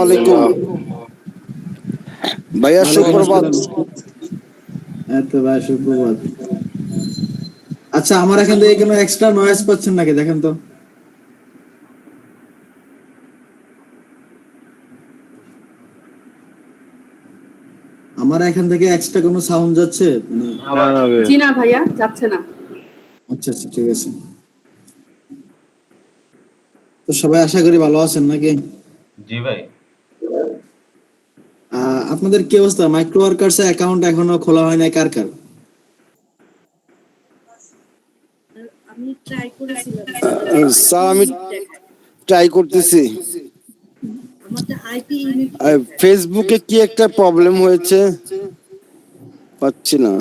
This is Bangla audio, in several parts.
আলাইকুম ভাইয়া, ওয়ালাইকুম সুপ্রভাত। আসসালাম। এত ভাই সুপ্রভাত। আচ্ছা, আমার এখান থেকে কোনো এক্সট্রা নয়েজ পাচ্ছেন নাকি দেখেন তো। আমার এখান থেকে এক্সট্রা কোনো সাউন্ড যাচ্ছে মানে? না না বে। জি না ভাইয়া, যাচ্ছে না। আচ্ছা আচ্ছা, ঠিক আছে। তো সবাই আশা করি ভালো আছেন নাকি? জি ভাই। আপনাদের কি অবস্থা? মাইক্রো ওয়ার্কার্স অ্যাকাউন্ট এখনো খোলা হয় নাই কার কার? আমি ট্রাই করেছিলাম স্যার, স্যার, আইপি আমি ইউনিট দেখায়। ট্রাই করতেছি। আমারটা আইপি ইউনিট আর দেখায়। ফেসবুকে কি একটা প্রবলেম হয়েছে, পাচ্ছি না।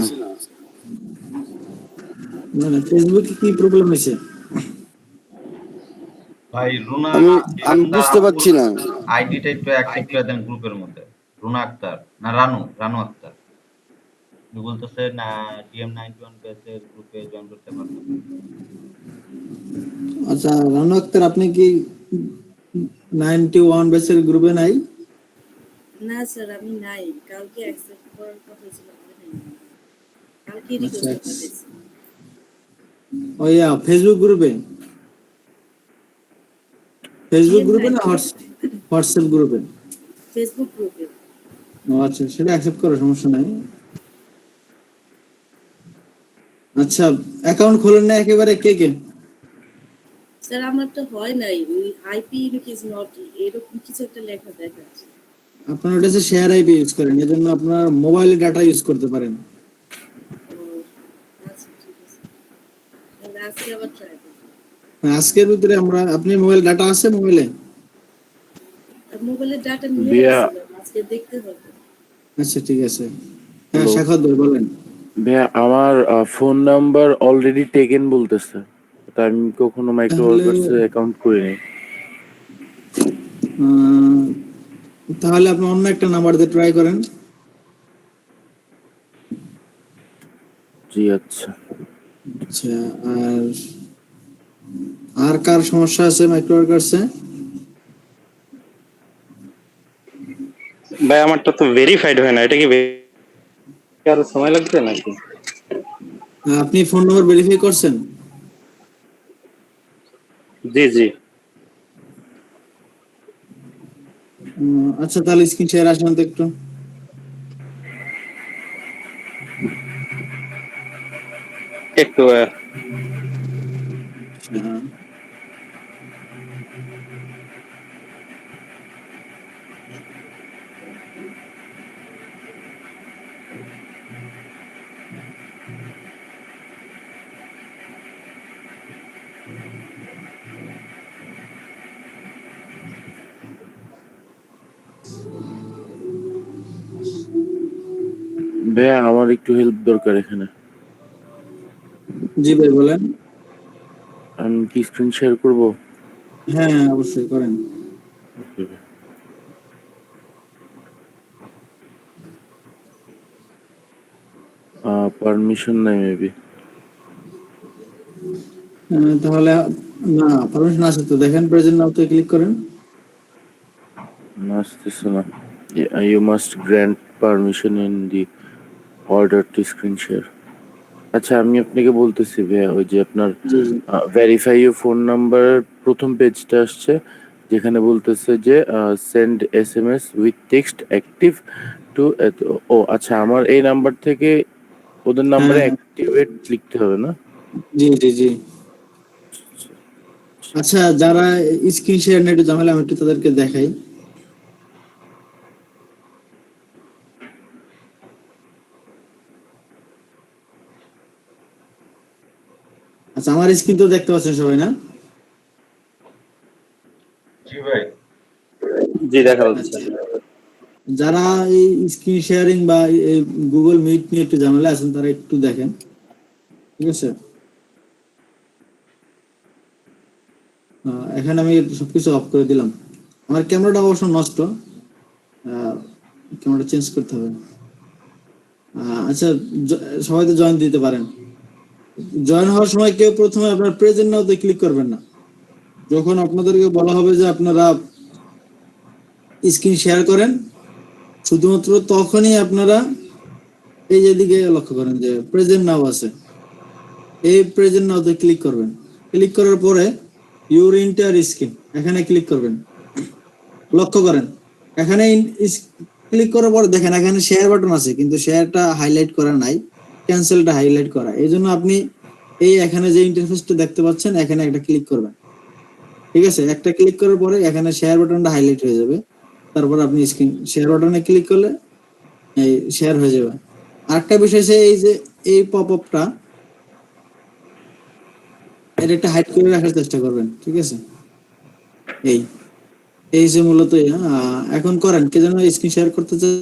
না না, ফেসবুকে কি প্রবলেম হয়েছে? ভাই রুনা আমি আমি আক্তার বুঝতে আপুর পারছি না। আইডিটা একটু অ্যাকসেপ্ট করে দেন গ্রুপের মধ্যে। রুনা আক্তার না রানু আক্তার। উনি বলতেছে না DM91 ব্যাচের গ্রুপে জয়েন করতে পারবেন। আচ্ছা রানু আক্তার, আপনি কি 91 ব্যাচের গ্রুপে নাই? না স্যার, আমি নাই। কালকে অ্যাকসেপ্ট করার কথা ছিল, আমি নাই। কালকে আচ্ছা, রিকোয়েস্ট পাঠাইছি। ওইয়া ফেসবুক গ্রুপে? ফেসবুক গ্রুপে না DM91 হোয়াটসঅ্যাপ গ্রুপে? ফেসবুক গ্রুপে। ও আচ্ছা, সেটা অ্যাকসেপ্ট করো, সমস্যা নাই। আচ্ছা, অ্যাকাউন্ট খোলেন না একেবারে কে কে? স্যার আমার তো হয় নাই, ওই আইপি ইউনিট ইজ নট, এরকম কিছু একটা লেখা দেখাচ্ছে। আপনার ওটা হচ্ছে শেয়ার আইপি ইউজ করেন, এজন্য আপনার মোবাইল ডাটা ইউজ করতে পারেন। ও আচ্ছা, ঠিক আছে, তাহলে আজকে আবার ট্রাই করব। আজকের ভিতরে আপনি মোবাইল ডাটা আছে মোবাইলে? আর মোবাইলের ডাটা নিয়ে বিয়া গেছিলাম, আজকে দেখতে হবে। আচ্ছা ঠিক আছে। হ্যাঁ, হ্যালো সাখাত ভাই বলেন। ভাইয়া, আমার ফোন নাম্বার অলরেডি টেকেন বলতেছে। তা আমি কখনো মাইক্রো তাহলে ওয়ার্কার্স অ্যাকাউন্ট করিনি। আহ, তাহলে আপনি অন্য একটা নাম্বার দিয়ে ট্রাই করেন। জি আচ্ছা। আচ্ছা, আর আর কার সমস্যা আছে মাইক্রো ওয়ার্কার্সে? ভাই আমারটা তো ভেরিফাইড হয় না, এটা কি আরো সময় লাগবে নাকি? আপনি ফোন নম্বর ভেরিফাই করছেন? জি জি। আচ্ছা, তাহলে স্ক্রিন শেয়ার আসেন তো একটু। একটু হ্যাঁ। ভাইয়া, আমার একটু হেল্প দরকার এখানে। জি ভাই বলেন। আমি কি স্ক্রিন শেয়ার করবো? হ্যাঁ হ্যাঁ, অবশ্যই করেন। পারমিশন নাই মেবি। তাহলে না, পারমিশন আছে তো, দেখেন প্রেজেন্ট নাও তে ক্লিক করেন। আসতেছে না। You must grant permission in the order to screen share. আচ্ছা, আমি আপনাকে বলতেছি ভাইয়া, ওই যে আপনার জি জি। ভেরিফাই ইউর ফোন নাম্বার প্রথম পেজটা আসছে, যেখানে বলতেছে যে send SMS with text active to. ও আচ্ছা, আমার এই নাম্বার থেকে ওদের হ্যাঁ নাম্বারে হ্যাঁ, অ্যাক্টিভেট লিখতে হবে না? জি জি জি। আচ্ছা, যারা স্ক্রিন শেয়ার নেট ঝামেলা, আমি একটু তাদেরকে দেখাই। আচ্ছা, আমার স্ক্রিন তো দেখতে পাচ্ছেন সবাই না? জি ভাই। জি দেখা যাচ্ছে। আচ্ছা, যারা এই স্ক্রিন শেয়ারিং বা এই গুগল মিট নিয়ে একটু ঝামেলা আছেন, তারা একটু দেখেন, ঠিক আছে? এখানে আমি সবকিছু অফ করে দিলাম। আমার ক্যামেরাটা অবশ্য নষ্ট, ক্যামেরাটা চেঞ্জ করতে হবে। আচ্ছা, সবাই তো জয়েন দিতে পারেন। জয়েন হওয়ার সময় কেউ প্রথমে আপনার প্রেজেন্ট নাওতে ক্লিক করবেন না। যখন আপনাদেরকে বলা হবে যে আপনারা স্ক্রিন শেয়ার করেন, শুধুমাত্র তখনই আপনারা এই যে দিকে লক্ষ্য করেন যে প্রেজেন্ট নাও আছে, এই প্রেজেন্ট নাওতে ক্লিক করবেন। ক্লিক করার পরে ইউর ইন্টার স্ক্রিন এখানে ক্লিক করবেন। লক্ষ্য করেন এখানে ক্লিক করার পর দেখেন এখানে শেয়ার বাটন আছে, কিন্তু শেয়ারটা হাইলাইট করা নাই, ক্যান্সেলটা হাইলাইট করা। এই জন্য আপনি এই এখানে যে ইন্টারফেসটা দেখতে পাচ্ছেন এখানে একটা ক্লিক করবেন। ঠিক আছে, একটা ক্লিক করার পরে এখানে শেয়ার বাটনটা হাইলাইট হয়ে যাবে। তারপর আপনি স্ক্রিন শেয়ার বাটনে ক্লিক করলে এই শেয়ার হয়ে যাবে। আরেকটা বিষয় আছে, এই যে এই পপ আপটা এটা একটা হাইড করে রাখার চেষ্টা করবেন। ঠিক আছে, এই এই যে মূলত এখন করেন কে যেন স্ক্রিন শেয়ার করতে চাই।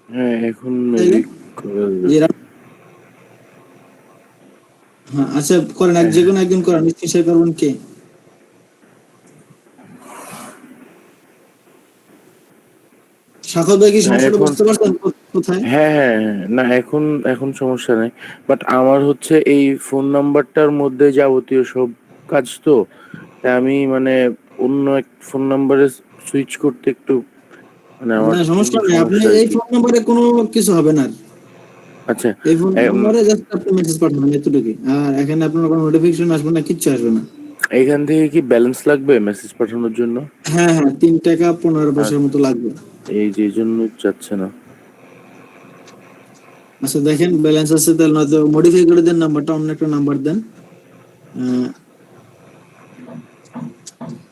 হ্যাঁ এখন তাইলে? maybe হ্যাঁ আচ্ছা করেন, যে কোনো একজন করেন। স্ক্রিন শেয়ার করবেন কে? সাক্ষর ভাই কি সমস্যাটা এখন বুঝতে পারছেন কোথায়? হ্যাঁ হ্যাঁ হ্যাঁ, না এখন এখন সমস্যা নেই, বাট আমার হচ্ছে এই ফোন নাম্বারটার মধ্যে যাবতীয় সব কাজ তো, তাই আমি মানে অন্য এক ফোন নাম্বারে সুইচ করতে একটু মানে আমার না সমস্যা একটু নেই, আপনি সমস্যা আর এই কি। ফোন নম্বরে কোনো কিছু হবে না। আচ্ছা এই ফোন এম, নম্বরে জাস্ট আপনি মেসেজ পাঠাবেন, এতটুকুই। আর এখানে আপনার কোনো নোটিফিকেশন আসবে না, কিচ্ছু আসবে না। এখান থেকে কি ব্যালেন্স লাগবে মেসেজ পাঠানোর জন্য? হ্যাঁ হ্যাঁ, 3 টাকা 15 আর পয়সার মতো লাগবে। এই যে জন্য যাচ্ছে না। আচ্ছা দেখেন ব্যালেন্স আছে, তাহলে নয়তো মডিফাই করে দেন নাম্বারটা, অন্য একটা নাম্বার দেন।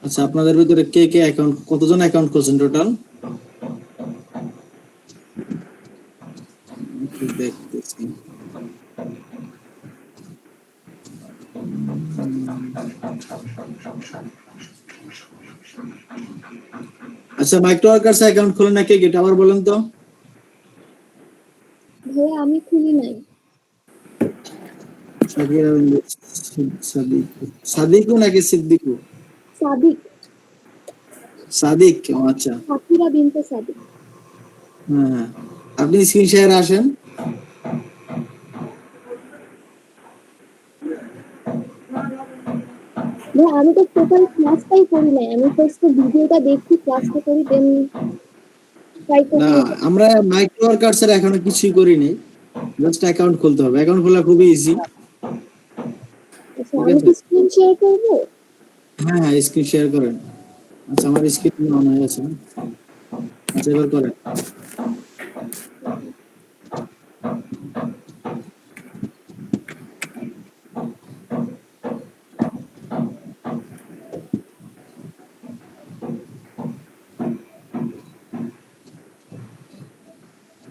আচ্ছা আপনাদের ভিতরে কে কে অ্যাকাউন্ট, কতজন অ্যাকাউন্ট করছেন টোটাল? দেখতেছি। আচ্ছা মাইক্রো ওয়ার্কার্স অ্যাকাউন্ট খুলে না কে কে, আবার বলেন তো। ভাইয়া আমি খুলি নাই। সাকিরা বিনতে সাদিক, সাদিকু নাকি সিদ্দিকু? সাদিক, সাদিক, ও আচ্ছা। সাকিরা বিনতে সাদিক। হ্যাঁ হ্যাঁ, আপনি স্ক্রিন শেয়ারে আসেন। ভাই আমি তো টোটাল ক্লাসটাই করি নাই, আমি ফার্স্ট ভিডিওটা দেখি, ক্লাসটা করি, দেন ট্রাই না করি। আমরা মাইক্রো ওয়ার্কার্স এর এখনো কিছুই করিনি, জাস্ট অ্যাকাউন্ট খুলতে হবে। অ্যাকাউন্ট খোলা খুবই ইজি। আচ্ছা ঠিক আমি আছে, কি স্ক্রিন শেয়ার করবো? হ্যাঁ হ্যাঁ স্ক্রিন শেয়ার করেন। আচ্ছা আমার স্ক্রিন অন হয়ে গেছে। আচ্ছা এবার করেন।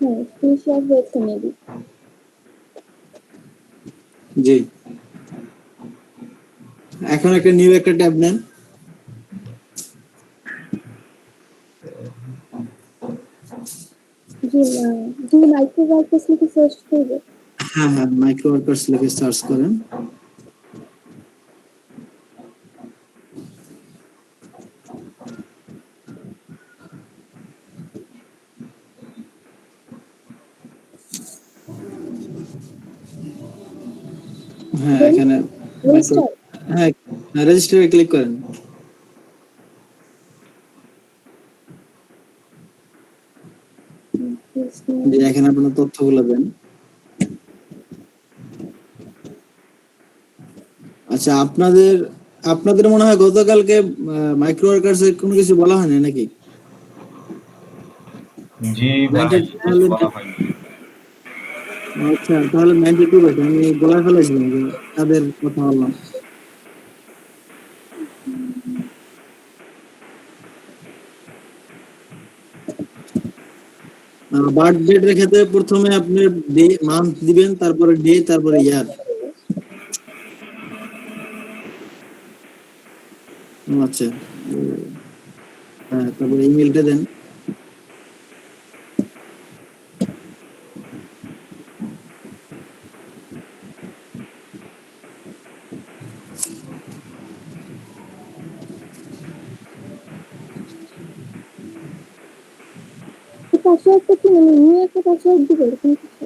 হ্যাঁ স্ক্রিন শেয়ার হয়েছে মেবি। জি, এখন একটা নিউ একটা ট্যাব নেন। জি জি মাইক্রো ওয়ার্কার্স লিখে সার্চ করবো। হ্যাঁ হ্যাঁ মাইক্রো ওয়ার্কার্স লিখে সার্চ করেন। হ্যাঁ এখানে রেজিস্টার। হ্যাঁ রেজিস্টারে ক্লিক করেন। যে এখানে আপনার তথ্যগুলো দেন। আচ্ছা আপনাদের আপনাদের মনে হয় গতকালকে মাইক্রো ওয়ার্কার্স এর কোনো কিছু বলা হয়নি নাকি? জি ভাই, কিছু বলা হয়নি। আচ্ছা তাহলে 92 আমি বলা ফেলেছিলাম যে তাদের কথা বললাম। বার্থ ডেট রেখেতে প্রথমে আপনি ডে মান্থ দিবেন, তারপরে ডে, তারপরে ইয়ার। আচ্ছা হ্যাঁ, তারপরে ইমেলটা দেন। পাসওয়ার্ডটা কি মানে নিউ একটা পাসওয়ার্ড দিব এরকম কিছু?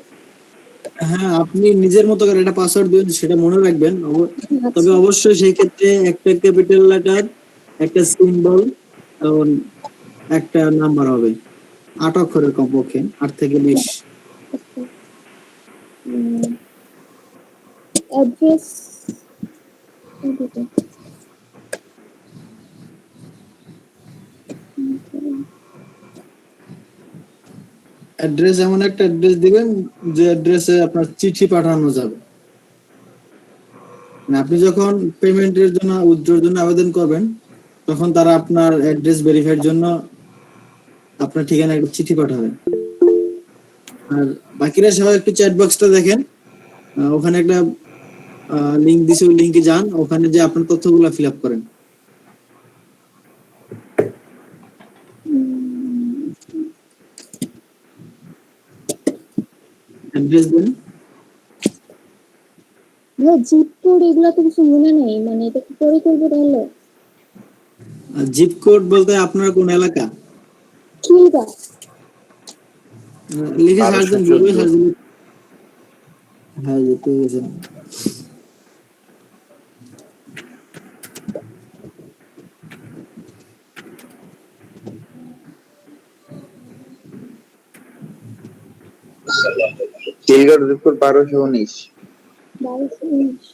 হ্যাঁ আপনি নিজের মতো করে একটা পাসওয়ার্ড দিবেন, সেটা মনে রাখবেন। তবে আচ্ছা অবশ্যই সেই ক্ষেত্রে একটা ক্যাপিটাল লেটার, একটা সিম্বল এবং একটা নাম্বার হবে, 8 অক্ষরের কমপক্ষে, 8 থেকে 20। আচ্ছা, অ্যাড্রেস অ্যাড্রেস এমন একটা অ্যাড্রেস দিবেন যে অ্যাড্রেসে আপনার চিঠি পাঠানো যাবে। মানে আপনি যখন পেমেন্টের জন্য উইথড্রর জন্য আবেদন করবেন, তখন তারা আপনার অ্যাড্রেস ভেরিফাইয়ের জন্য আপনার ঠিকানায় একটা চিঠি পাঠাবে। আর বাকিরা সবাই একটু চ্যাট বক্সটা দেখেন, ওখানে একটা লিংক দিছে, ওই লিংকে যান, ওখানে যে আপনার তথ্যগুলো ফিল আপ করেন। অ্যাড্রেস দেন। ভাই জিপ কোড এগুলো তো কিছু মনে নেই, মানে এটা কি করে করবো তাহলে? জিপ কোড বলতে আপনার কোন এলাকা খিলগা। লিখে সার্চ দেন, 1214 গুগলে সার্চ দিন। হ্যাঁ, যেতে গেছে। টিলগড় উদয়পুর 1219। 1219।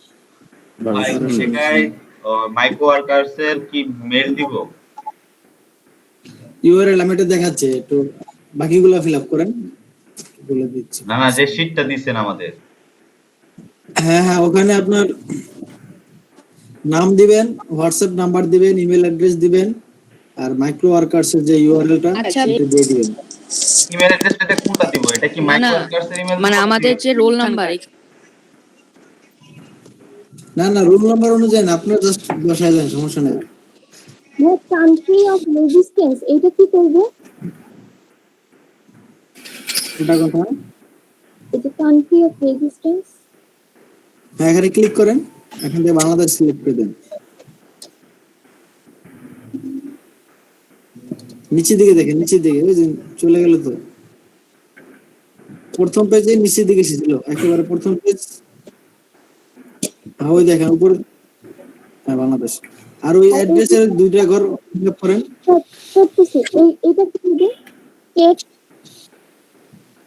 ভাই 1219। শেখায় মাইক্রো ওয়ার্কার্স এর কি মেল দিব? ইউআরএল আমি এটা দেখাচ্ছে, একটু বাকিগুলো ফিল আপ করেন, বলে দিচ্ছি। না না, যে শীটটা দিচ্ছেন আমাদের। হ্যাঁ হ্যাঁ, ওখানে আপনার নাম দিবেন, হোয়াটসঅ্যাপ নাম্বার দিবেন, ইমেল অ্যাড্রেস দিবেন, আর মাইক্রো ওয়ার্কার্স এর যে ইউআরএলটা সেটা দিয়ে দিবেন। ইমেল অ্যাড্রেসটা কোনটা দিব? এটা কি মাইক্রো ওয়ার্কার্স এর ইমেল মানে আমাদের যে রোল নাম্বার না না, রুল নাম্বার অনুযায়ী না, আপনার জাস্ট বসায় দেন, সমস্যা নেই। ভাই কান্ট্রি অফ রেজিস্ট্যান্স এটা কি করবো? ওটা কথা, এটা কান্ট্রি অফ রেজিস্ট্যান্স। হ্যাঁ, এখানে ক্লিক করেন, এখান থেকে বাংলাদেশ সিলেক্ট করে দেন। নিচের দিকে দেখেন, নিচের দিকে, ওই যে চলে গেল তো, প্রথম পেজে নিচের দিকে ছিল, একেবারে প্রথম পেজ। হ্যাঁ, ওই দেখেন উপরে, হ্যাঁ বাংলাদেশ। আর ওই অ্যাড্রেসের দুইটা ঘর ফিল আপ করেন। করতেছি এটা কি করবো?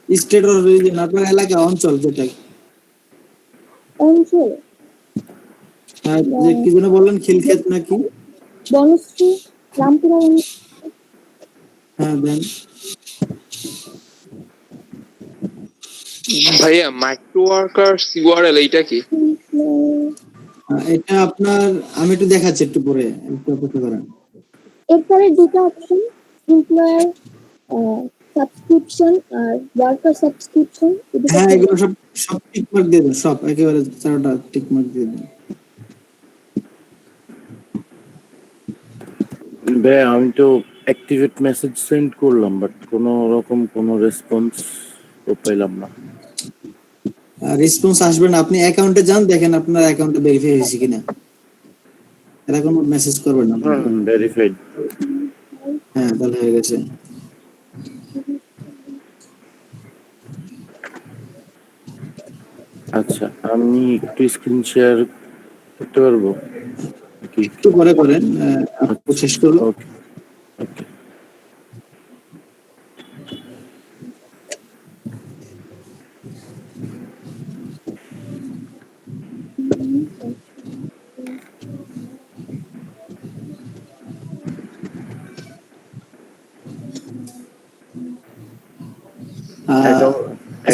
স্টেট অর রিজন, আপনার এলাকা, অঞ্চল যেটা। অঞ্চল হ্যাঁ, যে কি যেন বললেন, খিলক্ষেত নাকি? বনশ্রী, রামপুরা। হ্যাঁ দেন। ভাইয়া মাইক্রো ওয়ার্কার্স ইউআরএল এইটা কি? এটা আপনার, আমি একটু দেখাচ্ছি একটু পরে, একটু অপেক্ষা করেন। এরপরে দুটো অপশন, এমপ্লয়ার সাবস্ক্রিপশন আর ওয়ার্কার সাবস্ক্রিপশন। হ্যাঁ, এগুলো সব সব টিক মার্ক দিয়ে দেন, সব একেবারে 4টা টিক মার্ক দিয়ে দেন। ভাই আমি তো অ্যাক্টিভেট মেসেজ সেন্ড করলাম, বাট কোনো রকম কোনো রেসপন্স তো পেলাম না। রেসপন্স আসবে না, আপনি অ্যাকাউন্টে যান, দেখেন আপনার অ্যাকাউন্টে ভেরিফাই হয়েছে কিনা। এরা কোনো মেসেজ করবেন না। ভেরিফাইড। হ্যাঁ, তাহলে হয়ে গেছে। আচ্ছা, আমি একটু স্ক্রিন শেয়ার করতে পারবো কি? একটু পরে করেন, আপনি শেষ করলো। ওকে ওকে।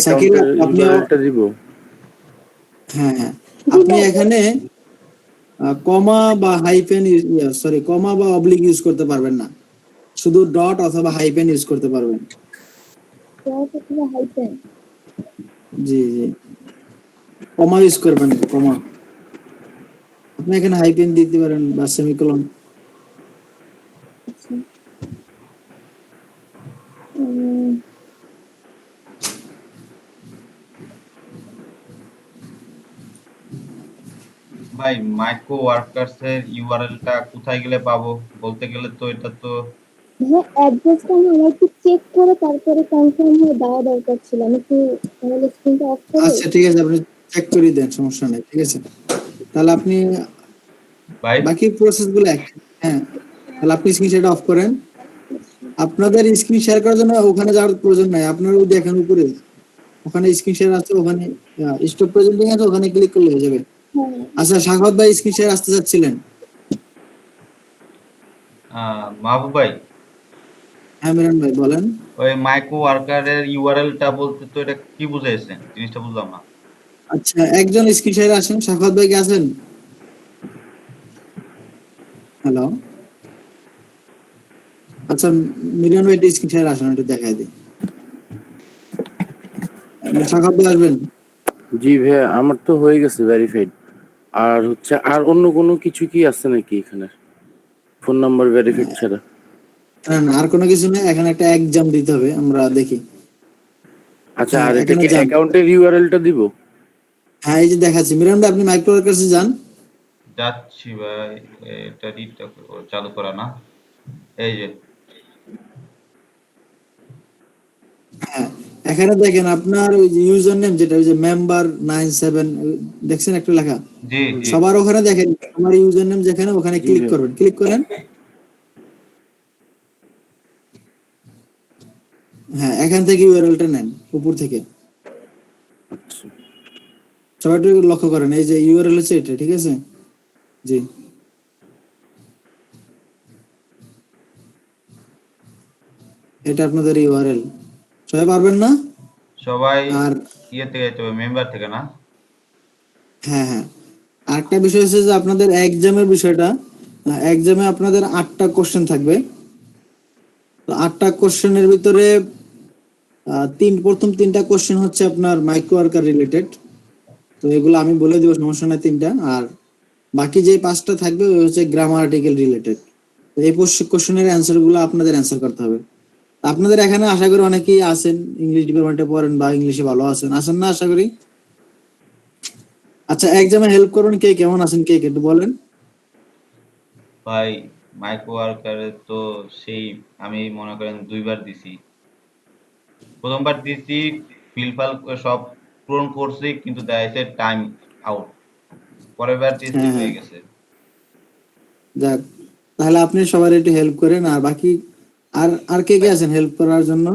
সাকিব, অ্যাকাউন্টের আপনি, ইউআরএলটা দিব? হ্যাঁ হ্যাঁ, আপনি এখানে কমা বা হাইফেন, সরি, কমা বা অবলিক ইউজ করতে পারবেন না, শুধু ডট অথবা হাইফেন ইউজ করতে পারবেন। হাইফেন। জি জি, কমা ইউজ করবেন না, কমা। আপনি এখানে হাইফেন দিতে পারেন বা সেমিকোলন। ভাই মাইক্রো ওয়ার্কার্স এর ইউআরএলটা কোথায় গেলে পাবো? বলতে গেলে তো এটা তো হ্যাঁ, অ্যাড্রেসটা আমার একটু চেক করে তারপরে কনফার্ম হয়ে দেওয়া দরকার ছিল। আমি একটু তাহলে স্ক্রিনটা অফ করে। আচ্ছা ঠিক আছে, আপনি চেক করে দেন, সমস্যা নেই, ঠিক আছে। তাহলে আপনি ভাই বাকি প্রসেস গুলো হ্যাঁ তাহলে আপনি স্ক্রিন শেয়ারটা অফ করেন। আপনাদের স্ক্রিন শেয়ার করার জন্য ওখানে যাওয়ার প্রয়োজন নাই, আপনার ওই দেখেন উপরে ওখানে স্ক্রিন শেয়ার আছে, ওখানে স্টপ প্রেজেন্টিং আছে, ওখানে ক্লিক করলে হয়ে যাবে। হ্যাঁ আচ্ছা সাখাওয়াত ভাই স্ক্রিন শেয়ার আসতে চাচ্ছিলেন? মাহবুব ভাই, হ্যাঁ মিরান ভাই বলেন। ওই মাইক্রো ওয়ার্কারের ইউআরএলটা বলতে তো এটা কি বুঝাইছেন? জিনিসটা বুঝলাম না। আচ্ছা একজন স্ক্রিন শেয়ারে আসেন, সাখাওয়াত ভাই কি আছেন? হ্যালো, আচ্ছা মিরান ভাই স্ক্রিন শেয়ার আসেন, একটু দেখাই দিই। সাখাওয়াত ভাই আসবেন। জি ভাইয়া, আমার তো হয়ে গেছে ভেরিফাইড। আর হচ্ছে আর অন্য কোনো কিছু কি আছে নাকি এখানে ফোন নাম্বার ভেরিফাইড ছাড়া? না না, আর কোনো কিছু নেই, এখানে একটা এক্সাম দিতে হবে, আমরা দেখি। আচ্ছা, আর এটা এখানে কি যান। অ্যাকাউন্টের ইউআরএলটা দিব? হ্যাঁ এই যে দেখাচ্ছি, মিরান ভাই আপনি মাইক্রো ওয়ার্কার্সে যান। যাচ্ছি ভাই, এটা রিডটা চালু করা না, এই যে হ্যাঁ এখানে দেখেন আপনার ওই যে ইউজার নেম, যেটা ওই যে মেম্বার 97 দেখছেন একটা লেখা, জি জি সবার ওখানে দেখেন আমার ইউজার নেম যেখানে, ওখানে ক্লিক করবেন, ক্লিক করেন। হ্যাঁ এখান থেকে ইউআরএলটা নেন উপর থেকে, আচ্ছা সবাই একটু লক্ষ্য করেন, এই যে ইউআরএল হচ্ছে এটা, ঠিক আছে? জি এটা আপনাদের ইউআরএল, সবাই পারবেন না? সবাই আর ইয়ে থেকে যেতে হবে, মেম্বার থেকে না? হ্যাঁ হ্যাঁ, আরেকটা বিষয় হচ্ছে যে আপনাদের এক্সামের বিষয়টা, এক্সামে আপনাদের 8টা কোশ্চেন থাকবে। তো 8টা কোশ্চেনের ভিতরে প্রথম 3টা কোশ্চেন হচ্ছে আপনার মাইক্রো ওয়ার্কার রিলেটেড, তো এগুলো আমি বলে দিব, সমস্যা নাই 3টা। আর বাকি যে 5টা থাকবে ওই হচ্ছে গ্রামার আর্টিকেল রিলেটেড। তো এই কোশ্চেনের অ্যান্সার গুলো আপনাদের অ্যান্সার করতে হবে। আপনাদের এখানে আশা করি অনেকেই আছেন, ইংলিশ ডিপার্টমেন্টে পড়েন বা ইংলিশে ভালো আছেন না আশা করি? আচ্ছা এক্সামে হেল্প করুন কে কেমন আছেন, কে একটু বলেন। ভাই মাইক্রো ওয়ার্কারের তো সেই আমি মনে করেন 2বার দিছি। প্রথমবার দিছি ফিলফাল সব পূরণ করছি, কিন্তু দেখা যাচ্ছে টাইম আউট। পরের বার দিছি হ্যাঁ হ্যাঁ, হয়ে গেছে। যাক তাহলে আপনি সবার একটু হেল্প করেন। আর বাকি আর আর কে কে আছেন হেল্প করার জন্য?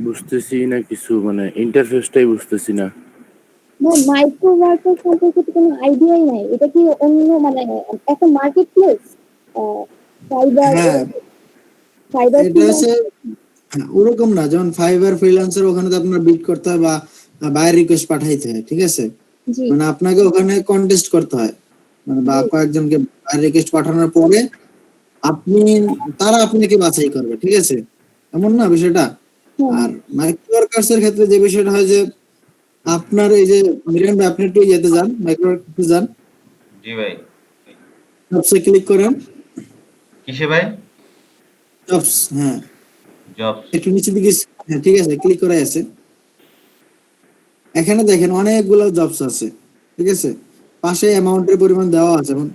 বুঝতেছি না কিছু, মানে ইন্টারফেসটাই বুঝতেছি না। মাইক্রো ওয়ার্কার সম্পর্কে তো কোনো আইডিয়াই নাই, এটা কি অন্য মানে একটা মার্কেট প্লেস? সাইবার হ্যাঁ সাইবার এটা হচ্ছে, হ্যাঁ, ওরকম না, যেমন ফাইবার ফ্রিল্যান্সার ওখানে তো আপনার বিড করতে হয় বা বাইরে রিকোয়েস্ট পাঠাইতে হয়, ঠিক আছে? জি মানে আপনাকে ওখানে কন্টেস্ট করতে হয়, মানে বা কয়েকজনকে বাইরে রিকোয়েস্ট পাঠানোর পরে আপনি তারা আপনাকে বাছাই করবে, ঠিক আছে? এমন না বিষয়টা। আর মাইক্রো ওয়ার্কার্স এর ক্ষেত্রে যে বিষয়টা হয় যে আপনার এই যে মিরান ভাই, আপনি একটু ইয়েতে যান, মাইক্রো ওয়ার্কার্সে যান, জি ভাই। জবসে ক্লিক করেন। কিসে ভাই? জবস, হ্যাঁ জব। একটু নিচে দিকে, হ্যাঁ ঠিক আছে, ক্লিক করে আছে। এখানে দেখেন অনেকগুলো জবস আছে, ঠিক আছে? পাশে অ্যামাউন্টের পরিমাণ দেওয়া আছে, এবং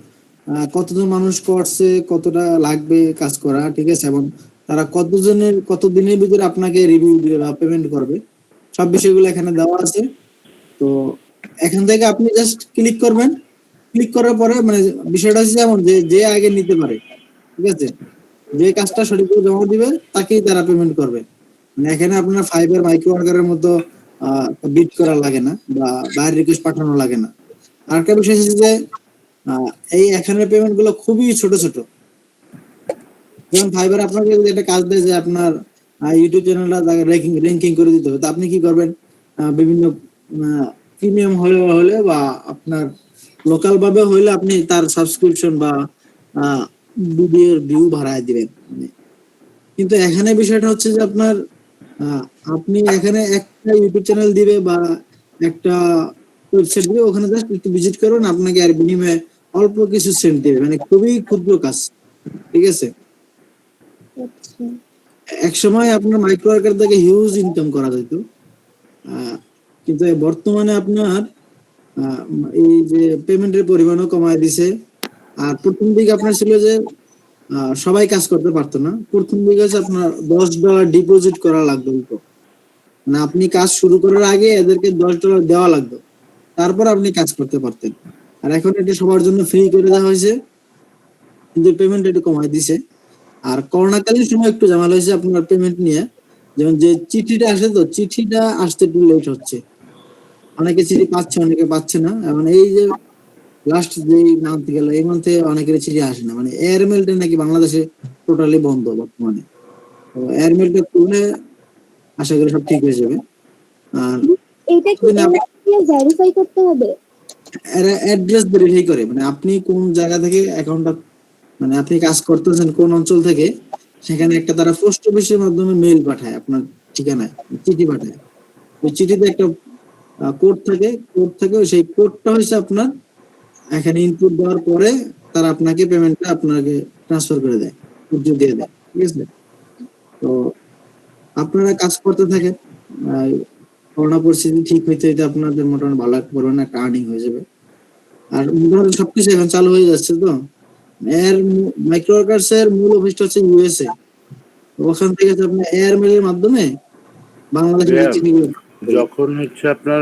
কতজন মানুষ করছে, কতটা লাগবে কাজ করা, ঠিক আছে? এবং তারা কতদিনের ভিতরে আপনাকে রিভিউ দিবে বা পেমেন্ট করবে, সব বিষয়গুলো এখানে দেওয়া আছে। তো এখান থেকে আপনি জাস্ট ক্লিক করবেন, ক্লিক করার পরে মানে বিষয়টা হচ্ছে যেমন যে যে আগে নিতে পারে, ঠিক আছে? যে কাজটা সঠিকভাবে জমা দিবে তাকেই তারা পেমেন্ট করবে। মানে এখানে আপনার ফাইবার মাইক্রো ওয়ার্কারের মতো বিট করা লাগে না বা বাইরে রিকোয়েস্ট পাঠানো লাগে না। আরেকটা বিষয় হচ্ছে যে আহ, এই এখানের পেমেন্ট গুলো খুবই ছোট ছোট। যেমন ফাইবার আপনাকে যদি একটা কাজ দেয় যে আপনার ইউটিউব চ্যানেলটা র্যাঙ্কিং করে দিতে হবে, তো আপনি কি করবেন? বিভিন্ন প্রিমিয়াম হলে বা আপনার লোকাল ভাবে হইলে আপনি তার সাবস্ক্রিপশন বা ভিডিওর ভিউ বাড়ায় দিবেন। মানে কিন্তু এখানে বিষয়টা হচ্ছে যে আপনার আপনি এখানে একটা ইউটিউব চ্যানেল দিবে বা একটা ওয়েবসাইট দিবে, ওখানে জাস্ট একটু ভিজিট করুন, আপনাকে আর বিনিময়ে অল্প কিছু সেন্ট দিবে, মানে খুবই ক্ষুদ্র কাজ, ঠিক আছে? আচ্ছা এক সময় আপনার মাইক্রো ওয়ার্কার থেকে হিউজ ইনকাম করা যেত, কিন্তু বর্তমানে আপনার আহ, এই যে পেমেন্টের পরিমাণও কমায় দিছে। আর প্রথম দিকে আপনার ছিল যে সবাই কাজ করতে পারতো না, প্রথম দিকে হচ্ছে আপনার $10 ডিপোজিট করা লাগতো, মানে আপনি কাজ শুরু করার আগে এদেরকে $10 দেওয়া লাগতো, তারপর আপনি কাজ করতে পারতেন। আর এখন এটা সবার জন্য ফ্রি করে দেওয়া হয়েছে, কিন্তু পেমেন্ট একটু কমাই দিছে। আর করোনাকালীন সময় একটু ঝামেলা হয়েছে আপনার পেমেন্ট নিয়ে, যেমন যে চিঠিটা আসে, তো চিঠিটা আসতে একটু লেট হচ্ছে, অনেকে চিঠি পাচ্ছে অনেকে পাচ্ছে না। এবং এই যে লাস্ট যে মান্থ গেল, এই মান্থে অনেকের চিঠি আসে না, মানে এয়ারমেলটা নাকি বাংলাদেশে টোটালি বন্ধ বর্তমানে। তো এয়ারমেলটা খুলে আশা করি সব ঠিক হয়ে যাবে। আর এটা কি ভেরিফাই করতে হবে? এরা অ্যাড্রেস ভেরিফাই করে, মানে আপনি কোন জায়গা থেকে অ্যাকাউন্টটা, মানে আপনি কাজ করতেছেন কোন অঞ্চল থেকে, সেখানে একটা তারা পোস্ট অফিসের মাধ্যমে মেইল পাঠায় আপনার ঠিকানায়, চিঠি পাঠায়। ওই চিঠিতে একটা কোড থাকে, সেই কোডটা হচ্ছে আপনার এখানে ইনপুট দেওয়ার পরে তারা আপনাকে পেমেন্টটা আপনাকে ট্রান্সফার করে দেয়, উদ্যোগ দিয়ে দেয়, ঠিক আছে? তো আপনারা কাজ করতে থাকেন, করোনা পরিস্থিতি ঠিক হইতে হইতে আপনাদের মোটামুটি ভালো একটা পরিমাণ একটা আর্নিং হয়ে যাবে। আর মোটামুটি সবকিছু এখন চালু হয়ে যাচ্ছে। তো এর মাইক্রো ওয়ার্কার্স এর মূল অফিসটা হচ্ছে ইউএসএ, ওখান থেকে আপনার এয়ারমেল এর মাধ্যমে বাংলাদেশের ভাইয়া, চিঠিগুলো যখন হচ্ছে আপনার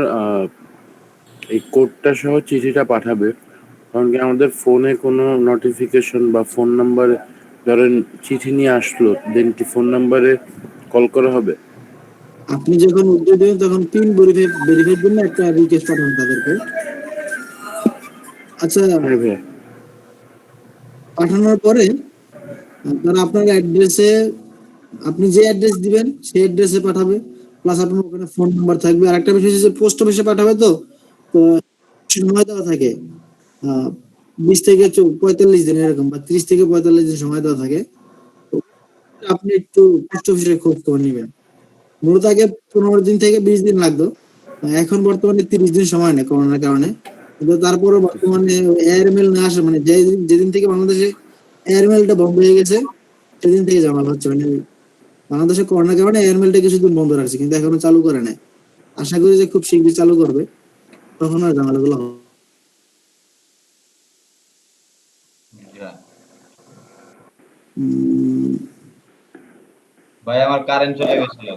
এই কোডটা সহ চিঠিটা পাঠাবে, তখন কি আমাদের ফোনে কোনো নোটিফিকেশন বা ফোন নাম্বারে, ধরেন চিঠি নিয়ে আসলো, দেন কি ফোন নাম্বারে কল করা হবে? আপনি যখন উদ্যোগ দেবেন তখন পিন ভেরিফাইয়ের জন্য একটা রিকোয়েস্ট পাঠান তাদেরকে। আচ্ছা, হ্যাঁ ভাইয়া। পাঠানোর পরে তারা আপনার অ্যাড্রেসে, আপনি যে অ্যাড্রেস দিবেন সেই অ্যাড্রেসে পাঠাবে, প্লাস আপনার ওখানে ফোন নাম্বার থাকবে। আর একটা বিষয় হচ্ছে পোস্ট অফিসে পাঠাবে, তো তো সময় দেওয়া থাকে 20 থেকে 45 দিন এরকম, বা 30 থেকে 45 দিন সময় দেওয়া থাকে। তো আপনি একটু পোস্ট অফিসে খোঁজ খবর নিবেন। মূলত আগে 15 দিন থেকে 20 দিন লাগতো, এখন বর্তমানে 30 দিন সময় নেই করোনার কারণে। কিন্তু তারপরে বর্তমানে এয়ারমেল না আসে, মানে যেদিন থেকে বাংলাদেশে এয়ারমেলটা বন্ধ হয়ে গেছে সেদিন থেকে ঝামেলা হচ্ছে। মানে বাংলাদেশে করোনার কারণে এয়ারমেলটা কিছুদিন বন্ধ রাখছে, কিন্তু এখনো চালু করে নাই। আশা করি যে খুব শীঘ্রই চালু করবে, তখন আর ঝামেলাগুলো হবে। যা। উম, ভাই আমার কারেন্ট চলে গেছিল।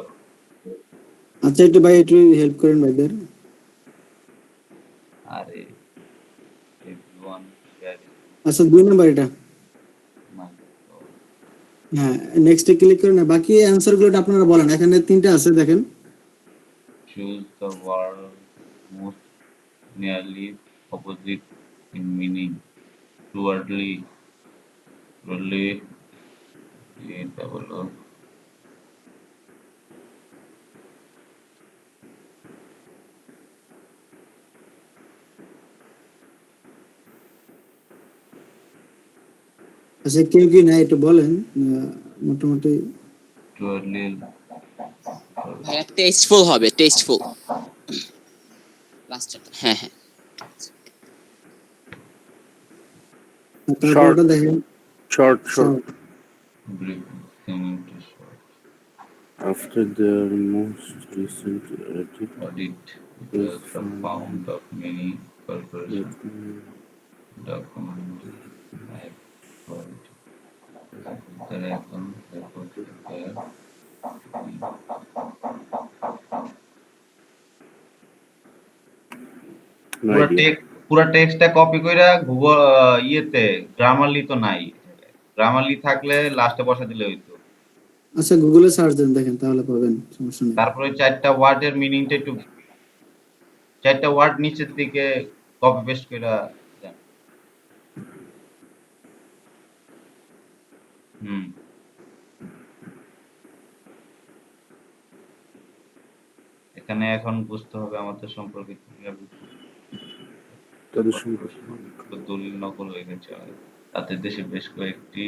আচ্ছা, একটু ভাই একটু হেল্প করেন ভাইদের। আরে everyone share আচ্ছা, 2 নাম্বার এটা। my হ্যাঁ, নেক্সটে ক্লিক করেন। না, বাকি অ্যান্সার গুলো আপনারা বলেন, এখানে 3টা আছে দেখেন। choose the word most nearly opposite in meaning. Towardly, towardly, এটা বলো। আচ্ছা, কেউ কি না একটু বলেন, মোটামুটি। Towardly, ভাইয়া টেস্টফুল হবে, টেস্টফুল লাস্ট। হ্যাঁ হ্যাঁ, তারপরটা দেখেন। Short Short. listening to short after the most recent audit, it was the found of many corporation document like quality. There are some reported there. পুরা টেক্সটটা কপি কইরা গুগল ইয়েতে গ্রামারলি তো নাই, গ্রামারলি থাকলে লাস্টে বসা দিলে হইতো। আচ্ছা, গুগলে সার্চ দেন, দেখেন তাহলে পাবেন, সমস্যা নেই। তারপরে 4টা ওয়ার্ডের মিনিংটা একটু 4টা ওয়ার্ড নিচের দিকে কপি পেস্ট কইরা দেন। এখানে এখন বুঝতে হবে আমাদের সম্পর্কে তাদের সম্পর্কে দলিল নকল হয়ে গেছে। তাদের দেশে বেশ কয়েকটি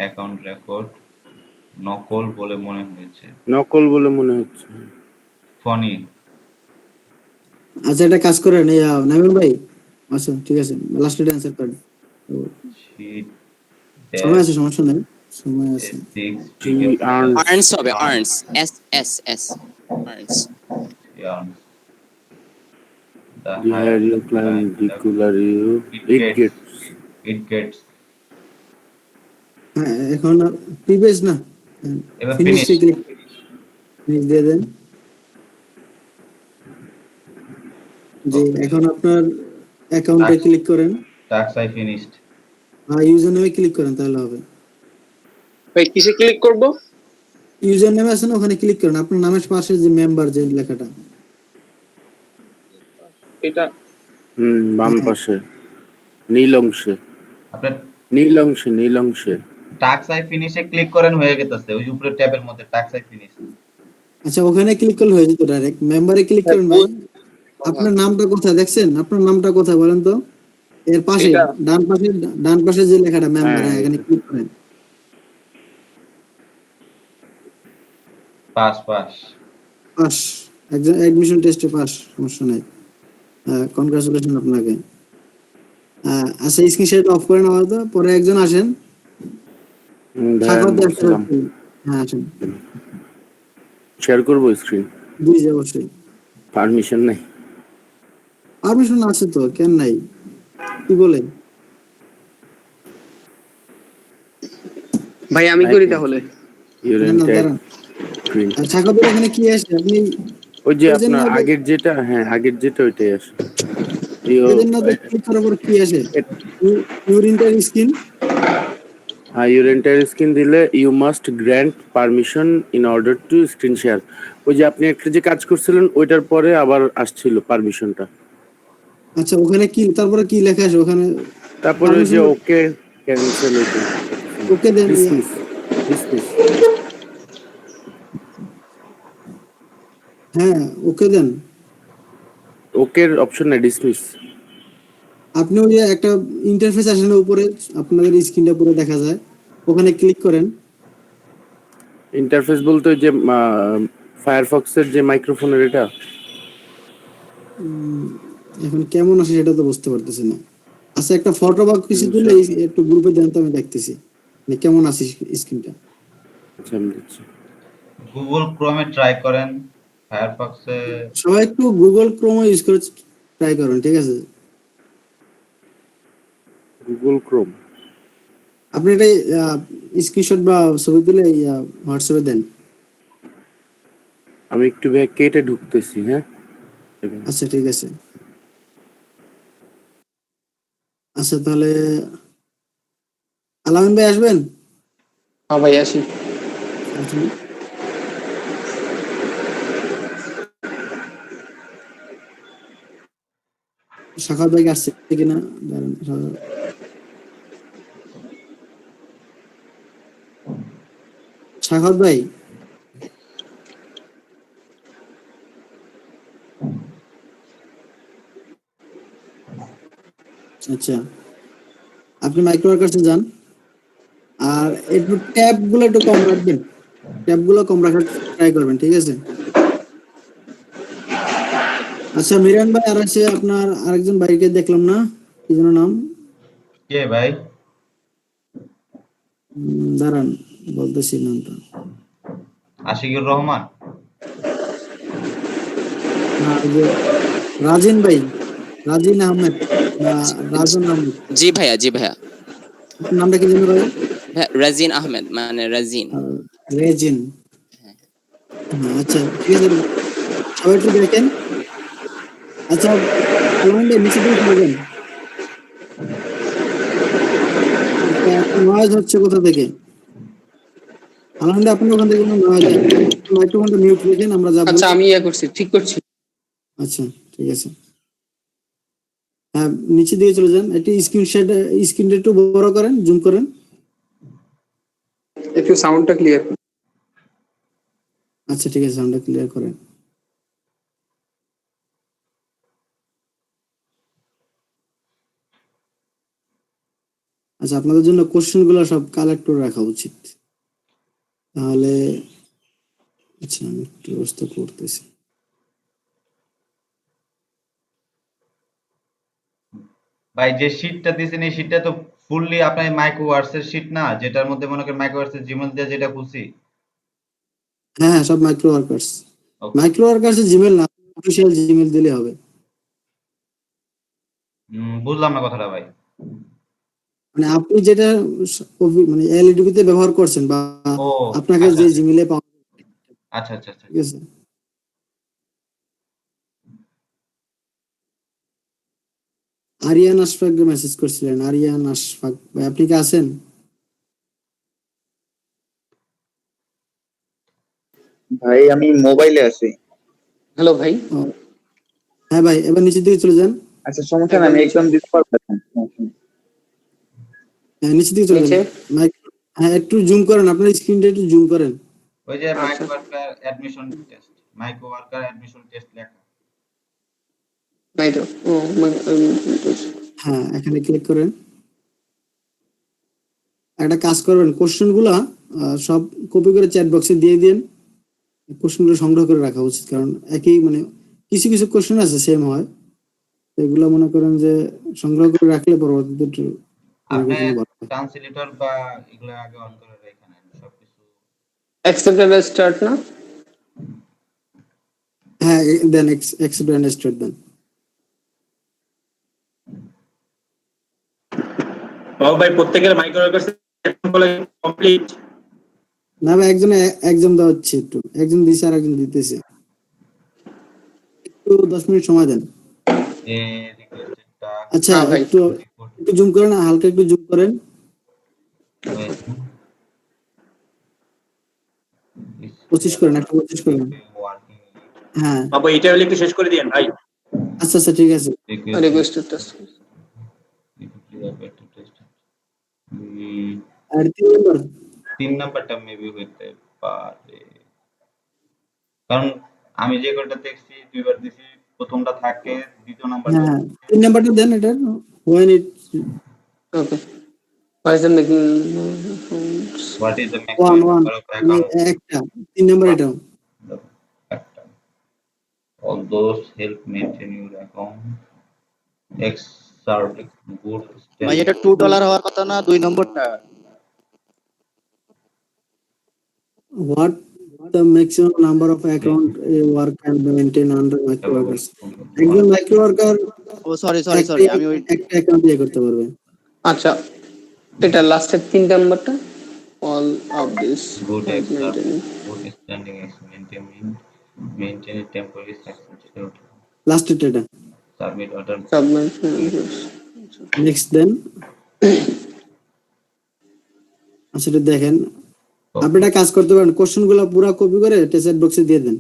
অ্যাকাউন্ট রেকর্ড নকল বলে মনে হচ্ছে। ফনি। আচ্ছা, এটা কাজ করেন, এই নামিম ভাই। আচ্ছা, ঠিক আছে, লাস্ট এটা অ্যানসার করেন। সময় আছে, সমস্যা নেই, সময় আছে। আর্নস হবে, earns, S S S, earns. The higher you climb, the cooler it gets. হ্যাঁ, এখন প্রিভিয়াস না, এবার ফিনিশ finish। ফিনিশ দিয়ে দেন। যে এখন আপনার অ্যাকাউন্টে ক্লিক করেন, টাস্ক আই ফিনিশড। আর ইউজার নেমে ক্লিক করেন, তাহলে হবে। ভাই কিসে ক্লিক করব? ইউজার নেমে আছে না, ওখানে ক্লিক করেন, আপনার নামের পাশে যে মেম্বার যে লেখাটা। এটা বাম হ্যাঁ। পাশে নীল অংশে, আপনার নীল অংশে। টাস্ক আই ফিনিশে ক্লিক করেন, হয়ে গেছে ওই যে উপরে ট্যাবের মধ্যে টাস্ক আই ফিনিশ। আচ্ছা, ওখানে ক্লিক করলে হয়ে যেত ডাইরেক্ট। মেম্বারে ক্লিক করেন ভাই। আপনার নামটা কোথায় দেখছেন? আপনার নামটা কোথায় বলেন তো? এর পাশে, এটা ডান পাশে যে লেখাটা মেম্বার, হ্যাঁ, এখানে ক্লিক করেন। Pass pass. পাস, অ্যাডমিশন টেস্টে পাস, সমস্যা নাই। কনগ্রাচুলেশন আপনাকে। আচ্ছা, স্ক্রিনশট অফ করেন আপাতত, পরে একজন আসেন। ভাইয়া সাগর দেব, বলছিলাম হ্যাঁ আসেন। শেয়ার করবো স্ক্রিন, জি অবশ্যই। পারমিশন নাই। পারমিশন আছে তো, কেন নাই? কি বলেন? ভাই আমি করি তাহলে। দাঁড়ান। স্ক্রিন সাগর দেব, এখানে কি আসে? আপনি ওই যে প্রেজেন্ট আপনার নাও, আগের যেটা, হ্যাঁ আগের যেটা ওইটাই আসে। প্রেজেন্ট নাও ক্লিক করার পর কি আসে? Your entire screen. Your entire screen দিলে you must grant permission in order to screen share. ওই যে আপনি একটা যে কাজ করছিলেন ওইটার পরে আবার আসছিল পারমিশনটা। আচ্ছা, ওখানে কি তারপরে কি লেখা আছে ওখানে? তারপরে ওই যে ওকে ক্যান্সেল, ওইটা ওকে দেন। Dismiss, dismiss. হ্যাঁ, ওকে দেন। ওকের অপশন নাই, ডিসমিস। আপনি ওই যে একটা ইন্টারফেস আসে না উপরে, আপনাদের স্ক্রিনটা পুরো দেখা যায়, ওখানে ক্লিক করেন। ইন্টারফেস বলতে ওই যে ফায়ারফক্সের যে মাইক্রোফোনের এটা। এখন কেমন আসে সেটা তো বুঝতে পারতেছি না। আচ্ছা, একটা ফটো বা কিছু তুলে একটু গ্রুপে দেন তো, আমি দেখতেছি মানে কেমন আছে স্ক্রিনটা। আচ্ছা আমি দিচ্ছি। গুগল ক্রোমে ট্রাই করেন, ফায়ারফক্সে। সবাই একটু গুগল ক্রোম ইউজ করে ট্রাই করুন, ঠিক আছে? Google Chrome. আপনি এটা স্ক্রিনশট বা ছবি তুলে হোয়াটসঅ্যাপে দেন। আমি একটু ব্যাগ কেটে ঢুকতেছি, হ্যাঁ। আচ্ছা ঠিক আছে। আচ্ছা তাহলে আলামিন ভাই আসবেন? হ্যাঁ ভাই আসি। আসুন। সাখাত ভাই আসছে কিনা দাঁড়ান। সাখাত ভাই, আচ্ছা আপনি মাইক্রো ওয়ার্কার্সে যান, আর একটু ট্যাব গুলো একটু কম রাখবেন, ট্যাব গুলো কম রাখার ট্রাই করবেন, ঠিক আছে? আচ্ছা মিরান ভাই, আর আছে আপনার আরেকজন ভাইকে দেখলাম না, কি যেন নাম? কে ভাই? দাঁড়ান বলতেছি নামটা। আশিকুর রহমান। না, ওই যে রাজিন ভাই, রাজিন আহমেদ না রাজন আহমেদ? জি ভাইয়া, জি ভাইয়া। আপনার নামটা কি যেন ভাই? হ্যাঁ, রাজিন আহমেদ, মানে রাজিন। রেজিন। হ্যাঁ আচ্ছা ঠিক আছে, সবাই একটু দেখেন। আচ্ছা আলহামদুলিল্লাহ, নিচে দিয়ে চলবেন। নয়েজ হচ্ছে কোথা থেকে? আলহামদুলিল্লাহ, আপনার ওখান থেকে কোনো নয়েজ আসছে? মাইক্রোফোনটা মিউট রেখেন, আমরা যা আচ্ছা বলছি। আমি করছি, ঠিক করছি। আচ্ছা ঠিক আছে। হ্যাঁ, নিচে দিয়ে চলে যান, একটু স্ক্রিনটা একটু বড় করেন, জুম করেন। একটু সাউন্ডটা ক্লিয়ার। আচ্ছা ঠিক আছে, সাউন্ডটা ক্লিয়ার করেন। আচ্ছা, আপনাদের জন্য কোশ্চেন গুলো সব কালেক্ট করে রাখা উচিত, তাহলে। আচ্ছা আমি একটু ব্যবস্থা করতেছি। ভাই যে শীটটা দিয়েছেন, এই শীটটা তো ফুললি আপনার মাইক্রো ওয়ার্ডসের শীট না, যেটার মধ্যে মনে করেন মাইক্রো ওয়ার্ডসের জিমেল দিয়ে যেটা খুলছি। হ্যাঁ হ্যাঁ, সব মাইক্রো ওয়ার্কার্স। ওকে। মাইক্রো ওয়ার্কার্স জিমেল না, অফিসিয়াল জিমেল দিলে হবে। বুঝলাম না কথাটা ভাই। মানে আপনি যেটা মানে এলইডিবি তে ব্যবহার করছেন, বা ও আপনাকে আচ্ছা যে আচ্ছা জিমেলে পাওয়া, আচ্ছা আচ্ছা আচ্ছা। ঠিক আছে? আচ্ছা, আরিয়ান আশফাক মেসেজ করছিলেন। আরিয়ান আশফাক ভাই, আপনি কি আছেন? ভাই আমি মোবাইলে আছি। হ্যালো ভাই। ও, হ্যাঁ ভাই, এবার নিচের দিকে চলে যান। আচ্ছা সমস্যা না, আমি এক্সাম দিতে পারবো এখন। সমস্যা নেই। হ্যাঁ, নিচের দিকে চলে যান। নিচে। মাইক, হ্যাঁ একটু জুম করেন, আপনার স্ক্রিনটা একটু জুম করেন। ওই যে আচ্ছা। মাইক্রো ওয়ার্কার অ্যাডমিশন টেস্ট লেখা। নাই তো। ও হ্যাঁ, এখানে ক্লিক করেন। একটা কাজ করবেন, কোশ্চেন গুলা সব কপি করে চ্যাট বক্সে দিয়ে দিন। কোশ্চেন গুলো সংগ্রহ করে রাখা উচিত, কারণ একই মানে কিছু কিছু কোশ্চেন আছে সেম হয়, এগুলো মনে করেন যে সংগ্রহ করে রাখলে পরবর্তীতে একটু আপনি জন্য ভালো হয়। ট্রান্সলেটর বা এগুলো আগে অন করে রাখেন সবকিছু। অ্যাকসেপ্টেড স্টার্ট না? হ্যাঁ, দেন এক্সেপ্ট এন্ড স্টার্ট দেন। ভাই প্রত্যেকের মাইক্রো কমপ্লিট। না ভাই, একজন দেওয়া হচ্ছে, একজন দিছে আর একজন দিতেছে, একটু 10 মিনিট সময় দেন। রিকোয়েস্টেডটা আচ্ছা, হ্যাঁ ভাই। একটু একটু জুম করেন, হালকা একটু জুম করেন। হয়েছে 25 করেন, একটু 25 করেন। ওয়ার্কিং হ্যাঁ, বাবু এটা হলে একটু শেষ করে দিয়েন ভাই। আচ্ছা আচ্ছা, ঠিক আছে। Requested test. আর 3 নম্বর। 3 নাম্বারটা মেবি হইতে পারে, কারণ আমি যে কয়টা দেখছি দুইবার দিছি, প্রথমটা থাকে, দ্বিতীয় নাম্বারটা হ্যাঁ, 3 নাম্বারটা দেন, এটা when it okay. Why is the making what is the one maximum one number of মানে অ্যাকাউন্ট একটা 3 নাম্বার এটা। all those help maintain your account exert good ভাই standing এটা $2 হওয়ার কথা না 2 নম্বরটা? What the maximum number of account a work can be maintained under micro workers? একজন মাইক্রো ওয়ার্কার ও সরি সরি সরি, আমি ওই একটা অ্যাকাউন্ট দিয়ে করতে পারবে। আচ্ছা, এটা লাস্টের 3 নাম্বারটা। All of this good help exert maintain. good standing maintain a temporary success last এটা। submit order submit. নেক্সট দেন। আচ্ছা, এটা দেখেন, আপনি একটা কাজ করতে পারেন, কোশ্চেন গুলো পুরো কপি করে টেক্সট বক্সে দিয়ে দেন।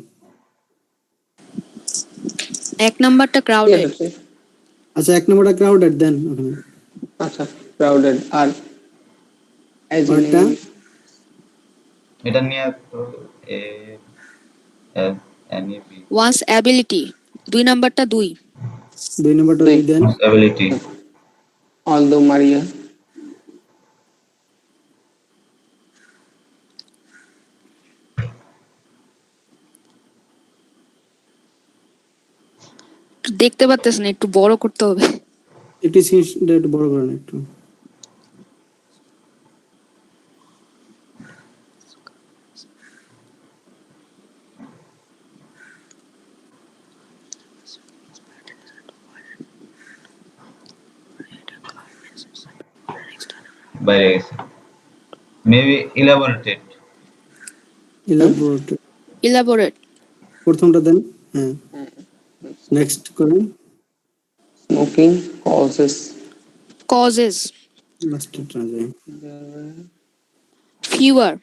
1 নাম্বারটা ক্রাউডেড। আচ্ছা, 1 নম্বরটা ক্রাউডেড দেন ওখানে। আচ্ছা, ক্রাউডেড। আর আরেকটা এটা নিয়ে তো এ NAB ওয়ান্স অ্যাবিলিটি 2 নাম্বারটা 2। 2 নম্বরটা দিয়ে দেন। ability although Maria দেখতে পাচ্ছেন, একটু বড় করতে হবে। একটু স্ক্রিনটা একটু বড় করেন একটু। বাইরে গেছে মেবি elaborated ইলাবোরেট প্রথমটা দেন। হ্যাঁ, নেক্সট করেন। smoking causes কজেস লাস্টটা যায়। ফিউয়ার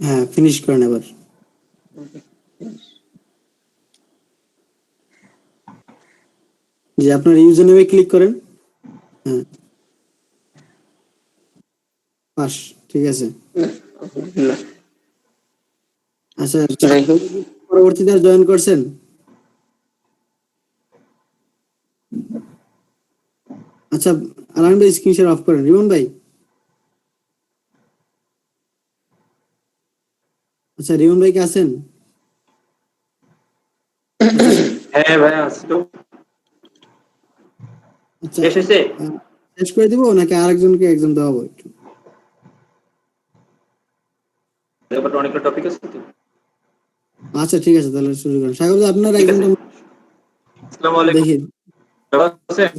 হ্যাঁ, ফিনিশ করেন এবার। যে আপনার ইউজার নেমে ক্লিক করেন। হ্যাঁ, পাস, ঠিক আছে। না। আচ্ছা, যাই হোক, পরবর্তীতে জয়েন করছেন। আচ্ছা, আলান ভাই স্ক্রিন শেয়ার অফ করেন। রিমন ভাই, আচ্ছা রিমন ভাই কে আছেন? হ্যাঁ ভাই আসছি তো। আচ্ছা, শেষ হয়েছে? শেষ করে দিব নাকি আরেকজনকে এক্সাম দেওয়াবো একটু? ব্যাপারটা অনেকটা টপিক আছে তো। আচ্ছা, ঠিক আছে, তাহলে শুরু করেন। স্বাগত, আপনার ঠিক আছে। এক্সামটা আসসালামু আলাইকুম। দেখি। ভালো আছেন?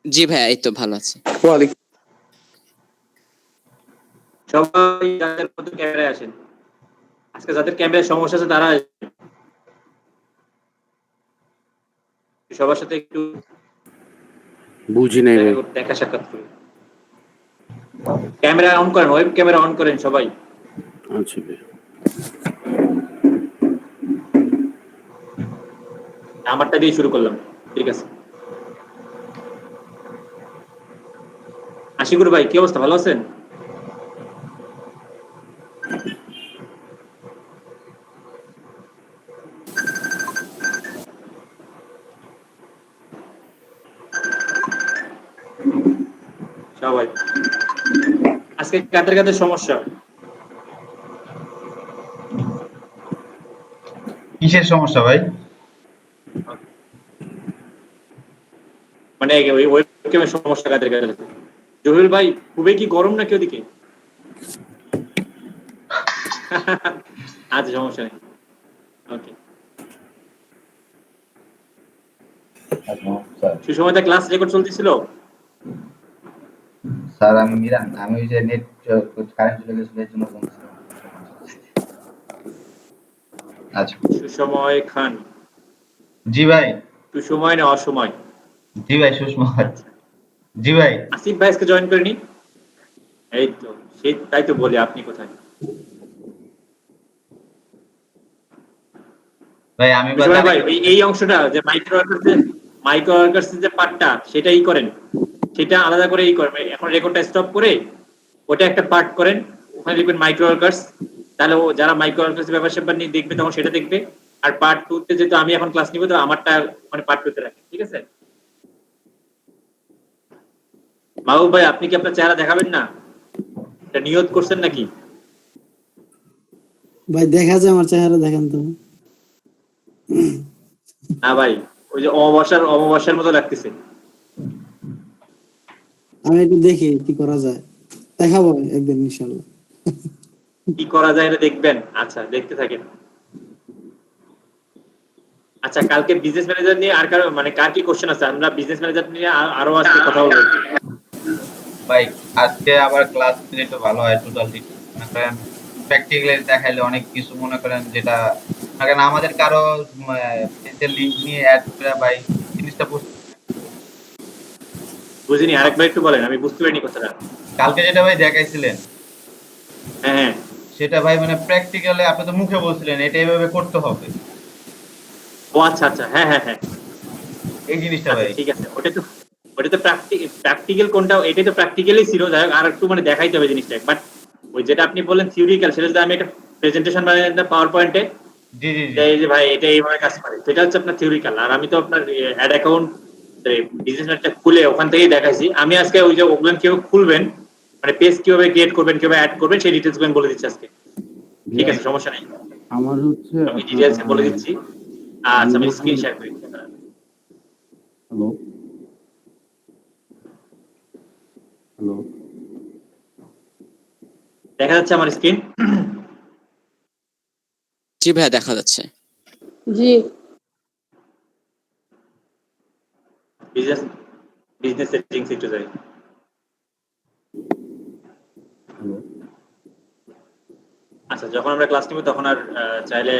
জি ভাই, এই তো ভালো আছি। ওয়ালাইকুম। সবাই যাদের মধ্যে ক্যামেরায় আসেন। আজকে যাদের ক্যামেরায় সমস্যা আছে তারা আসেন। সবার সাথে একটু বুঝি নাই ভাই। দেখা সাক্ষাৎ করি। ক্যামেরা অন করেন, ওয়েব ক্যামেরা অন করেন সবাই। আচ্ছা ভাই। আমারটা দিয়ে শুরু করলাম, ঠিক আছে। আশিকুর ভাই কি অবস্থা, ভালো আছেন? সবাই আজকে কাদের কাদের সমস্যা? কিসের সমস্যা ভাই? মানে ওই ওয়েবক্যামের সমস্যা কাদের কাদের? জহিরুল ভাই খুবই কি গরম নাকি ওদিকে? আচ্ছা সমস্যা নেই, ওকে। সুসময়টা ক্লাস রেকর্ড চলতেছিল? স্যার আমি মিরান, আমি ওই যে নেট কারেন্ট চলে গেছিল এর জন্য বলছিলাম। আচ্ছা সুসময় খান। জি ভাই। সুসময় না অসময়? জি ভাই সুসময়। জি ভাই। আসিফ ভাই আজকে জয়েন করেনি? এই তো সেই তাই তো বলি, আপনি কোথায়? ভাই আমি ভাই এই অংশটা যে মাইক্রো ওয়ার্কার্স যে পার্টটা সেটাই করেন, সেটা আলাদা করে করেন। এখন রেকর্ডটা স্টপ করে ওটা একটা পার্ট করেন, ওখানে লিখবেন মাইক্রো ওয়ার্কার্স, তাহলে ও যারা মাইক্রো ওয়ার্কার্স ব্যাপার স্যাপার নিয়ে দেখবে তখন সেটা দেখবে। আর পার্ট 2 তে যেহেতু আমি এখন ক্লাস নিব, তো আমারটা মানে পার্ট 2 তে রাখেন, ঠিক আছে? মাহবুব ভাই আপনি কি আপনার চেহারা দেখাবেন না? এটা নিয়ত করছেন নাকি? ভাই দেখা যায় আমার চেহারা, দেখেন তো। না ভাই ওই যে অমাবস্যার মতো লাগতেছে। আমি একটু দেখি কি করা যায়, দেখাবো একদিন ইনশাআল্লাহ। কি করা যায় এটা দেখবেন? আচ্ছা দেখতে থাকেন। আচ্ছা কালকে বিজনেস ম্যানেজার নিয়ে আর কার কি কোশ্চেন আছে? আমরা বিজনেস ম্যানেজার নিয়ে আরো আজকে কথা বলবো ভাই। আজকে আবার ক্লাস দিলে একটু ভালো হয়, টোটালি মনে করেন প্র্যাকটিক্যালি দেখাইলে অনেক কিছু মনে করেন যেটা মনে করেন আমাদের কারো পেজের লিংক নিয়ে অ্যাড করে ভাই জিনিসটা বুঝিনি, আরেকবার একটু বলেন, আমি বুঝতে পারিনি কথাটা। কালকে যেটা ভাই দেখাইছিলেন, হ্যাঁ সেটা ভাই মানে প্র্যাকটিক্যালি আপনি তো মুখে বলছিলেন এটা এইভাবে করতে হবে। ও আচ্ছা আচ্ছা, হ্যাঁ হ্যাঁ হ্যাঁ, এই জিনিসটা ভাই ঠিক আছে। ওটা তো প্র্যাকটিক্যাল কোনটা, এটাই তো প্র্যাকটিক্যালি ছিল। যাই হোক আর একটু মানে দেখাইতে হবে জিনিসটা। বাট ওই যেটা আপনি বললেন থিওরিক্যাল, সেটা যদি আমি একটা প্রেজেন্টেশন বানাই পাওয়ার পয়েন্টে, জি জি এই যে ভাই এটা এইভাবে কাজ করে, সেটা হচ্ছে আপনার থিওরিক্যাল। আর আমি তো আপনার অ্যাড অ্যাকাউন্ট বিজনেসটা খুলে ওখান থেকেই দেখাইছি। আমি আজকে ওই যে ওগুলো কিভাবে খুলবেন, মানে পেজ কিভাবে ক্রিয়েট করবেন, কিভাবে অ্যাড করবেন, সেই ডিটেইলস গুলো বলে দিচ্ছি আজকে, ঠিক আছে? সমস্যা নেই, আমার হচ্ছে আমি ডিটেইলস বলে দিচ্ছি। আচ্ছা আমি স্ক্রিন শেয়ার করি। হ্যালো হ্যালো দেখা যাচ্ছে আমার স্ক্রিন? জি ভাইয়া দেখা যাচ্ছে। জি বিজনেস সেটিংস একটু যাই। আচ্ছা যখন আমরা ক্লাস নিব তখন আর চাইলে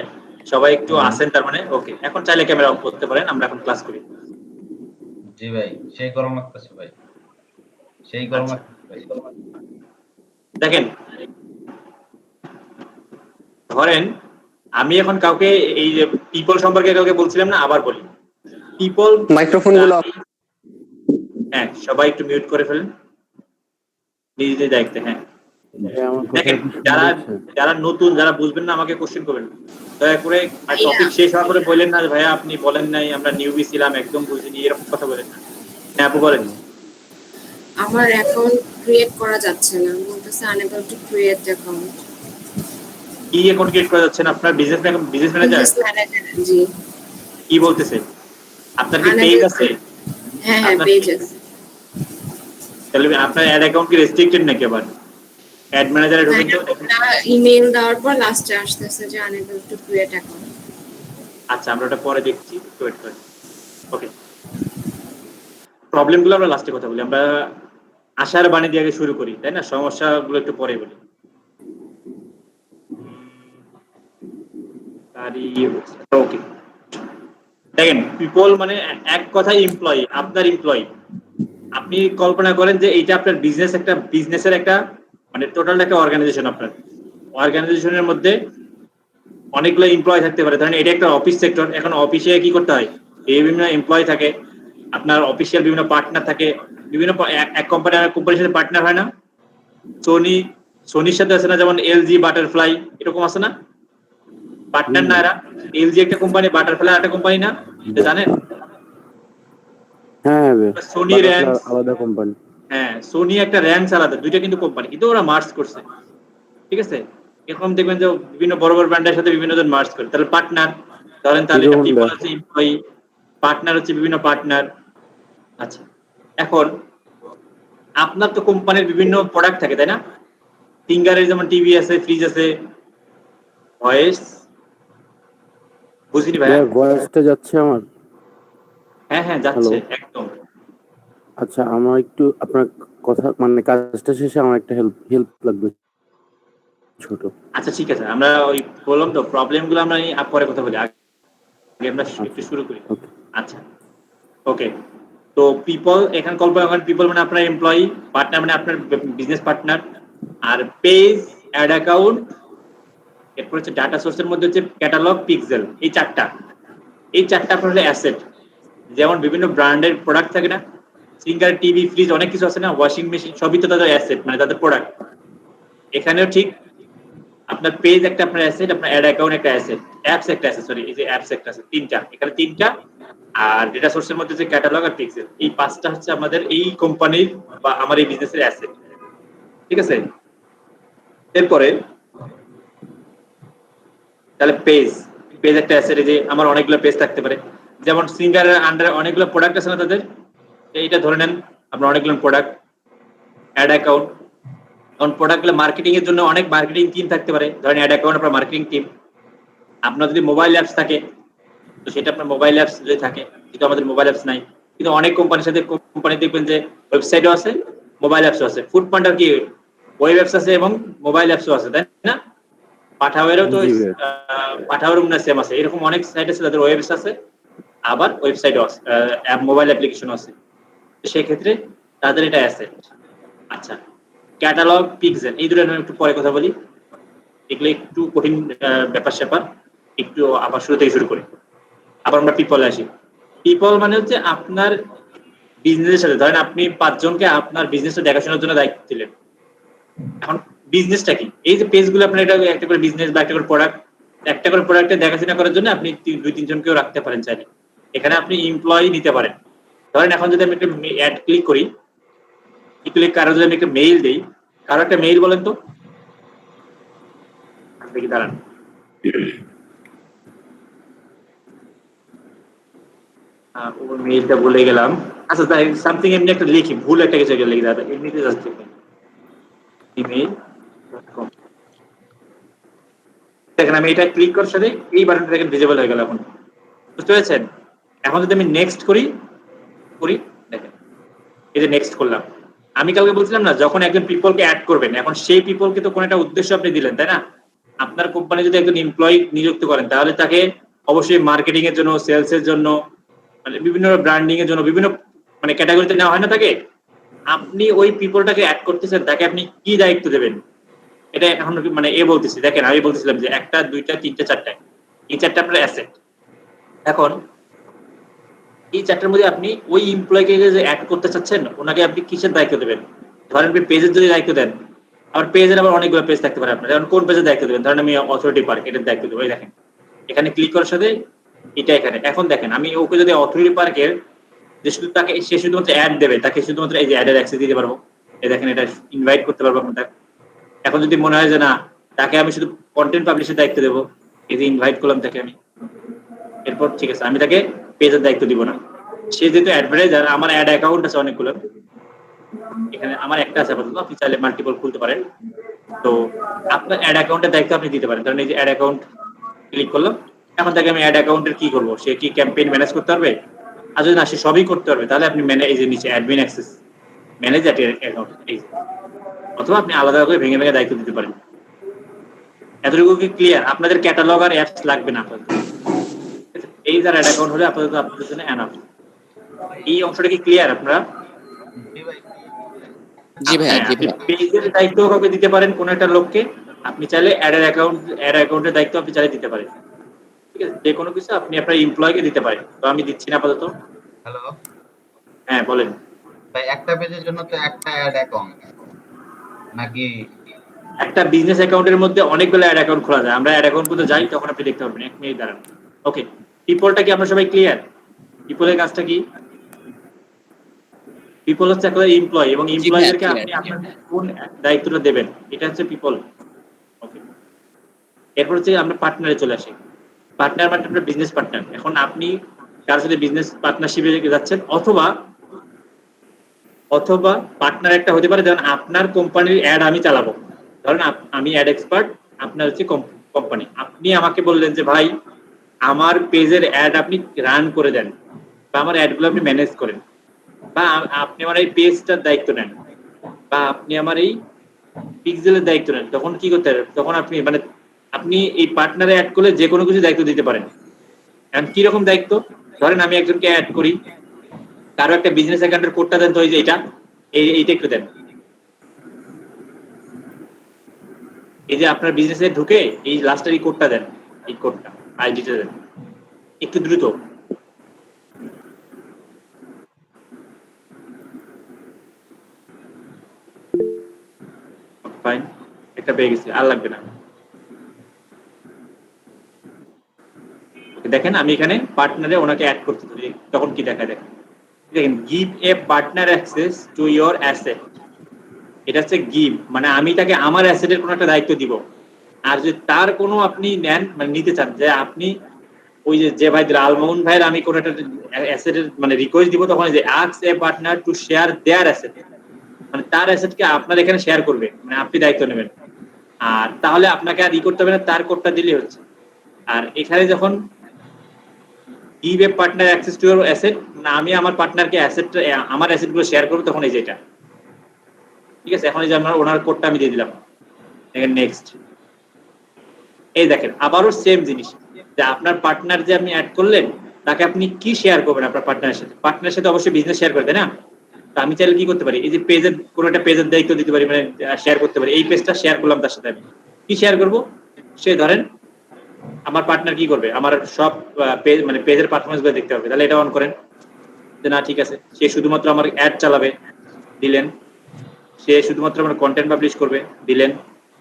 সবাই একটু আসেন, তার মানে ওকে। এখন চাইলে ক্যামেরা অফ করতে পারেন, আমরা এখন ক্লাস করি। জি ভাই সেই গরম লাগতেছে ভাই, সেই গরম লাগতেছে ভাই। দেখেন ধরেন আমি এখন কাউকে এই যে পিপল সম্পর্কে কাউকে বলছিলাম না, আবার বলি পিপল। মাইক্রোফোন গুলো হ্যাঁ সবাই একটু মিউট করে ফেলেন নিজে দেখতে। হ্যাঁ দেখেন যারা নতুন, যারা বুঝবেন না আমাকে কোশ্চেন করবেন দয়া করে। আর টপিক শেষ হওয়ার পরে বললেন না ভাইয়া আপনি বলেন নাই, আমরা নিউবি ছিলাম, একদম বুঝিনি, এরকম কথা বলেন না। হ্যাঁ আপু বলেন। আমার অ্যাকাউন্ট ক্রিয়েট করা যাচ্ছে না, বলতেছে আনএবল টু ক্রিয়েট অ্যাকাউন্ট। কি অ্যাকাউন্ট ক্রিয়েট করা যাচ্ছে না? আপনার বিজনেস ম্যানেজার? জি। কি বলতেছে? আপনার কি পেজ আছে? হ্যাঁ হ্যাঁ পেজ আছে। তাহলে আপনার অ্যাড অ্যাকাউন্ট কি রেস্ট্রিক্টেড নাকি? আবার অ্যাড ম্যানেজারে ঢুকেন তো ইমেল দেওয়ার পর লাস্টে আসতেছে যে আনএবল টু ক্রিয়েট অ্যাকাউন্ট। আচ্ছা আমরা ওটা পরে দেখছি, ওয়েট করেন। ওকে প্রবলেমগুলো আমরা লাস্টে কথা বলি। আমরা আশার বাণী দিয়ে আগে শুরু করি, তাই না? সমস্যাগুলো একটু পরে বলি। ওকে দেখেন পিপল মানে এক কথায় এমপ্লয়ি, আপনার এমপ্লয়ি। আপনি কল্পনা করেন যে এইটা আপনার বিজনেসের একটা মানে টোটাল একটা অর্গানাইজেশন। আপনার অর্গানাইজেশনের মধ্যে অনেকগুলো এমপ্লয়ি থাকতে পারে। ধরেন এটা একটা অফিস সেক্টর। এখন অফিসে কি করতে হয়, বিভিন্ন এমপ্লয়ি থাকে, আপনার অফিসিয়াল বিভিন্ন পার্টনার থাকে, বিভিন্ন এক কোম্পানির সাথে পার্টনার হয় না। সোনির সাথে আছে না, যেমন এলজি, বাটারফ্লাই, এরকম আছে না পার্টনার না এরা? এলজি একটা কোম্পানি, বাটারফ্লাই একটা কোম্পানি না, এটা জানেন? হ্যাঁ সোনি র্যান্স, আলাদা কোম্পানি। হ্যাঁ সোনি একটা র্যান্স আলাদা, দুইটা কিন্তু কোম্পানি, কিন্তু ওরা মার্জ করছে। ঠিক আছে, এরকম দেখবেন যে বিভিন্ন বড় বড় ব্র্যান্ডের সাথে বিভিন্ন জন মার্জ করে। তাহলে পার্টনার ধরেন, তাহলে এটা পিপল হচ্ছে এমপ্লয়ি, পার্টনার হচ্ছে বিভিন্ন পার্টনার। আচ্ছা, এখন আপনার তো কোম্পানির বিভিন্ন প্রোডাক্ট থাকে, তাই না? ফিঙ্গারের যেমন টিভি আছে, ফ্রিজ আছে, ভয়েস বুঝিনি ভাইয়া? ভয়েসটা যাচ্ছে আমার? হ্যাঁ হ্যাঁ যাচ্ছে একদম। আচ্ছা, আমার একটু আপনার কথা মানে কাজটা শেষে আমার একটা হেল্প লাগবে ছোট। আচ্ছা ঠিক আছে, আমরা ওই বললাম তো প্রবলেম গুলো আমরা পরে কথা বলি, আগে আমরা একটু শুরু করি। আচ্ছা ওকে, তো পিপল এখানে কল্পনা করেন, পিপল মানে আপনার এমপ্লয়ি, পার্টনার মানে আপনার বিজনেস পার্টনার, আর পেজ, অ্যাড অ্যাকাউন্ট, এরপর হচ্ছে ডাটা সোর্সের মধ্যে হচ্ছে ক্যাটালগ, পিক্সেল। এই চারটা আপনার হলো অ্যাসেট। যেমন বিভিন্ন ব্র্যান্ডের প্রোডাক্ট থাকে না, সিঙ্গার, টিভি, ফ্রিজ, অনেক কিছু আছে না, ওয়াশিং মেশিন, সবই তো তাদের অ্যাসেট, মানে তাদের প্রোডাক্ট। এখানেও ঠিক আপনার পেজ একটা আপনার অ্যাসেট, আপনার অ্যাড অ্যাকাউন্ট একটা অ্যাসেট, অ্যাপস একটা অ্যাসেট, সরি এই যে অ্যাপস একটা আছে, তিনটা, এখানে তিনটা। আর ডেটা সোর্সের মধ্যে যে ক্যাটালগ আর পিক্সেল, এই পাঁচটা হচ্ছে আমাদের এই কোম্পানির বা আমার এই বিজনেসের অ্যাসেট। ঠিক আছে, এরপরে তাহলে পেজ একটা অ্যাসেট, যে আমার অনেকগুলো পেজ থাকতে পারে। যেমন সিঙ্গারের আন্ডারে অনেকগুলো প্রোডাক্ট আছে না তাদের, এইটা ধরে নেন আপনার অনেকগুলো প্রোডাক্ট। অ্যাড অ্যাকাউন্ট, কারণ প্রোডাক্টগুলো মার্কেটিং এর জন্য অনেক মার্কেটিং টিম থাকতে পারে, ধরেন অ্যাড অ্যাকাউন্ট আপনার মার্কেটিং টিম। আপনার যদি মোবাইল অ্যাপস থাকে তো সেটা আপনার মোবাইল অ্যাপস যদি থাকে, কিন্তু আমাদের মোবাইল অ্যাপস নাই। কিন্তু অনেক কোম্পানির সাথে কোম্পানি দেখবেন যে ওয়েবসাইটও আছে, মোবাইল অ্যাপসও আছে। ফুড পান্ডার কি ওয়েব অ্যাপস আছে এবং মোবাইল অ্যাপসও আছে, তাই না? পাঠাওয়েরও তো পাঠাওয়ের না সেম আছে, এরকম অনেক সাইট আছে যাদের ওয়েবস আছে, আবার ওয়েবসাইটও আছে, মোবাইল অ্যাপ্লিকেশনও আছে। তো সেই ক্ষেত্রে তাদের এটা অ্যাসেট। আচ্ছা, ক্যাটালগ, পিক্সেল, এই দুটো আমি একটু পরে কথা বলি, এগুলো একটু কঠিন ব্যাপার স্যাপার, একটু আবার শুরু থেকে শুরু করি। আবার আমরা পিপলে আসি। পিপল মানে হচ্ছে আপনার বিজনেসের সাথে, ধরেন আপনি 5 জনকে আপনার বিজনেসটা দেখাশোনার জন্য দায়িত্ব দিলেন। এখন বিজনেসটা কি, এই যে পেজগুলো আপনার এটা একটা করে বিজনেস বা একটা করে প্রোডাক্ট, একটা করে প্রোডাক্টের দেখাশোনা করার জন্য আপনি 2-3 জনকেও রাখতে পারেন চাইলে। এখানে আপনি এমপ্লয়ি নিতে পারেন। ধরেন এখন যদি আমি একটা অ্যাড ক্লিক করি, কারো যদি আমি একটা মেইল দিই, কারো একটা মেইল বলেন তো দেখি, দাঁড়ান। ওর মেইলটা ভুলে গেলাম। আচ্ছা তাই সামথিং এমনি একটা লিখি, ভুল একটা কিছু লিখে দাদা, এমনিতে জাস্ট ইমেইল। দেখেন আমি এটা ক্লিক করার সাথে এই বাটনটা দেখেন ভিজিবল হয়ে গেল। এখন বুঝতে পেরেছেন? এখন যদি আমি নেক্সট করি, দেখেন এই যে নেক্সট করলাম। আমি কালকে বলছিলাম না, যখন একজন পিপলকে অ্যাড করবেন, এখন সেই পিপলকে তো কোনো একটা উদ্দেশ্য আপনি দিলেন, তাই না? আপনার কোম্পানি যদি একজন এমপ্লয়ি নিযুক্ত করেন, তাহলে তাকে অবশ্যই মার্কেটিং এর জন্য, সেলস এর জন্য, মানে বিভিন্ন ব্র্যান্ডিং এর জন্য বিভিন্ন মানে ক্যাটাগরিতে নেওয়া হয় না তাকে। আপনি ওই পিপলটাকে অ্যাড করতেছেন, তাকে আপনি কি দায়িত্ব দেবেন, এটা এখন মানে বলতেছি। দেখেন আমি বলতেছিলাম যে 1টা 2টা 3টা 4টা, এই 4টা আপনার অ্যাসেট। এখন এই 4টার মধ্যে আপনি ওই এমপ্লয়িকে যে অ্যাড করতে চাচ্ছেন, ওনাকে আপনি কিসের দায়িত্ব দেবেন? ধরেন আপনি পেজের যদি দায়িত্ব দেন, আবার পেজের আবার অনেকগুলো পেজ থাকতে পারে আপনার, যেমন কোন পেজের দায়িত্ব দেবেন? ধরেন আমি অথরিটি পার্ক, এটার দায়িত্ব দেবো। এই দেখেন এখানে ক্লিক করার সাথে এটা এখানে। এখন দেখেন আমি ওকে যদি অথরিটি পার্কের যে শুধু তাকে, সে শুধুমাত্র অ্যাড দেবে, তাকে শুধুমাত্র এই যে অ্যাডের অ্যাক্সেস দিতে পারবো। এই দেখেন এটা ইনভাইট করতে পারবো আপনার। এখন যদি মনে হয় যে না, তাকে আমি শুধু কন্টেন্ট পাবলিশের দায়িত্ব দেবো, এই যে ইনভাইট করলাম তাকে আমি, এরপর ঠিক আছে আমি তাকে পেজের দায়িত্ব দিব না। সে যেহেতু অ্যাডভার্টাইজার, আমার অ্যাড অ্যাকাউন্ট আছে অনেকগুলো, এখানে আমার একটা আছে আপাতত, আপনি চাইলে মাল্টিপল খুলতে পারেন। তো আপনার অ্যাড অ্যাকাউন্টের দায়িত্ব আপনি দিতে পারেন। কারণ এই যে অ্যাড অ্যাকাউন্ট ক্লিক করলাম, এখন তাকে আমি অ্যাড অ্যাকাউন্টের কি করবো, সে কি ক্যাম্পেইন ম্যানেজ করতে পারবে? আর যদি না সে সবই করতে পারবে, তাহলে আপনি এই যে নিচে অ্যাডমিন অ্যাক্সেস, ম্যানেজ অ্যাকাউন্ট, এই অথবা আপনি আলাদা করে ভেঙে ভেঙে দায়িত্ব দিতে পারেন। এতটুকু কি ক্লিয়ার? আপনাদের ক্যাটালগ আর অ্যাপস লাগবে না আপনাদের। পেজ আর অ্যাড অ্যাকাউন্ট হলে আপাতত আপনাদের জন্য এনাফ। এই অংশটা কি ক্লিয়ার আপনারা? জি ভাইয়া, জি ভাইয়া। পেজের দায়িত্ব কাউকে দিতে পারেন, কোন একটা লোককে। আপনি চাইলে অ্যাড অ্যাকাউন্টের দায়িত্ব আপনি চাইলে দিতে পারেন। ঠিক আছে, যে কোনো কিছু আপনি আপনার এমপ্লয়কে দিতে পারেন। তো আমি দিচ্ছি না আপাতত। হ্যালো হ্যাঁ বলেন। ভাই, একটা পেজের জন্য তো একটা অ্যাড অ্যাকাউন্ট নাকি? একটা বিজনেস অ্যাকাউন্টের মধ্যে অনেকগুলো অ্যাড অ্যাকাউন্ট খোলা যায়। আমরা অ্যাড অ্যাকাউন্ট করতে যাই, তখন আপনি দেখতে পারবেন। 1 মিনিট দাঁড়ান। ওকে, পিপলটা কি আমরা সবাই ক্লিয়ার? পিপলের কাজটা কি? পিপল হচ্ছে একটা এমপ্লয়ি, এবং এমপ্লয়িদেরকে আপনি আপনার কোন দায়িত্বটা দেবেন, এটা হচ্ছে পিপল। ওকে, এরপর হচ্ছে আমরা পার্টনারে চলে আসি। পার্টনার মানে আপনার বিজনেস পার্টনার। এখন আপনি কারোর সাথে বিজনেস পার্টনারশিপে যাচ্ছেন, অথবা পার্টনার একটা হতে পারে, যেমন আপনার কোম্পানির অ্যাড আমি চালাবো। ধরেন আমি অ্যাড এক্সপার্ট, আপনার হচ্ছে কোম্পানি। আপনি আমাকে বললেন যে ভাই আমার পেজের অ্যাড আপনি রান করে দেন, বা আমার অ্যাডগুলো আপনি ম্যানেজ করেন, বা আপনি আমার এই পেজটার দায়িত্ব নেন, বা আপনি আমার এই পিক্সেলের দায়িত্ব নেন। তখন কি করতে হবে? তখন আপনি এই পার্টনারে অ্যাড করলে যে কোনো কিছু দায়িত্ব দিতে পারেন। এখন কিরকম দায়িত্ব? ধরেন আমি একজনকে অ্যাড করি, কারো একটা বিজনেস অ্যাকাউন্টের কোডটা দেন, তো এই যে এইটা একটু দেন। এই যে আপনার বিজনেসে ঢুকে এই লাস্টের এই কোডটা দেন, এই কোডটা আইডিটা দেন একটু দ্রুত। ফাইন, একটা পেয়ে গেছি, আর লাগবে না। দেখেন আমি এখানে পার্টনারে ওনাকে অ্যাড করতে পারি, তখন কি দেখা দেখেন give a partner access to your asset. এটা হচ্ছে গিভ, মানে আমি তাকে আমার অ্যাসেটের কোনো একটা দায়িত্ব দিব। আর যদি তার কোনো আপনি নেন, মানে নিতে চান, যে আপনি ওই যে ভাই আলমোহন ভাইয়ের আমি কোনো একটা অ্যাসেটের মানে রিকোয়েস্ট দিব, তখন যে ask a partner to share there asset, মানে তার অ্যাসেটকে আপনার এখানে শেয়ার করবে, মানে আপনি দায়িত্ব নেবেন। আর তাহলে আপনাকে আর করতে হবে না, তার কোডটা দিলেই হচ্ছে। আর এখানে যখন give a partner access to your asset, না আমি আমার পার্টনারকে আমার অ্যাসেটগুলো শেয়ার করব, তখন এই যেটা। ঠিক আছে, এখন এই যে ওনার কোডটা আমি দিয়ে দিলাম। দেখেন নেক্সট, এই দেখেন আবারও সেম জিনিস, যে আপনার পার্টনার যে আপনি অ্যাড করলেন, তাকে আপনি কি শেয়ার করবেন আপনার পার্টনারের সাথে অবশ্যই বিজনেস শেয়ার করবে, না? তো আমি চাইলে কি করতে পারি, এই যে পেজের কোনো একটা পেজের দায়িত্ব দিতে পারি, মানে শেয়ার করতে পারি। এই পেজটা শেয়ার করলাম তার সাথে, আমি কি শেয়ার করব? সে ধরেন আমার পার্টনার কি করবে, আমার সব পেজ মানে পেজের পারফরমেন্স গুলো দেখতে হবে, তাহলে এটা অন করেন। যে না ঠিক আছে, সে শুধুমাত্র আমার অ্যাড চালাবে, দিলেন। সে শুধুমাত্র আমার কন্টেন্ট পাবলিশ করবে, দিলেন।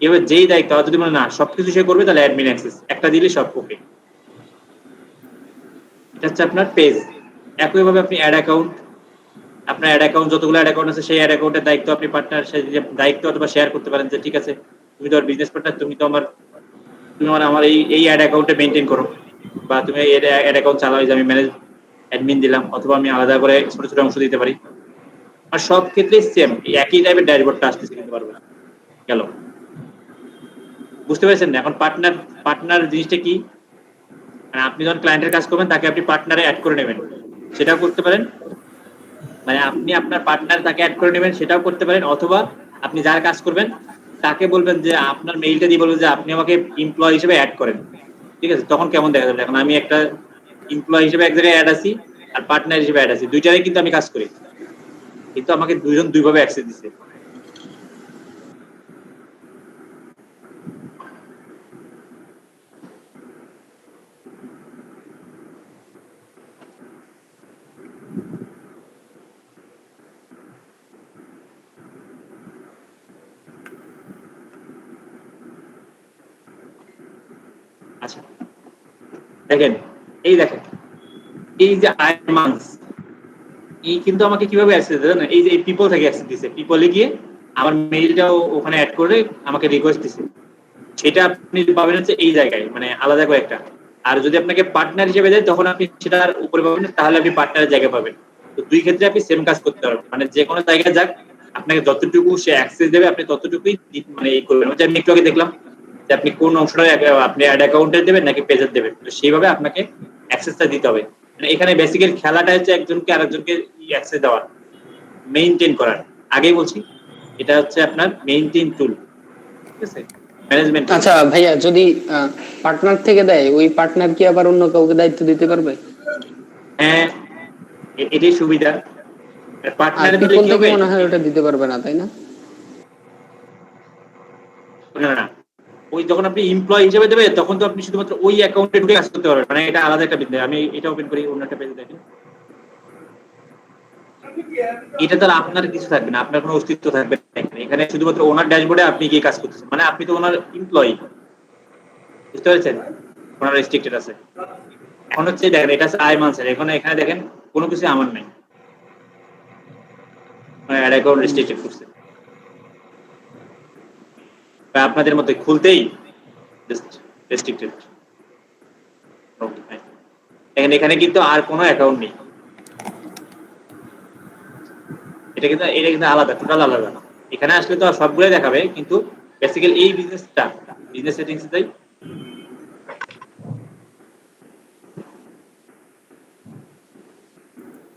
এবার যেই দায়িত্ব, যদি না সবকিছু সে করবে, তাহলে অ্যাডমিন অ্যাক্সেস একটা দিলে সব ওকে। এটা হচ্ছে আপনার পেজ। একইভাবে আপনি অ্যাড অ্যাকাউন্ট, আপনার অ্যাড অ্যাকাউন্ট যতগুলো অ্যাড অ্যাকাউন্ট আছে, সেই অ্যাড অ্যাকাউন্টের দায়িত্ব আপনি পার্টনার সাথে দায়িত্ব অথবা শেয়ার করতে পারেন, যে ঠিক আছে তুমি তো আর বিজনেস পার্টনার, তুমি আমার এই অ্যাড অ্যাকাউন্টে মেইনটেইন করো, বা তুমি এই অ্যাড অ্যাকাউন্ট চালাও, যে আমি ম্যানেজ অ্যাডমিন দিলাম, অথবা আমি আলাদা করে ছোট ছোট অংশ দিতে পারি। আর সব ক্ষেত্রেই সেম একই টাইপের ড্যাশবোর্ডটা আসতেছে, কিন্তু পারবে না। গেল, বুঝতে পেরেছেন না? এখন পার্টনার জিনিসটা কি, মানে আপনি যখন ক্লায়েন্টের কাজ করবেন, তাকে আপনি পার্টনারে অ্যাড করে নেবেন, সেটাও করতে পারেন। মানে আপনি আপনার পার্টনার তাকে অ্যাড করে নেবেন, সেটাও করতে পারেন। অথবা আপনি যার কাজ করবেন তাকে বলবেন যে আপনার মেইলটা দিয়ে বলবেন যে আপনি আমাকে এমপ্লয়ি হিসেবে অ্যাড করেন। ঠিক আছে, তখন কেমন দেখা যাবে? এখন আমি একটা এমপ্লয়ি হিসেবে এক জায়গায় অ্যাড আছি, আর পার্টনার হিসেবে অ্যাড আছি, দুইটারই কিন্তু আমি কাজ করি, কিন্তু আমাকে দুইজন দুইভাবে অ্যাক্সেস দিচ্ছে। আচ্ছা দেখেন, দেখেন এই যে মান্থস, এই কিন্তু আমাকে কিভাবে অ্যাক্সেস দেবে না, এই যে পিপল থেকে অ্যাক্সেস দিছে, পিপলে গিয়ে আমার মেইলটাও ওখানে অ্যাড করে আমাকে রিকোয়েস্ট দিছে। সেটা আপনি পাবেন হচ্ছে এই জায়গায়, মানে আলাদা করে একটা। আর যদি আপনাকে পার্টনার হিসেবে দেয়, তখন আপনি সেটার উপরে পাবেন, তাহলে আপনি পার্টনারের জায়গায় পাবেন। তো দুই ক্ষেত্রে আপনি সেম কাজ করতে পারবেন, মানে যে কোনো জায়গায় যাক, আপনাকে যতটুকু সে অ্যাক্সেস দেবে, আপনি ততটুকুই মানে এই করবেন। আমি একটু আগে দেখলাম যে আপনি কোন অংশটা আপনি অ্যাড অ্যাকাউন্টে দেবেন নাকি পেজের দেবেন, তো সেইভাবে আপনাকে অ্যাক্সেসটা দিতে হবে। মানে এখানে বেসিক্যালি খেলাটা হচ্ছে একজনকে আরেকজনকে অ্যাক্সেস দেওয়ার, মেইনটেইন করার। আগেই বলছি, এটা হচ্ছে আপনার মেইনটেইন টুল। ঠিক আছে, ম্যানেজমেন্ট। আচ্ছা ভাইয়া, যদি পার্টনার থেকে দেয়, ওই পার্টনার কি আবার অন্য কাউকে দায়িত্ব দিতে পারবে? হ্যাঁ, এটাই সুবিধা। আর পার্টনার দিলে পিপল কি থেকে হবে? মনে হয় ওটা দিতে পারবে না, তাই না? না না, ওই যখন আপনি এমপ্লয়ি হিসেবে দেবে তখন তো আপনি শুধুমাত্র ওই অ্যাকাউন্টে ঢুকে কাজ করতে পারবেন, মানে এটা আলাদা একটা বিজনেস। আমি এটা ওপেন করি, অন্য একটা পেজে দেখেন। এটা তাহলে আপনার কিছু থাকবে না, আপনার কোনো অস্তিত্ব থাকবে না এখানে। এখানে শুধুমাত্র ওনার ড্যাশবোর্ডে আপনি গিয়ে কাজ করতেছেন, মানে আপনি তো ওনার এমপ্লয়ি, বুঝতে পেরেছেন? ওনার রেস্ট্রিক্টেড আছে। এখন হচ্ছে দেখেন, এটা আছে আই মানসের, এখানে দেখেন কোনো কিছু আমার নাই, মানে অ্যাড অ্যাকাউন্ট রেস্ট্রিক্টেড করছে। আপনাদের মধ্যে খুলতেই জাস্ট রেস্ট্রিক্টেড। এখানে কিন্তু আর কোনো অ্যাকাউন্ট নেই। এটা কিন্তু আলাদা, টোটাল আলাদা। এখানে আসলে তো সবগুলোই দেখাবে, কিন্তু বেসিক্যালি এই বিজনেসটা, বিজনেস সেটিংসে যাই।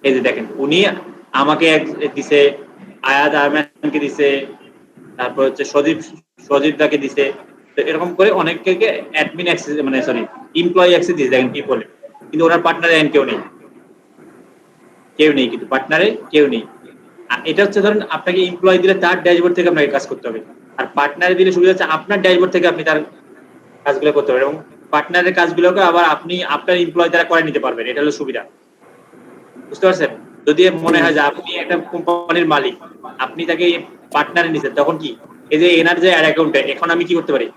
এই যে দেখেন, উনি আমাকে দিছে, আয়াত আহমেদকে দিছে, তারপর হচ্ছে সজীব দাকে দিছে। তো এরকম করে অনেককে অ্যাডমিন অ্যাক্সেস, মানে সরি এমপ্লয়ি অ্যাক্সেস দিয়েছে দেখেন পিপলে, কিন্তু ওনার পার্টনারে কেউ নেই কিন্তু পার্টনারে কেউ নেই। আর এটা হচ্ছে ধরেন আপনাকে এমপ্লয়ি দিলে তার ড্যাশবোর্ড থেকে আপনাকে কাজ করতে হবে, আর পার্টনারে দিলে সুবিধা হচ্ছে আপনার ড্যাশবোর্ড থেকে আপনি তার কাজগুলো করতে পারবেন, এবং পার্টনারের কাজগুলোকে আবার আপনি আপনার এমপ্লয়ি দ্বারা করে নিতে পারবেন। এটা হলো সুবিধা, বুঝতে পারছেন? যদি মনে হয় যে আপনি একটা কোম্পানির মালিক, আপনি তাকে পার্টনারে নিছেন, তখন কি এই যে এনার যে অ্যাড অ্যাকাউন্টে এখন আমি কি করতে পারি,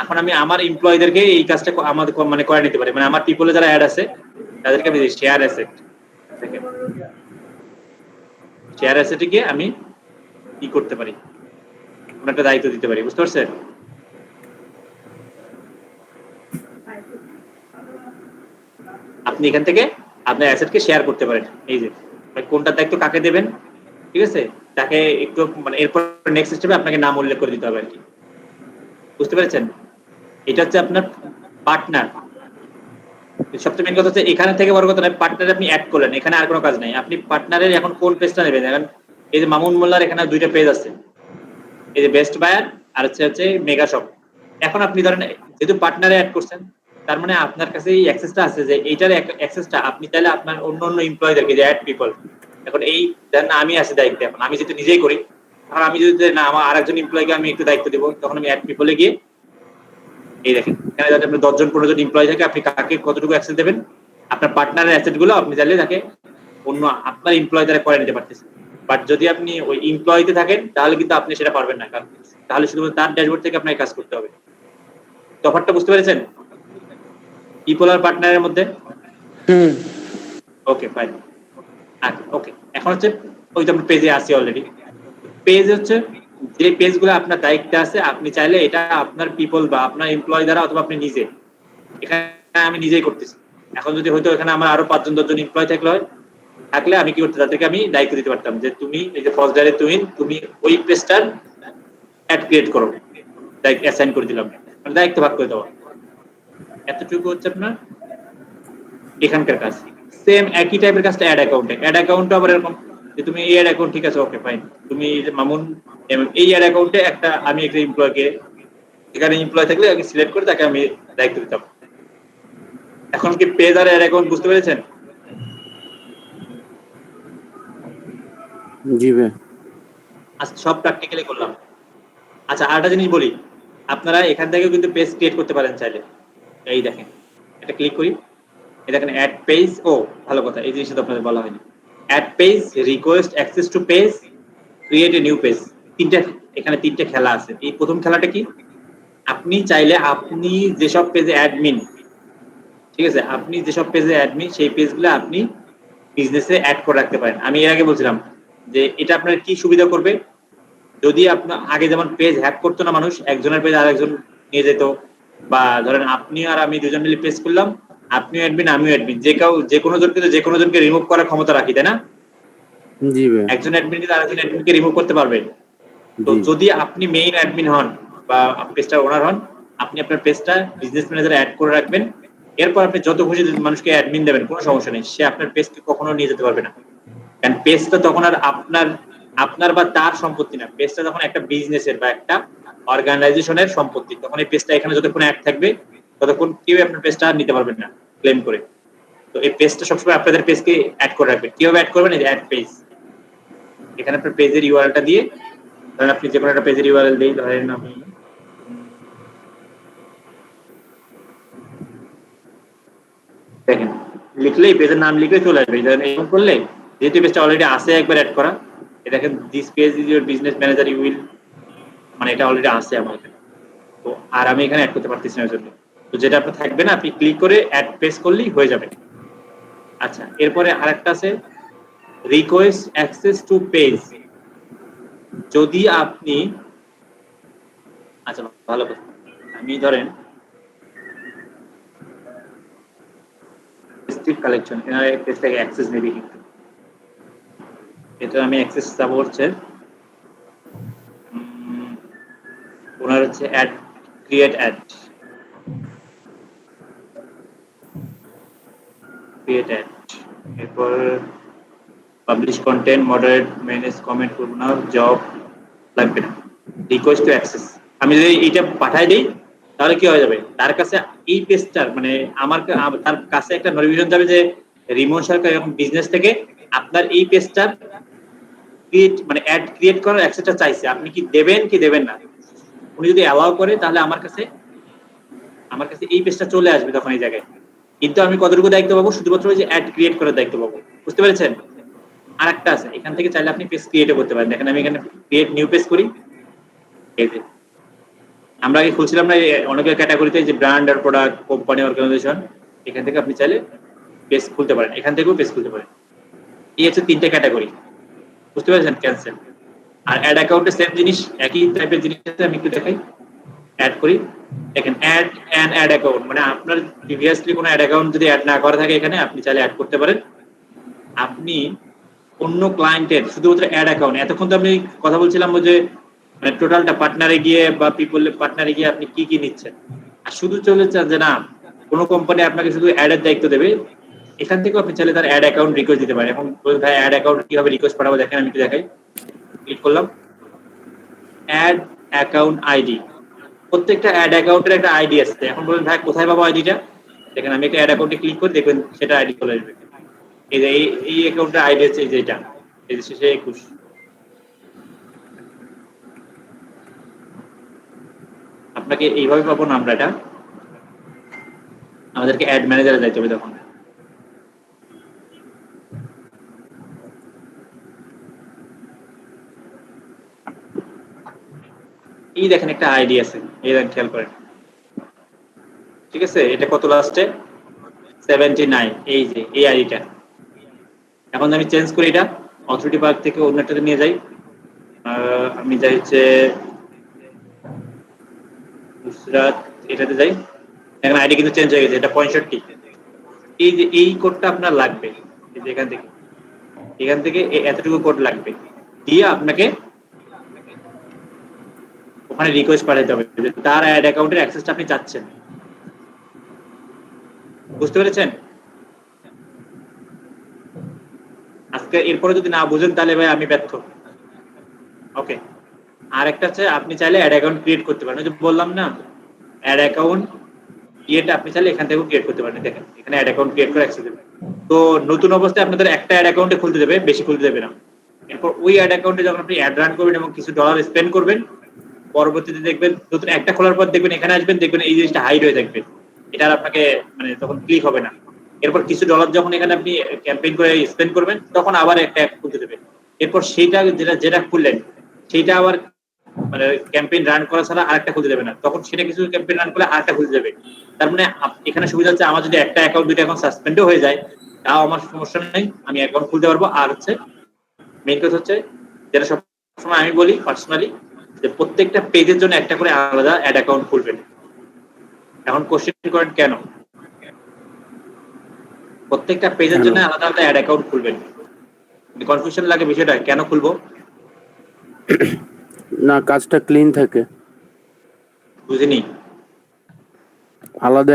এখন আমি আমার এমপ্লয়িদেরকে এই কাজটা আমাদের মানে করে নিতে পারি, মানে আমার পিপলে যারা অ্যাড আছে তাদেরকে আমি শেয়ার অ্যাসেটে গিয়ে আমি কি করতে পারি, কোনো একটা দায়িত্ব দিতে পারি, বুঝতে পারছেন? আপনি এখান থেকে আপনার অ্যাসেটকে শেয়ার করতে পারেন। এই যে কোনটা দায়িত্ব কাকে দেবেন, ঠিক আছে, তাকে একটু মানে এরপর নেক্সট স্টেপে আপনাকে নাম উল্লেখ করে দিতে হবে আর কি, বুঝতে পেরেছেন? এটা হচ্ছে আপনার পার্টনার। সবচেয়ে মেন কথা হচ্ছে এখানে থেকে বড় কথা নয়, পার্টনারে আপনি অ্যাড করলেন, এখানে আর কোনো কাজ নাই। আপনি পার্টনারের এখন কোন পেজটা নেবেন, এখন এই যে মামুন মোল্লার এখানে দুইটা পেজ আছে, এই যে বেস্ট বায়ার আর হচ্ছে মেগা শপ। এখন আপনি ধরেন যেহেতু পার্টনারে অ্যাড করছেন, তার মানে আপনার কাছে এই অ্যাক্সেসটা আছে, যে এইটার অ্যাক্সেসটা আপনি চাইলে আপনার অন্য এমপ্লয়িদেরকে, যে অ্যাড পিপল, এখন এই ধরেন আমি আছি দায়িত্বে, এখন আমি যেহেতু নিজেই করি, এখন আমি যদি না আমার আরেকজন এমপ্লয়িকে আমি একটু দায়িত্ব দেবো, তখন আমি অ্যাড পিপলে গিয়ে এই দেখেন এখানে যাতে আপনার 10 জন 15 জন এমপ্লয়ি থাকে, আপনি কাকে কতটুকু অ্যাক্সেস দেবেন, আপনার পার্টনারের অ্যাসেট গুলো আপনি চাইলে তাকে অন্য আপনার এমপ্লয়ি দ্বারা করে নিতে পারতেছেন। বাট যদি আপনি ওই এমপ্লয়িতে থাকেন তাহলে কিন্তু আপনি সেটা পারবেন না, কারণ তাহলে শুধুমাত্র তার ড্যাশবোর্ড থেকে আপনাকে কাজ করতে হবে। তফাৎটা বুঝতে পেরেছেন পিপল আর পার্টনারের মধ্যে? Okay fine. ওকে, এখন হচ্ছে ওই তো আমরা পেজে আসি অলরেডি। পেজ হচ্ছে যে পেজগুলো আপনার দায়িত্বে আছে, আপনি চাইলে এটা আপনার পিপল বা আপনার এমপ্লয়ি দ্বারা, অথবা আপনি নিজে, এখানে আমি নিজেই করতেছি। এখন যদি হয়তো এখানে আমার আরো 5 জন 10 জন এমপ্লয়ি থাকলে আমি কি করতে, তাদেরকে আমি দায়িত্ব দিতে পারতাম যে তুমি এই যে ফার্স্ট ডাইরে তুমি ওই পেজটার অ্যাড ক্রিয়েট করো, দায়িত্ব অ্যাসাইন করে দিলাম, মানে দায়িত্ব ভাগ করে দেওয়া। এতটুকু হচ্ছে আপনার এখানকার কাজ। সেম একই টাইপের কাজটা অ্যাড অ্যাকাউন্টে আবার এরকম যে তুমি এই অ্যাড অ্যাকাউন্ট, ঠিক আছে ওকে ফাইন, তুমি মামুন এই অ্যাড অ্যাকাউন্টে আমি একটা এমপ্লয়িকে, এখানে এমপ্লয়ি থাকলে আগে সিলেক্ট করে তাকে আমি দায়িত্ব দিতাম। এখন কি পেজ আর অ্যাড অ্যাকাউন্ট বুঝতে পেরেছেন? জি ভাই। আচ্ছা, সব প্র্যাকটিক্যালি করলাম। আচ্ছা, আরেকটা জিনিস বলি, আপনারা এখান থেকে কিন্তু পেজ ক্রিয়েট করতে পারেন চাইলে। এই দেখেন, এটা ক্লিক করি, এই দেখেন অ্যাড পেজ। ও ভালো কথা, এই জিনিসটা তো আপনাদের বলা হয়নি। Add page, request access to page, create a new page, এখানে তিনটে খেলা আছে। এই প্রথম খেলাটা কি, আপনি চাইলে আপনি যেসব পেজে অ্যাডমিন, ঠিক আছে, আপনি যেসব পেজে অ্যাডমিন সেই পেজগুলো আপনি বিজনেসে অ্যাড করে রাখতে পারেন। আমি এর আগে বলছিলাম যে এটা আপনার কি সুবিধা করবে, যদি আপনার আগে যেমন পেজ হ্যাক করতো না মানুষ, একজনের পেজ আরেকজন নিয়ে যেত, বা ধরেন আপনি আর আমি দুজন মিলে পেজ করলাম, আপনিও অ্যাডমিন আমিও অ্যাডমিন, যে কোনো জনকে রিমুভ করার ক্ষমতা রাখি, তাই না? জি ভাই। একজন অ্যাডমিন কিন্তু আরেকজন অ্যাডমিনকে রিমুভ করতে পারবে। তো যদি আপনি মেইন অ্যাডমিন হন বা পেজটার ওনার হন, আপনি আপনার পেজটা বিজনেস ম্যানেজারে অ্যাড করে রাখবেন। এরপর আপনি যত খুশি মানুষকে অ্যাডমিন দেবেন, কোনো সমস্যা নেই, সে আপনার পেজকে কখনো নিয়ে যেতে পারবে না। কারণ পেজটা তখন আর আপনার বা তার সম্পত্তি না, পেজটা তখন একটা বিজনেসের বা একটা অর্গানাইজেশনের সম্পত্তি। তখন এই পেজটা এখানে যতক্ষণ অ্যাড থাকবে ততক্ষণ কেউ আপনার পেজটা নিতে পারবেন না ক্লেম করে। তো এই পেজটা সবসময় আপনাদের পেজকে অ্যাড করে রাখবেন। কিভাবে অ্যাড করবেন? এই অ্যাড পেজ, এখানে আপনার পেজের ইউআরএলটা দিয়ে, ধরেন আপনি যে কোনো একটা পেজের ইউআরএল দিই, ধরেন আমি দেখেন লিখলেই পেজের নাম লিখলে চলে আসবে। ধরেন এরকম করলে যেহেতু পেজটা অলরেডি আছে একবার অ্যাড করা, এই দেখেন this page is your business manager you will, মানে এটা অলরেডি আছে আমার এখানে। তো আর আমি এখানে অ্যাড করতে পারতেছি না জন্য, তো যেটা আপনার থাকবে না আপনি ক্লিক করে অ্যাড পেজ করলেই হয়ে যাবে। আচ্ছা, এরপরে আরেকটা আছে রিকোয়েস্ট অ্যাক্সেস টু পেজ। যদি আপনি, আচ্ছা ভালো কথা, আমি ধরেন কালেকশন এনার পেজ থেকে অ্যাক্সেস নেবে কিন্তু, এটা আমি অ্যাক্সেস চাবো হচ্ছে ওনার হচ্ছে অ্যাড, ক্রিয়েট অ্যাড, এরপর publish content, moderate, manage, comment করবো না, জব লাগবে না, রিকোয়েস্ট টু অ্যাক্সেস। আমি যদি এইটা পাঠাই দিই তাহলে কি হয়ে যাবে, তার কাছে এই পেজটার মানে তার কাছে একটা নোটিফিকেশন যাবে যে রিমন সরকার এরকম বিজনেস থেকে আপনার এই পেজটার ক্রিয়েট মানে অ্যাড ক্রিয়েট করার অ্যাক্সেসটা চাইছে, আপনি কি দেবেন কি দেবেন না। উনি যদি অ্যালাউ করে তাহলে আমার কাছে এই পেজটা চলে আসবে তখন এই জায়গায়, কিন্তু আমি কতটুকু দায়িত্ব পাবো, শুধুমাত্র ওই যে অ্যাড ক্রিয়েট করার দায়িত্ব পাবো। বুঝতে পেরেছেন? আরেকটা আছে, এখান থেকে চাইলে আপনি পেজ ক্রিয়েটও করতে পারেন। দেখেন আমি এখানে ক্রিয়েট নিউ পেজ করি, এই যে আমরা আগে খুলছিলাম না অনেকের ক্যাটাগরিতে যে ব্র্যান্ড আর প্রোডাক্ট, কোম্পানি, অর্গানাইজেশন, এখান থেকে আপনি চাইলে পেজ খুলতে পারেন, এখান থেকেও পেজ খুলতে পারেন। এই হচ্ছে 3টে ক্যাটাগরি। বুঝতে পেরেছেন? ক্যান্সেল আর অ্যাড অ্যাকাউন্টে সেম জিনিস, একই টাইপের জিনিস আছে। আমি একটু দেখাই, অ্যাড করি, দেখেন অ্যাড অ্যান্ড অ্যাড অ্যাকাউন্ট, মানে আপনার প্রিভিয়াসলি কোনো অ্যাড অ্যাকাউন্ট যদি অ্যাড না করা থাকে এখানে আপনি চাইলে অ্যাড করতে পারেন। আপনি অন্য ক্লায়েন্টের শুধুমাত্র অ্যাড অ্যাকাউন্ট, এতক্ষণ তো আমি কথা বলছিলাম যে মানে টোটালটা পার্টনারে গিয়ে বা পিপল পার্টনারে গিয়ে আপনি কি কি নিচ্ছেন, আর শুধু চলেছে যে না কোনো কোম্পানি আপনাকে শুধু অ্যাডের দায়িত্ব দেবে, এখান থেকেও আপনি চাইলে তার অ্যাড অ্যাকাউন্ট রিকোয়েস্ট দিতে পারেন। এখন ভাই অ্যাড অ্যাকাউন্ট কিভাবে রিকোয়েস্ট পাঠাবো দেখেন, আমি একটু দেখাই, ক্লিক করলাম অ্যাড অ্যাকাউন্ট আইডি। প্রত্যেকটা অ্যাড অ্যাকাউন্টের একটা আইডি আছে। এখন বলুন ভাই কোথায় পাবো আইডিটা, দেখেন আমি একটা অ্যাড অ্যাকাউন্টে ক্লিক করে দেখবেন সেটা আইডি চলে আসবে। এই যে এই অ্যাকাউন্টের আইডি হচ্ছে এই যে এটা, এই যে শেষে 21। আপনাকে এইভাবে পাবো না আমরা, এটা আমাদেরকে অ্যাড ম্যানেজারে যাইতে হবে তখন। এই দেখেন একটা আইডি আছে, এই দেখেন খেয়াল করেন, ঠিক আছে? এটা কত লাস্টে 79, এই যে এই আইডিটা। এখন আমি চেঞ্জ করি, এটা অথরিটি পার্ক থেকে অন্য একটাতে নিয়ে যাই, আমি যাই হচ্ছে গুজরাট, এটাতে যাই। এখন আইডি কিন্তু চেঞ্জ হয়ে গেছে, এটা 65। এই যে এই কোডটা আপনার লাগবে, এই যে এখান থেকে এতটুকু কোড লাগবে, দিয়ে আপনাকে ওখানে রিকোয়েস্ট পাঠাতে হবে যে তার অ্যাড অ্যাকাউন্টের অ্যাক্সেসটা আপনি চাচ্ছেন। বুঝতে পেরেছেন? আজকে এরপরে যদি না বুঝেন তাহলে ভাই আমি ব্যর্থ। ওকে, আর একটা আছে আপনি চাইলে অ্যাড অ্যাকাউন্ট ক্রিয়েট করতে পারেন। যে বললাম না অ্যাড অ্যাকাউন্ট এটা আপনি চাইলে এখান থেকেও ক্রিয়েট করতে পারেন। দেখেন এখানে অ্যাড অ্যাকাউন্ট ক্রিয়েট করে অ্যাক্সেস দেবে। তো নতুন অবস্থায় আপনাদের একটা অ্যাড অ্যাকাউন্টে খুলতে দেবে, বেশি খুলতে দেবে না। এরপর ওই অ্যাড অ্যাকাউন্টে যখন আপনি অ্যাড রান করবেন এবং কিছু ডলার স্পেন্ড করবেন, পরবর্তীতে দেখবেন নতুন একটা খোলার পর দেখবেন এখানে আসবেন, দেখবেন এই জিনিসটা হাইড হয়ে থাকবে, এটা আর আপনাকে মানে তখন ক্লিক হবে না। এরপর কিছু ডলার যখন এখানে আপনি ক্যাম্পেইন করে স্পেন্ড করবেন তখন আবার একটা অ্যাড খুলতে দেবে। এরপর সেইটা যেটা খুললেন সেইটা আবার মানে ক্যাম্পেইন রান করা ছাড়া আরেকটা খুলতে দেবে না, তখন সেটা কিছু ক্যাম্পেইন রান করলে আরেকটা খুলতে দেবে। তার মানে এখানে সুবিধা হচ্ছে আমার যদি একটা অ্যাকাউন্ট দুইটা অ্যাকাউন্ট সাসপেন্ডও হয়ে যায় তাও আমার সমস্যা নেই, আমি অ্যাকাউন্ট খুলতে পারবো। আর হচ্ছে মেইন কথা হচ্ছে যেটা সবসময় আমি বলি পার্সোনালি, যে প্রত্যেকটা পেজের জন্য একটা করে আলাদা অ্যাড অ্যাকাউন্ট খুলবেন। এখন কোশ্চেন করেন কেন প্রত্যেকটা পেজের জন্য আলাদা আলাদা অ্যাড অ্যাকাউন্ট খুলবেন? কনফিউশন লাগে বিষয়টা, কেন খুলবো? না, কাজটা ক্লিন থাকে। বুঝিনি। আলাদা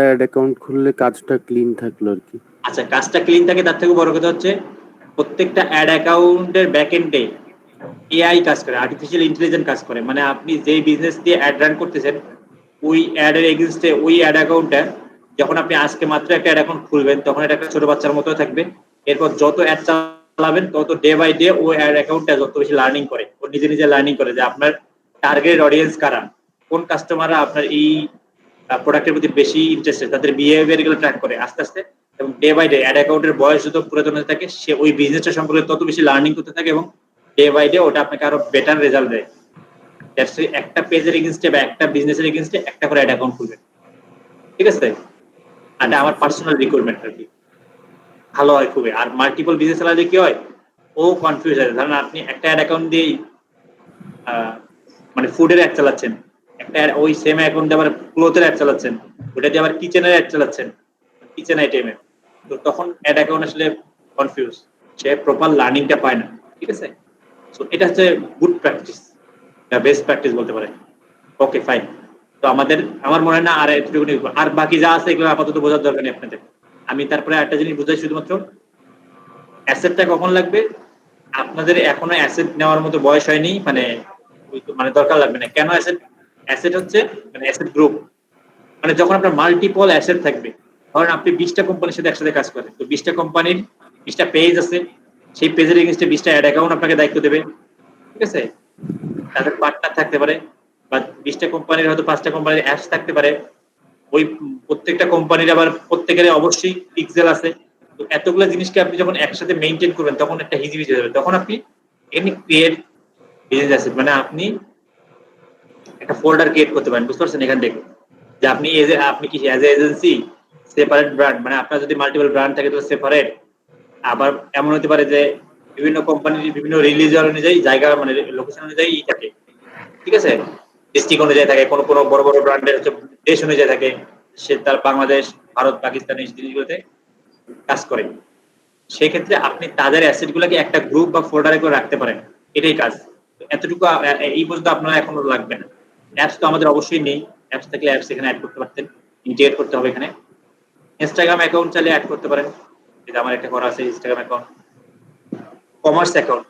অ্যাড অ্যাকাউন্ট খুললে কাজটা ক্লিন থাকলো আর কি। আচ্ছা, কাজটা ক্লিন থাকে, তার থেকে বড় কথা হচ্ছে প্রত্যেকটা অ্যাড অ্যাকাউন্টের ব্যাক এন্ডে এআই কাজ করে, আর্টিফিশিয়াল ইন্টেলিজেন্স কাজ করে। মানে আপনি যেই বিজনেস দিয়ে অ্যাড রান করতেছেন ওই অ্যাড এর এগেইনস্টে ওই অ্যাড অ্যাকাউন্টটা যখন আপনি আজকে মাত্র একটা অ্যাড অ্যাকাউন্ট খুলবেন তখন এটা একটা ছোট বাচ্চার মতো থাকবে। এরপর যত অ্যাড চালাবেন তত ডে বাই ডে ওই অ্যাড অ্যাকাউন্টটা যত বেশি লার্নিং করে, ও নিজে নিজে লার্নিং করে যে আপনার টার্গেট অডিয়েন্স কারা, কোন কাস্টমাররা আপনার এই প্রোডাক্টের প্রতি বেশি ইন্টারেস্টেড, তাদের বিহেভিয়ার গুলো ট্র্যাক করে আস্তে আস্তে। এবং ডে বাই ডে অ্যাড অ্যাকাউন্টের বয়স যত পুরাতন হতে থাকে সে ওই বিজনেসটা সম্পর্কে তত বেশি লার্নিং করতে থাকে এবং ডে বাই ডে ওটা আপনাকে আরো বেটার রেজাল্ট দেয়। একটা পেজের এগেইনস্টে বা একটা বিজনেসের এগেইনস্টে একটা করে অ্যাড অ্যাকাউন্ট খুলবেন, ঠিক আছে? এটা আমার পার্সোনাল রিকোয়ারমেন্ট আর কি, ভালো হয় খুবই। আর মাল্টিপল বিজনেস চালালে কি হয়, ও কনফিউজ হয়। ধরেন আপনি একটা অ্যাড অ্যাকাউন্ট দিয়েই মানে ফুডের অ্যাড চালাচ্ছেন, একটা ওই সেম অ্যাকাউন্ট দিয়ে আবার ক্লোথের অ্যাড চালাচ্ছেন, ওটা দিয়ে আবার কিচেনের অ্যাড চালাচ্ছেন, কিচেন আইটেমের। তো তখন অ্যাড অ্যাকাউন্ট আসলে কনফিউজ, সে প্রপার লার্নিংটা পায় না, ঠিক আছে? সো এটা হচ্ছে গুড প্র্যাকটিস, বেস্ট প্র্যাকটিস বলতে পারে। Okay fine. তো আমার মনে হয় না আর এতটুকু আর বাকি যা আছে এগুলো আপাতত বোঝার দরকার নেই আপনাদের। আমি তারপরে একটা জিনিস বুঝাই, শুধুমাত্র অ্যাসেটটা কখন লাগবে। আপনাদের এখনো অ্যাসেট নেওয়ার মতো বয়স হয়নি, মানে দরকার লাগবে না। কেন অ্যাসেট? অ্যাসেট হচ্ছে মানে অ্যাসেট গ্রুপ, মানে যখন আপনার মাল্টিপল অ্যাসেট থাকবে। ধরেন আপনি 20টা কোম্পানির সাথে একসাথে কাজ করেন, তো 20টা কোম্পানির 20টা পেজ আছে, সেই পেজের এগেইনস্টে 20টা অ্যাড অ্যাকাউন্ট আপনাকে দায়িত্ব দেবে, ঠিক আছে? তাদের পার্টনার থাকতে পারে, বা 20টা কোম্পানির হয়তো 5টা কোম্পানির অ্যাপস থাকতে পারে। ওই প্রত্যেকটা কোম্পানির আবার প্রত্যেকের অবশ্যই পিক্সেল আছে। তো এতগুলো জিনিসকে আপনি যখন একসাথে মেইনটেইন করবেন তখন একটা হিজিবিজি হয়ে যাবে। তখন আপনি এমনি ক্রিয়েট বিজনেস অ্যাসেট, মানে আপনি একটা ফোল্ডার ক্রিয়েট করতে পারেন, বুঝতে পারছেন? এখান থেকে যে আপনি কি as a agency separate brand, মানে আপনার যদি মাল্টিপল ব্র্যান্ড থাকে তো সেপারেট। আবার এমন হতে পারে যে বিভিন্ন কোম্পানির বিভিন্ন রিলিজন অনুযায়ী জায়গা, মানে লোকেশন অনুযায়ী থাকে, ঠিক আছে? ডিস্ট্রিক্ট অনুযায়ী থাকে, কোনো কোনো বড় বড় ব্র্যান্ডের হচ্ছে দেশ অনুযায়ী থাকে, সে তার বাংলাদেশ, ভারত, পাকিস্তান এই জিনিসগুলোতে কাজ করে। সেক্ষেত্রে আপনি তাদের অ্যাসেট গুলোকে একটা গ্রুপ বা ফোল্ডারে করে রাখতে পারেন, এটাই কাজ। এতটুকু এই পর্যন্ত আপনারা এখনো লাগবে না। অ্যাপস তো আমাদের অবশ্যই নেই, অ্যাপস থাকলে অ্যাপস এখানে অ্যাড করতে পারতেন, ইন্টিগ্রেট করতে হবে এখানে। ইনস্টাগ্রাম অ্যাকাউন্ট চাইলে অ্যাড করতে পারেন, এটা আমার একটা করা আছে ইনস্টাগ্রাম অ্যাকাউন্ট। কমার্স অ্যাকাউন্ট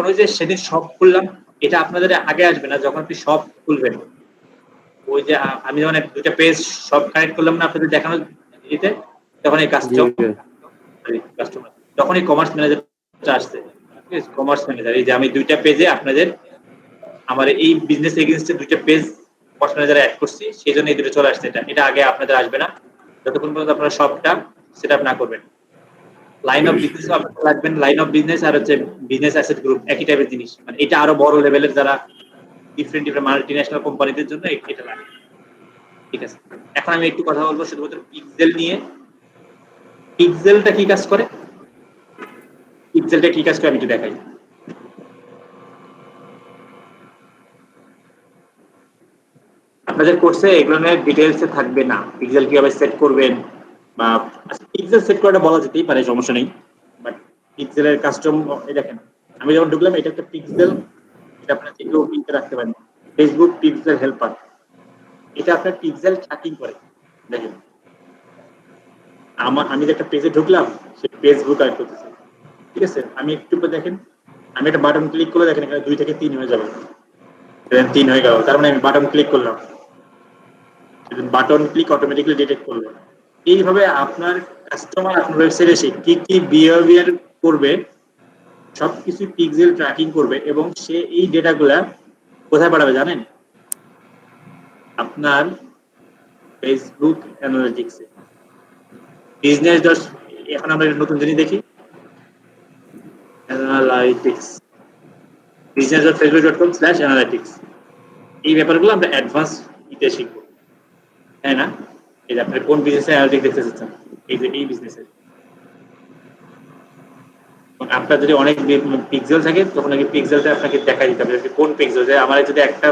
ওই যে সেদিন সব খুললাম, এটা আপনাদের আগে আসবে না যখন আপনি সব খুলবেন। ওই যে আমি যখন 2টা পেজ সব কানেক্ট করলাম না আপনাদের দেখানোর ইতে, তখন এই কাস্টমার তখন এই কমার্স ম্যানেজারটা আসছে, ঠিক আছে? কমার্স ম্যানেজার, এই যে আমি 2টা পেজে আপনাদের আমার এই বিজনেস এগেইনস্টে 2টা পেজ কমার্স ম্যানেজারে অ্যাড করছি, সেই জন্য এই দুটো চলে আসছে। এটা আগে আপনাদের আসবে না যতক্ষণ পর্যন্ত আপনারা সবটা সেট আপ না করবেন। লাইন অফ বিজনেস আপনাদের লাগবেন, লাইন অফ বিজনেস আর হচ্ছে বিজনেস অ্যাসেট গ্রুপ একই টাইপের জিনিস, মানে এটা আরো বড় লেভেলের যারা ডিফারেন্ট মাল্টিন্যাশনাল কোম্পানিদের জন্য এটা লাগে, ঠিক আছে? এখন আমি একটু কথা বলবো শুধুমাত্র পিক্সেল নিয়ে। পিক্সেলটা কি কাজ করে আমি একটু দেখাই। আপনাদের কোর্সে এগুলো নিয়ে ডিটেইলসে থাকবে না, পিক্সেল কিভাবে সেট করবেন বা পিক্সেল সেট করাটা বলা যেতেই পারে, সমস্যা নেই। বাট পিক্সেলের কাস্টম দেখেন, আমি যখন ঢুকলাম এটা একটা পিক্সেল, এটা আপনার যেগুলো কিনতে রাখতে পারেন। ফেসবুক পিক্সেল হেল্পার, এটা আপনার পিক্সেল ট্র্যাকিং করে। দেখেন আমি যে একটা পেজে ঢুকলাম সেই ফেসবুক অ্যাড করতেছে, ঠিক আছে? আমি একটু দেখেন, আমি একটা বাটন ক্লিক করলে দেখেন এখানে 2 থেকে 3 হয়ে যাবে, 3 হয়ে গেল। তার মানে আমি বাটন ক্লিক করলাম, বাটন ক্লিক অটোমেটিক্যালি ডিটেক্ট করবে। এইভাবে আপনার কাস্টমার আপনার ওয়েবসাইটে এসে কি কি বিহেভিয়ার করবে সবকিছু পিক্সেল ট্র্যাকিং করবে, এবং সে এই ডেটাগুলা কোথায় পাঠাবে জানেন? আপনার ফেসবুক অ্যানালিটিক্সে। বিজনেস এখন আমরা নতুন জিনিস দেখি, অ্যানালাইটিক্স, business.facebook.com/analytics। এই ব্যাপারগুলো আমরা অ্যাডভান্স দিতে শিখবো, তাই না? এই যে আপনি কোন বিজনেসে অ্যানালিটিক্স দেখতে চাচ্ছেন, এই যে এই বিজনেসে আপনার যদি অনেক পিক্সেল থাকে তখন আগে পিক্সেলটা আপনাকে দেখাই দিতে হবে কোন পিক্সেল। যে আমার যদি একটা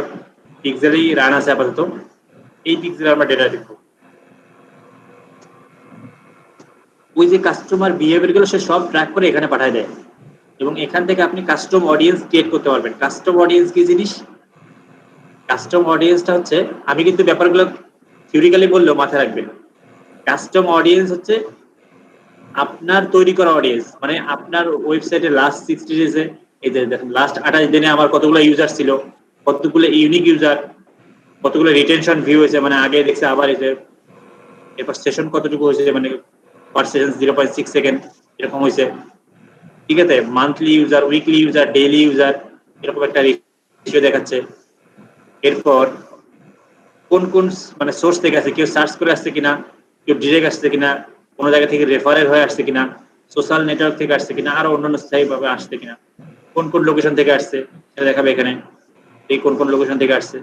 পিক্সেলই রান আছে আপাতত, এই পিক্সেলে আমরা ডেটা দেখবো। ওই যে কাস্টমার বিহেভিয়ার গুলো সে সব ট্র্যাক করে এখানে পাঠায় দেয়, এবং এখান থেকে আপনি কাস্টম অডিয়েন্স ক্রিয়েট করতে পারবেন। কাস্টম অডিয়েন্স কি জিনিস? কাস্টম অডিয়েন্সটা হচ্ছে, আমি কিন্তু ব্যাপারগুলো থিওরিক্যালি বললেও মাথায় রাখবেন। কাস্টম অডিয়েন্স হচ্ছে আপনার তৈরি করা অডিয়েন্স, মানে আপনার ওয়েবসাইটে লাস্ট 60 ডেজে এই যে দেখেন লাস্ট 28 দিনে আমার কতগুলো ইউজার ছিল, কতগুলো ইউনিক ইউজার, কতগুলো রিটেনশন ভিউ হয়েছে, মানে আগে দেখছে আবার এই যে এরপর সেশন কতটুকু হয়েছে, মানে পার সেশন 0.6 সেকেন্ড এরকম হয়েছে। ঠিক আছে, monthly user, weekly user, daily user, এরকম একটা রেশিও দেখাচ্ছে। এরপর কোন কোন মানে সোর্স থেকে আসছে, কেউ সার্চ করে আসছে কিনা, কেউ ডিরেক্ট আসছে কিনা, কোনো জায়গা থেকে রেফারেল হয়ে আসছে কিনা, সোশ্যাল নেটওয়ার্ক থেকে আসছে কিনা, আরো অন্যান্য স্থায়ীভাবে আসছে কিনা, কোন কোন লোকেশন থেকে আসছে সেটা দেখাবে এখানে, এই কোন কোন লোকেশন থেকে আসছে।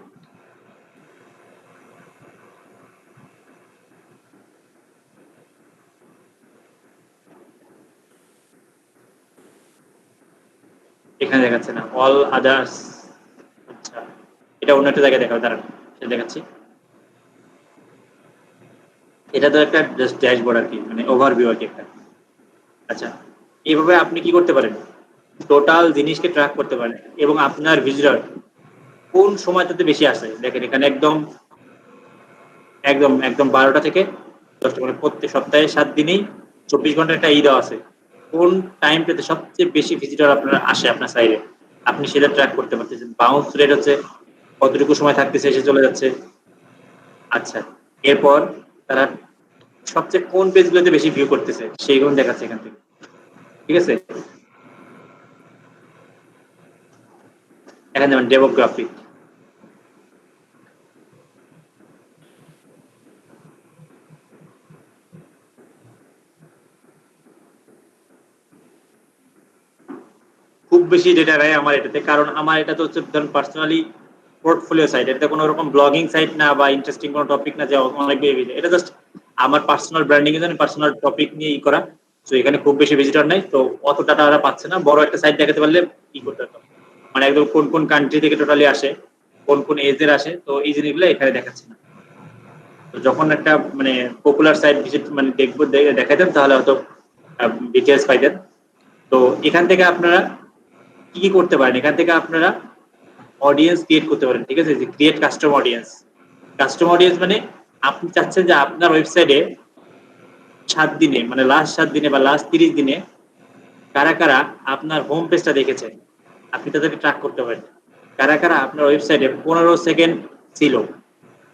এখানে দেখাচ্ছে না, অল আদার্স। আচ্ছা, এটা অন্য একটা জায়গায় দেখাবে, দাঁড়ান সেটা দেখাচ্ছি। এটা তো একটা জাস্ট ড্যাশবোর্ড আর কি, মানে ওভারভিউ আর কি একটা। আচ্ছা, এইভাবে আপনি কি করতে পারেন, টোটাল জিনিসকে ট্র্যাক করতে পারেন এবং আপনার ভিজিটর কোন সময়টাতে বেশি আসে। দেখেন এখানে একদম একদম একদম 12টা থেকে 10টা, মানে প্রত্যেক সপ্তাহে 7 দিনেই 24 ঘন্টা একটা দেওয়া আছে। কোন টাইমটাতে সবচেয়ে বেশি ভিজিটর আপনার আসে আপনার সাইডে, আপনি সেটা ট্র্যাক করতে পারতেছেন। বাউন্স রেট হচ্ছে কতটুকু সময় থাকতেছে, এসে চলে যাচ্ছে। আচ্ছা, এরপর তারা সবচেয়ে কোন পেজগুলোতে বেশি ভিউ করতেছে সেইগুলো দেখাচ্ছে এখান থেকে। ঠিক আছে, এখানে যেমন ডেমোগ্রাফি, খুব বেশি ডেটা নেয় আমার এটাতে, কারণ আমার এটা তো হচ্ছে ধরুন পার্সোনালি পোর্টফোলিও সাইট, এটা কোনো রকম ব্লগিং সাইট না বা ইন্টারেস্টিং কোনো টপিক না যে অনেক বেশি, এটা জাস্ট আমার পার্সোনাল ব্র্যান্ডিং এর জন্য পার্সোনাল টপিক নিয়ে করা। তো এখানে খুব বেশি ভিজিটর নাই, তো অত ডাটা ওরা পাচ্ছে না। বড় একটা সাইট দেখাতে পারলে কি করতে পারতাম, মানে একদম কোন কোন কান্ট্রি থেকে টোটালি আসে, কোন কোন এজের আসে, তো এই জিনিসগুলো এখানে দেখাচ্ছে না। তো যখন একটা মানে পপুলার সাইট ভিজিট মানে দেখবো দেখাইতেন তাহলে হয়তো ডিটেলস পাইতেন। তো এখান থেকে আপনারা কি কি করতে পারেন, এখান থেকে আপনারা অডিয়েন্স ক্রিয়েট করতে পারেন। ঠিক আছে, যে create custom audience. Custom audience মানে আপনি চাচ্ছেন যে আপনার ওয়েবসাইটে 7 দিনে, মানে লাস্ট 7 দিনে বা লাস্ট 30 দিনে কারা কারা আপনার হোম পেজটা দেখেছে, আপনি তাদেরকে ট্র্যাক করতে পারেন। কারা কারা আপনার ওয়েবসাইটে 15 সেকেন্ড ছিল,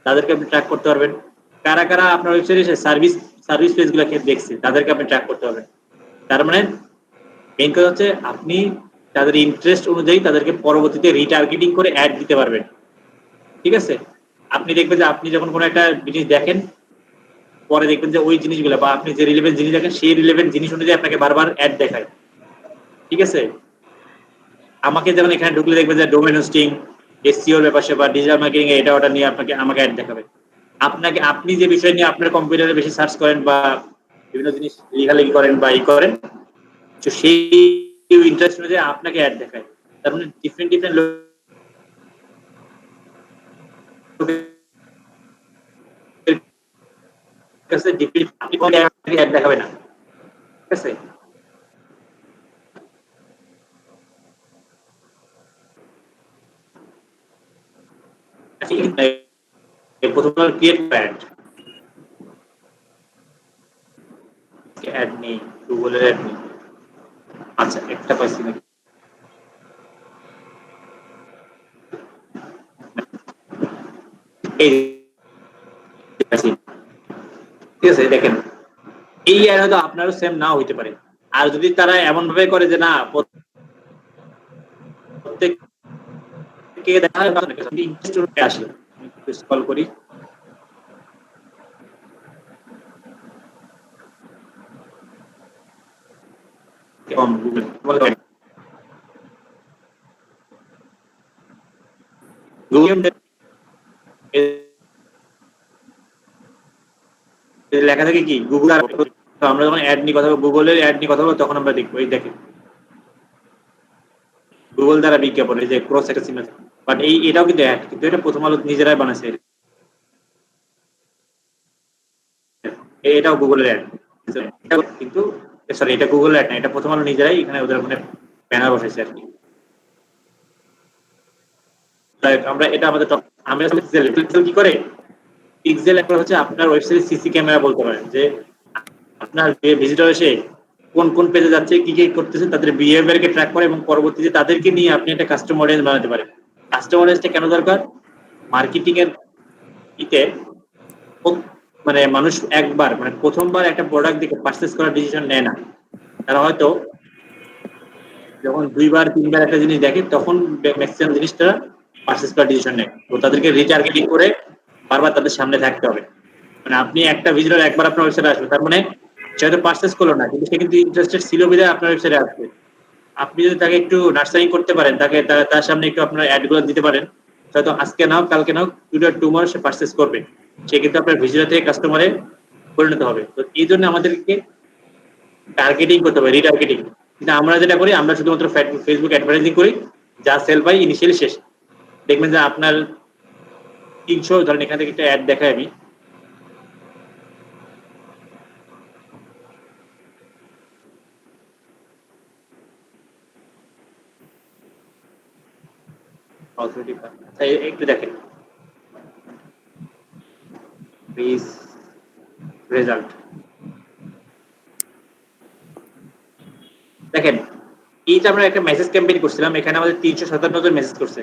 তাদেরকে আপনি ট্র্যাক করতে পারবেন। কারা কারা আপনার ওয়েবসাইটে সার্ভিস পেজগুলো দেখছে, তাদেরকে আপনি ট্র্যাক করতে পারবেন। তার মানে মেইন কথা হচ্ছে আপনি তাদের ইন্টারেস্ট অনুযায়ী তাদেরকে পরবর্তীতে রিটার্গেটিং করে অ্যাড দিতে পারবেন। ঠিক আছে, আপনি দেখবেন যে আপনি যখন কোনো একটা জিনিস দেখেন, পরে দেখবেন যে ওই জিনিসগুলো বা আপনি যে রিলেভেন্ট জিনিস দেখেন সেই রিলেভেন্ট জিনিস অনুযায়ী আপনাকে বারবার অ্যাড দেখায়। ঠিক আছে, আমাকে যেমন এখানে ঢুকলে দেখবেন যে ডোমেইন হোস্টিং, এসইওর ব্যাপারে বা ডিজিটাল মার্কেটিং এটা ওটা নিয়ে আমাকে অ্যাড দেখাবে। আপনি যে বিষয় নিয়ে আপনার কম্পিউটারে বেশি সার্চ করেন বা বিভিন্ন জিনিস লেখালেখি করেন বা করেন, তো সেই ইন্টারেস্ট অনুযায়ী আপনাকে অ্যাড দেখায়। তার মানে ডিফারেন্ট আপনি কোন অ্যাড দেখাবে না। ঠিক আছে, প্রথমে ক্রিয়েট অ্যাড নেই, গুগলের অ্যাড নেই। আচ্ছা, একটা পাইছি নাকি, এই ঠিক আছে, দেখেন এই অ্যাড হয়তো আপনারও সেম নাও হইতে পারে। আর যদি তারা এমন ভাবে করে যে না প্রত্যেককে দেখা হয়, আসে কল করি, লেখা থাকে কি গুগল। আমরা যখন অ্যাড নিয়ে কথা বলবো, গুগলের অ্যাড নিয়ে কথা বলবো, তখন আমরা দেখবো এই দেখেন গুগল দ্বারা বিজ্ঞাপন, এই যে ক্রস একটা চিহ্ন। বাট এটাও কিন্তু অ্যাড, কিন্তু এটা প্রথম আলো নিজেরাই বানাইছে, এটাও গুগলের অ্যাড কিন্তু সরি, এটা গুগল অ্যাড না, এটা প্রথম আলো নিজেরাই এখানে ওদের মানে ব্যানার বসাইছে আর কি। আমরা এটা আমাদের আমরা পিক্সেল কি করে, পিক্সেল একটা হচ্ছে আপনার ওয়েবসাইটে সিসি ক্যামেরা বলতে পারেন, যে আপনার ভিজিটর এসে কোন কোন পেজে যাচ্ছে, কি কি করতেছে, তাদের বিহেভিয়ারকে ট্র্যাক করে এবং পরবর্তীতে তাদেরকে নিয়ে আপনি একটা কাস্টমার অডিয়েন্স বানাতে পারেন। কাস্টমার অডিয়েন্সটা কেন দরকার? মার্কেটিং এর ইতে মানে মানুষ একবার মানে প্রথমবার একটা প্রোডাক্ট দেখে পারচেজ করার ডিসিশন নেয় না। তারা হয়তো যখন 2বার 3বার একটা জিনিস দেখে তখন ম্যাক্সিমাম জিনিসটা পারচেজ করার ডিসিশন নেয়। তো তাদেরকে রিটার্গেটিং করে বারবার তাদের সামনে থাকতে হবে। মানে আপনি একটা ভিজিটর একবার আপনার ওয়েবসাইটে আসবে, তার মানে সে হয়তো পারচেজ করলো না, কিন্তু সে কিন্তু ইন্টারেস্টেড ছিল বিধায় আপনার ওয়েবসাইটে আসবে। আপনি যদি তাকে একটু নার্সারিং করতে পারেন, তাকে তার সামনে একটু আপনার অ্যাডগুলো দিতে পারেন, হয়তো আজকে নাও কালকে নাও টুমরো সে পারচেজ করবে, সে কিন্তু আপনার ভিজিটর থেকে কাস্টমারে পরিণত হবে। তো এই জন্য আমাদেরকে টার্গেটিং করতে হবে, রিটার্গেটিং। কিন্তু আমরা যেটা করি, আমরা শুধুমাত্র ফেসবুক অ্যাডভার্টাইজিং করি, যা সেল পাই ইনিশিয়ালি শেষ। দেখবেন যে আপনার 300, ধরেন এখান থেকে একটা অ্যাড দেখাই আমি, একটু দেখেন রেজাল্ট দেখেন। এইটা আমরা একটা মেসেজ ক্যাম্পেইন করছিলাম, এখানে আমাদের 357 জন মেসেজ করছে।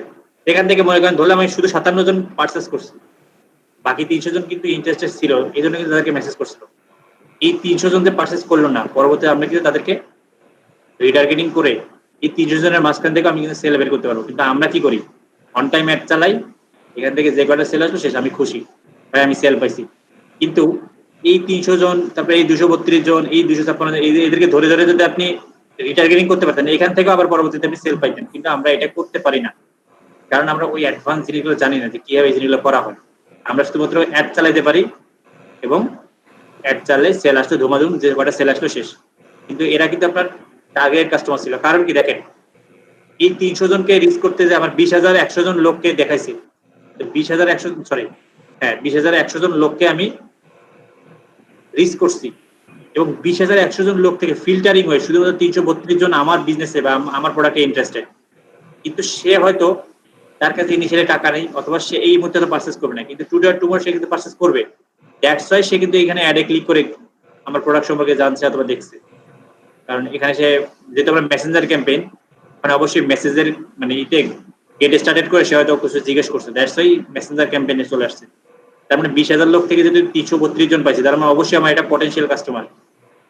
এখান থেকে মনে করেন ধরলাম আমি শুধু 57 জন পারচেজ করছি, বাকি 300 জন কিন্তু ইন্টারেস্টেড ছিল, এই জন্য কিন্তু তাদেরকে মেসেজ করছিল। এই 300 জন যে পারচেজ করলো না, পরবর্তীতে আমরা কিন্তু তাদেরকে রিটার্গেটিং করে এই 300 জনের মাঝখান থেকে আমি কিন্তু সেল বের করতে পারবো। কিন্তু আমরা কি করি, অন টাইম অ্যাড চালাই, এখান থেকে যে কয়টা সেল আসবে শেষ, আমি খুশি, ভাই আমি সেল পাইছি। কিন্তু এই 300 জন, তারপরে এই 232 জন, এই 256 জন, এদেরকে ধরে ধরে যদি আপনি রিটার্গেটিং করতে পারতেন, এখান থেকে আবার পরবর্তীতে আপনি সেল পাইতেন। কিন্তু আমরা এটা করতে পারি না, কারণ আমরা ওই অ্যাডভান্স জিনিসগুলো জানি না যে কিভাবে এই জিনিসগুলো করা হয়। আমরা শুধুমাত্র অ্যাড চালাইতে পারি এবং অ্যাড চালে সেল আসলে ধুমাধুম, যে কটা সেল আসলো শেষ। কিন্তু এরা কিন্তু আপনার টার্গেট কাস্টমার ছিল। কারণ কি দেখেন, এই 300 জনকে রিচ করতে যে আমার 20,100 জন লোককে দেখাইছি, 20,100 জন লোককে আমি রিচ করছি, এবং 20,100 জন লোক থেকে ফিল্টারিং হয়ে শুধুমাত্র 332 জন আমার বিজনেসে বা আমার প্রোডাক্টে ইন্টারেস্টেড। কিন্তু সে হয়তো তার কাছে ইনিশিয়ালি টাকা নেই, অথবা সে এই মুহূর্তে তো পারচেজ করবে না, কিন্তু টুমরো সে কিন্তু পারচেজ করবে। দ্যাটস ওয়াই সে কিন্তু এখানে অ্যাডে ক্লিক করে আমার প্রোডাক্ট সম্পর্কে জানছে অথবা দেখছে। কারণ এখানে সে যেহেতু আমরা মেসেঞ্জার ক্যাম্পেইন, মানে অবশ্যই মেসেজের মানে ইতে গেট স্টার্টেড করে সে হয়তো কিছু জিজ্ঞেস করছে, দ্যাটস ওয়াই মেসেঞ্জার ক্যাম্পেইনে চলে আসছে। তার মানে 20,000 লোক থেকে যদি 332 জন পাইছি, তার মানে অবশ্যই আমার এটা পটেনশিয়াল কাস্টমার।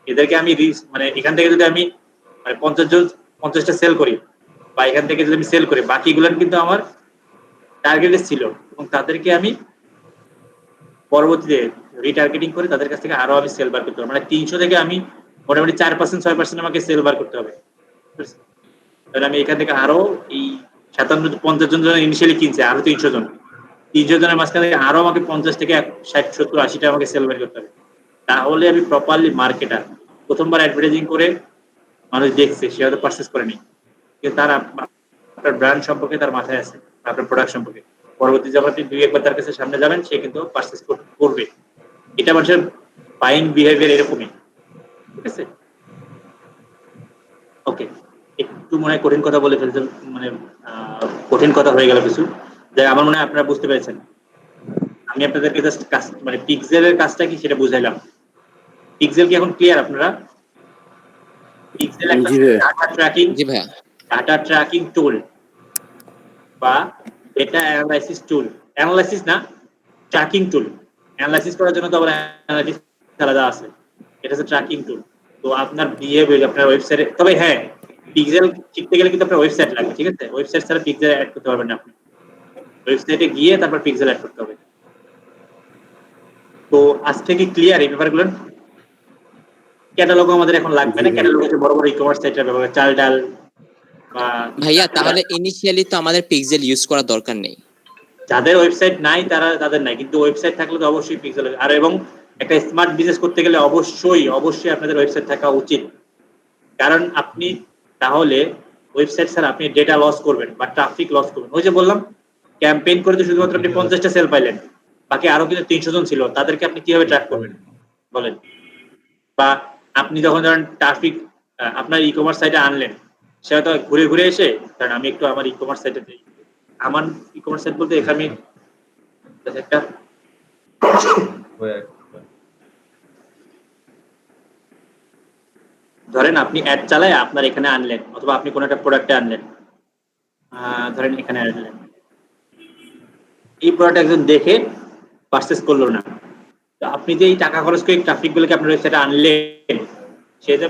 এদেরকে আমি মানে এখান থেকে যদি আমি মানে 50টা সেল করি, বা এখান থেকে যদি আমি সেল করি, বাকিগুলো কিন্তু আমার টার্গেটে ছিল, এবং তাদেরকে আমি পরবর্তীতে রিটার্গেটিং করে তাদের কাছ থেকে আরো আমি সেল বার করতে হবে। মানে 300 থেকে আমি মোটামুটি 4% 6% আমাকে সেল বার করতে হবে। তাহলে আমি এখান থেকে আরো এই 50 জন ইনিশিয়ালি কিনছে, আরো 300 জনের মাঝখানে আরো আমাকে 50 থেকে 60 70 80টা আমাকে সেল বের করতে হবে। তাহলে আমি প্রপারলি মার্কেটার। প্রথমবার অ্যাডভার্টাইজিং করে মানুষ দেখছে, সে হয়তো পারচেজ করেনি, কিন্তু তার আপনার ব্র্যান্ড সম্পর্কে তার মাথায় আছে, আপনার প্রোডাক্ট সম্পর্কে। পরবর্তী যখন আপনি 2-1 বার তার কাছে সামনে যাবেন, সে কিন্তু পারচেজ করবে। এটা মানুষের বাইং বিহেভিয়ার এরকমই, ঠিক আছে? ওকে, একটু মনে হয় কঠিন কথা বলে ফেলছেন, মানে কঠিন কথা হয়ে গেল কিছু, যাই আমার মনে হয় আপনারা বুঝতে পেরেছেন। আমি আপনাদেরকে জাস্ট মানে পিক্সেলের কাজটা কি সেটা বুঝাইলাম। পিক্সেল কি এখন ক্লিয়ার আপনারা? পিক্সেল একটা ডাটা ট্র্যাকিং টুল বা ডেটা অ্যানালাইসিস টুল। অ্যানালাইসিস না, ট্র্যাকিং টুল। অ্যানালাইসিস করার জন্য তো আবার অ্যানালিটিক্স আলাদা আছে, এটা হচ্ছে ট্র্যাকিং টুল। তো আপনার বিহেভিয়ার আপনার ওয়েবসাইটে, তবে হ্যাঁ পিক্সেল শিখতে গেলে কিন্তু আপনার ওয়েবসাইট লাগবে, ঠিক আছে? ওয়েবসাইট ছাড়া পিক্সেল অ্যাড করতে পারবেন না আপনি। ওয়েবসাইটে গিয়ে তারপর পিক্সেল অ্যাড করতে হবে। তো আজকে কি ক্লিয়ার এই ব্যাপারগুলো? ক্যাটালগ আমাদের এখন লাগবে না, ক্যাটালগ হচ্ছে বড় বড় ই-কমার্স সাইটের ব্যাপার, চালডাল বা ভাইয়া তাহলে ইনিশিয়ালি তো আমাদের পিক্সেল ইউজ করার দরকার নেই। যাদের ওয়েবসাইট নাই তাদের নাই, কিন্তু ওয়েবসাইট থাকলে তো অবশ্যই পিক্সেল। আর এবং একটা স্মার্ট বিজনেস করতে গেলে অবশ্যই আপনাদের ওয়েবসাইট থাকা উচিত। কারণ আপনি তাহলে ওয়েবসাইট ছাড়া আপনি ডেটা লস করবেন বা ট্রাফিক লস করবেন। ওই যে বললাম, ক্যাম্পেইন করে তো শুধুমাত্র আপনি 50টা সেল পাইলেন, বাকি আরো কিন্তু 300 জন ছিল, তাদেরকে আপনি কিভাবে ট্র্যাক করবেন বলেন? বা আপনি যখন ধরেন ট্রাফিক আপনার ই-কমার্স সাইটে আনলেন, সে হয়তো ঘুরে ঘুরে এসে, কারণ আমি একটু আমার ই-কমার্স সাইটে যাই, আমার ই-কমার্স সাইট বলতে এখানে একটা ধরেন আপনি অ্যাড চালায় আপনার এখানে আনলেন, অথবা আপনি কোনো একটা প্রোডাক্টে আনলেন, ধরেন এখানে আনলেন, এই প্রোডাক্ট একজন দেখে পারচেস করলো না, তো আপনি যে এই টাকা খরচ করে ট্রাফিক গুলোকে আপনার ওয়েবসাইটে আনলেন, সে যে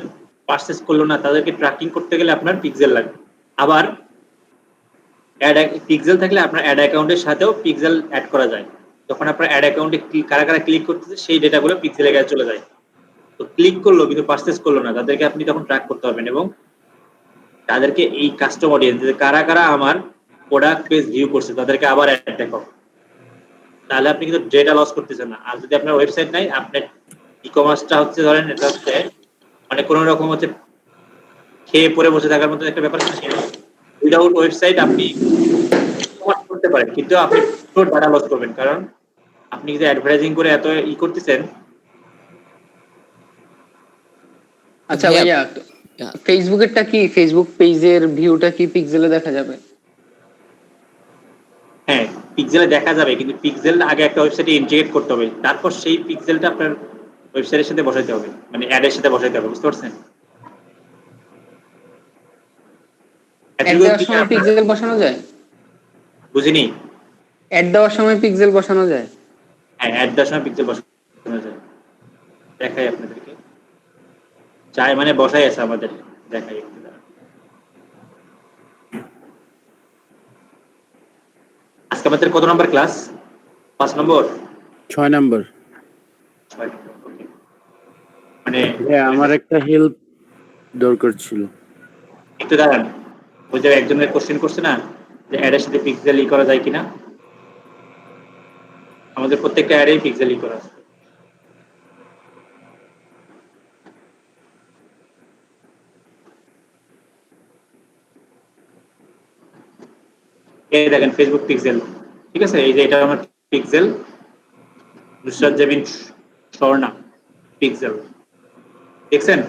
পারচেস করলো না, তাদেরকে ট্র্যাকিং করতে গেলে আপনার পিক্সেল লাগবে। আবার অ্যাড পিক্সেল থাকলে আপনার অ্যাড অ্যাকাউন্টের সাথেও পিক্সেল অ্যাড করা যায়। যখন আপনার অ্যাড অ্যাকাউন্টে কারা কারা ক্লিক করতেছে সেই ডেটাগুলো পিক্সেলের কাছে চলে যায়। তো ক্লিক করলো কিন্তু পারচেস করলো না, তাদেরকে আপনি তখন ট্র্যাক করতে পারবেন এবং তাদেরকে এই কাস্টম অডিয়েন্স কারা কারা আমার প্রোডাক্ট পেজ ভিউ করছে তাদেরকে আবার অ্যাড দেখাও। তাহলে আপনি কিন্তু ডেটা লস করতেছেন না। আর যদি আপনার ওয়েবসাইট নাই, আপনার ই কমার্সটা হচ্ছে ধরেন এটা হচ্ছে মানে কোনো রকম হচ্ছে খেয়ে পরে বসে থাকার মতো একটা ব্যাপার আছে, উইদাউট ওয়েবসাইট আপনি করতে পারেন, কিন্তু আপনি পুরো ডাটা লস করবেন, কারণ আপনি যদি অ্যাডভার্টাইজিং করে এত ই করতেছেন। আচ্ছা ভাইয়া, ফেসবুকেরটা কি, ফেসবুক পেজের ভিউটা কি পিক্সেলে দেখা যাবে? হ্যাঁ, পিক্সেলে দেখা যাবে, কিন্তু পিক্সেল আগে একটা ওয়েবসাইটে ইন্টিগ্রেট করতে হবে, তারপর সেই পিক্সেলটা আপনার ওয়েবসাইটের সাথে বসাইতে হবে, মানে অ্যাডের সাথে বসাইতে হবে, বুঝতে পারছেন? অ্যাড দেওয়ার সময় পিক্সেল বসানো যায়? বুঝিনি। অ্যাড দেওয়ার সময় পিক্সেল বসানো যায়? হ্যাঁ, অ্যাড দেওয়ার সময় পিক্সেল বসানো যায়। দেখাই আপনাদেরকে, চাই মানে বসাই আছে আমাদের, দেখাই একটু। আজকে আমাদের কত নম্বর ক্লাস? 5 নম্বর, 6 নম্বর। মানে আমার একটা হেল্প দরকার ছিল। একটু দাঁড়ান, ওই যে একজনের কোশ্চেন করছে না যে অ্যাডের সাথে পিক্সেল ই করা যায় কিনা, আমাদের প্রত্যেকটা অ্যাডেই পিক্সেল ই করা আছে। এই দেখেন ফেসবুক পিক্সেল, ঠিক আছে, এই যে এটা আমার পিক্সেল, নুসরাত জামিন স্বর্ণা পিক্সেল, দেখছেন?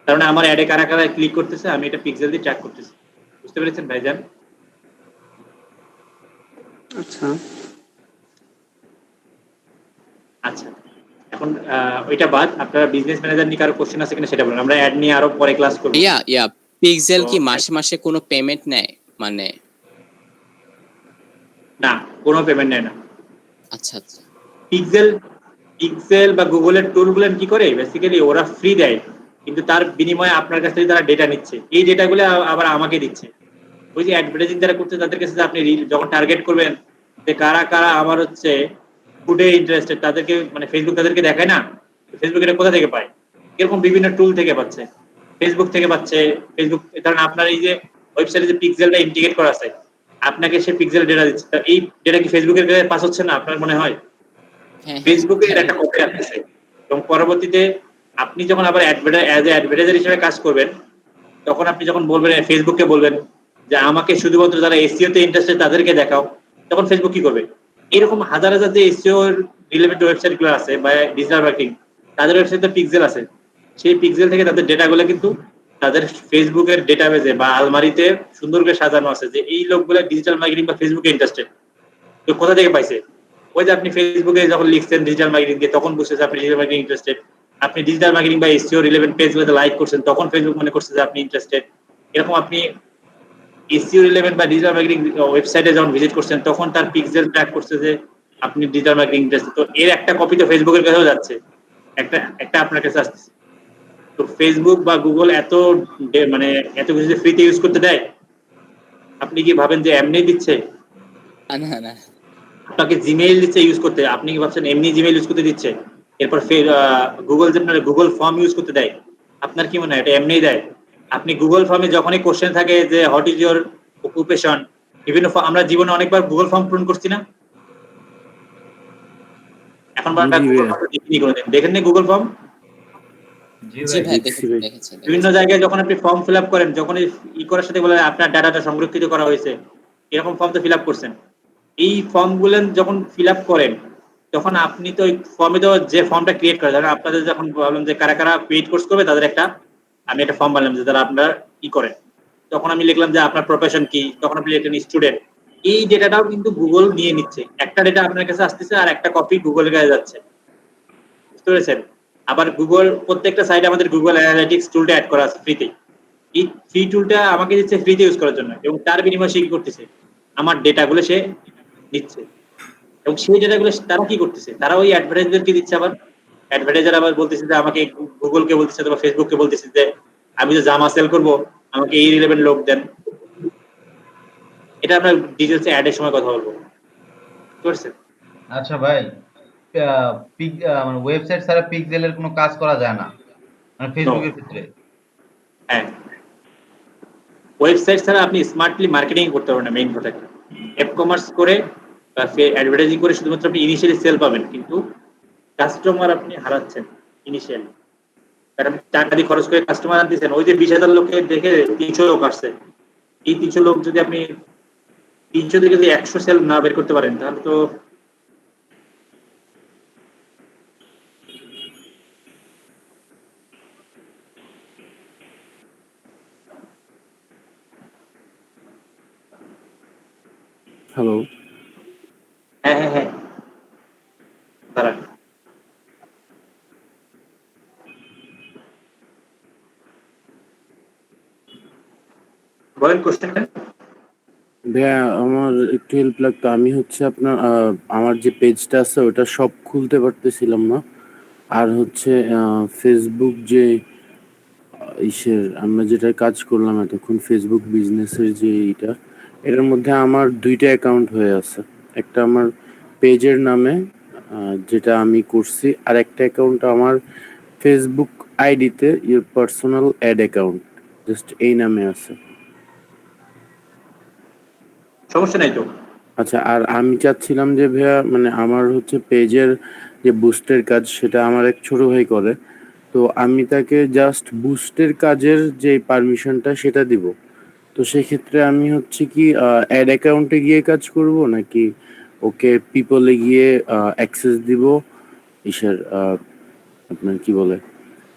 তার মানে আমার অ্যাডে কারা কারা ক্লিক করতেছে আমি এটা পিক্সেল দিয়ে ট্র্যাক করতেছি, বুঝতে পেরেছেন ভাইজান? আচ্ছা আচ্ছা, এখন ওইটা বাদ আপনারা বিজনেস ম্যানেজার নিয়ে কারো কোশ্চেন আছে কিনা সেটা বলুন, আমরা অ্যাড নিয়ে আরো পরে ক্লাস করব। ইয়া পিক্সেল কি মাসে মাসে কোনো পেমেন্ট নেয়? মানে না, কোনো পেমেন্ট নেয় না। আচ্ছা আচ্ছা, পিক্সেল বা গুগলের টুলগুলো কি করে, বেসিক্যালি ওরা ফ্রি দেয়, কিন্তু তার বিনিময়ে আপনার কাছ থেকে তারা ডেটা নিচ্ছে, এই ডেটাগুলো আবার আমাকে দিচ্ছে। ওই যে অ্যাডভার্টাইজিং যারা করছে তাদের কাছে আপনি যখন টার্গেট করবেন যে কারা কারা আমার হচ্ছে ফুডে ইন্টারেস্টেড, তাদেরকে মানে ফেসবুক তাদেরকে দেখায় না, ফেসবুক এটা কোথা থেকে পায়? এরকম বিভিন্ন টুল থেকে পাচ্ছে, ফেসবুক থেকে পাচ্ছে। ফেসবুক কারণ আপনার এই যে ওয়েবসাইটে যে পিক্সেলটা ইন্টিগ্রেট করা আছে, আপনাকে সে পিক্সেল ডেটা দিচ্ছে, এই ডেটা কি ফেসবুকের কাছে পাস হচ্ছে না আপনার মনে হয়? ফেসবুকে এর একটা কপি আসছে, এবং পরবর্তীতে আপনি যখন আবার অ্যাডভার্টাইজার হিসেবে কাজ করবেন, তখন আপনি যখন বলবেন ফেসবুককে বলবেন যে আমাকে শুধুমাত্র যারা এসইও তে ইন্টারেস্টেড তাদেরকে দেখাও, তখন ফেসবুক কি করবে? এরকম হাজার হাজার যে এসইও রিলেভেন্ট ওয়েবসাইট গুলো আছে বা ডিজিটাল মার্কেটিং, তাদের ওয়েবসাইটে পিক্সেল আছে, সেই পিক্সেল থেকে তাদের ডেটাগুলো কিন্তু তাদের ফেসবুকের ডেটাবেজে বা আলমারিতে সুন্দর করে সাজানো আছে যে এই লোকগুলো ডিজিটাল মার্কেটিং বা ফেসবুকে ইন্টারেস্টেড। তো কোথা থেকে পাইছে? ওই যে আপনি ফেসবুকে যখন লিখছেন ডিজিটাল মার্কেটিং দিয়ে, তখন বুঝতেছে আপনি ডিজিটাল মার্কেটিং ইন্টারেস্টেড। আপনি ডিজিটাল মার্কেটিং বা এসইও রিলেভেন্ট পেজগুলোতে লাইক করছেন, তখন ফেসবুক মনে করছে যে আপনি ইন্টারেস্টেড। এরকম আপনি এসইও রিলেভেন্ট বা ডিজিটাল মার্কেটিং ওয়েবসাইটে যখন ভিজিট করছেন, তখন তার পিক্সেল ট্র্যাক করছে যে আপনি ডিজিটাল মার্কেটিং ইন্টারেস্টেড। তো এর একটা কপি তো ফেসবুকের কাছেও যাচ্ছে, একটা আপনার কাছে আসছে। তো ফেসবুক বা গুগল মানে এত কিছু যে ফ্রিতে ইউজ করতে দেয়, আপনি কি ভাবেন যে এমনি দিচ্ছে? না না, আপনাকে জিমেইল দিচ্ছে ইউজ করতে, আপনি কি ভাবছেন এমনি জিমেইল ইউজ করতে দিচ্ছে? এরপর গুগল যে আপনার গুগল ফর্ম ইউজ করতে দেয়, আপনার কি মনে হয় এটা এমনিই দেয়? আপনি গুগল ফর্মে যখনই কোশ্চেন থাকে যে হোয়াট ইজ ইউর অকুপেশন, বিভিন্ন আমরা জীবনে অনেকবার গুগল ফর্ম পূরণ করছি না? এখন দেখেন গুগল ফর্ম বিভিন্ন জায়গায় যখন আপনি ফর্ম ফিল আপ করেন, যখন ই করার সাথে বলে আপনার ডাটাটা সংরক্ষিত করা হয়েছে, এরকম ফর্ম তো ফিল আপ করছেন। এই ফর্মগুলো যখন ফিল আপ করেন, তখন আপনি তো ওই ফর্মে তো যে ফর্মটা ক্রিয়েট করে, ধরেন আপনাদের যখন বললাম যে কারা কারা পেইড কোর্স করবে, তাদের আমি একটা ফর্ম বানালাম যে যারা আপনারা ই করেন, তখন আমি লিখলাম যে আপনার প্রফেশন কি, তখন আপনি লিখলেন স্টুডেন্ট। এই ডেটাটাও কিন্তু গুগল নিয়ে নিচ্ছে, একটা ডেটা আপনার কাছে আসতেছে আর একটা কপি গুগলের কাছে যাচ্ছে, বুঝতে পেরেছেন? আবার গুগল প্রত্যেকটা সাইটে আমাদের গুগল অ্যানালিটিক্স টুলটা অ্যাড করা আছে ফ্রিতে। এই ফ্রি টুলটা আমাকে দিচ্ছে ফ্রিতে ইউজ করার জন্য, এবং তার বিনিময়ে সে কি করতেছে, আমার ডেটাগুলো সে নিচ্ছে। এবং সেই ডেটাগুলো তারা কি করতেছে, তারা ওই অ্যাডভার্টাইজারকে দিচ্ছে। আবার অ্যাডভার্টাইজার আবার বলতেছে যে আমাকে, গুগলকে বলতেছে অথবা ফেসবুককে বলতেছে যে আমি যে জামা সেল করবো আমাকে এই রিলেভেন্ট লোক দেন। এটা আমরা ডিটেলসে অ্যাডের সময় কথা বলবো, বুঝতে পারছেন? আচ্ছা ভাই, মানে ওয়েবসাইট ছাড়া পিক্সেলের কোনো কাজ করা যায় না, মানে ফেসবুকের ক্ষেত্রে? হ্যাঁ, ওয়েবসাইট ছাড়া আপনি স্মার্টলি মার্কেটিং করতে পারবেন না। মেইন কথা অ্যাপ কমার্স করে বা অ্যাডভার্টাইজিং করে শুধুমাত্র আপনি ইনিশিয়ালি সেল পাবেন, কিন্তু কাস্টমার আপনি হারাচ্ছেন ইনিশিয়ালি। কারণ টাকা দিয়ে খরচ করে কাস্টমার আনতেছেন, ওই যে 20,000 লোকে দেখে 300 লোক আসছে, এই 300 লোক যদি আপনি 300 থেকে যদি 100 সেল না বের করতে পারেন তাহলে তো হ্যালো, হ্যাঁ হ্যাঁ হ্যাঁ দাঁড়ান। বলেন কোশ্চেন। ভাইয়া আমার একটু হেল্প লাগতো। আমি হচ্ছে আপনার আমার যে পেজটা আছে ওটা সব খুলতে পারতেছিলাম না। আর হচ্ছে ফেসবুক যে আমরা যেটা কাজ করলাম এতক্ষণ, ফেসবুক বিজনেসের যে এটার মধ্যে আমার 2টা অ্যাকাউন্ট হয়ে আছে। একটা আমার পেজের নামে যেটা আমি করছি, আর একটা অ্যাকাউন্ট আমার ফেসবুক আইডিতে your personal ad account, just এই নামে আছে। সমস্যা নাই তো। আচ্ছা, আর আমি চাচ্ছিলাম যে ভাইয়া মানে আমার হচ্ছে পেজের যে বুস্টের কাজ সেটা আমার এক ছোট ভাই করে, তো আমি তাকে জাস্ট বুস্টের কাজের যে পারমিশনটা সেটা দিব। তো সেক্ষেত্রে আমি হচ্ছে কি অ্যাড অ্যাকাউন্টে গিয়ে কাজ করব, নাকি ওকে পিপলে গিয়ে অ্যাক্সেস দিব আপনার কি বলে?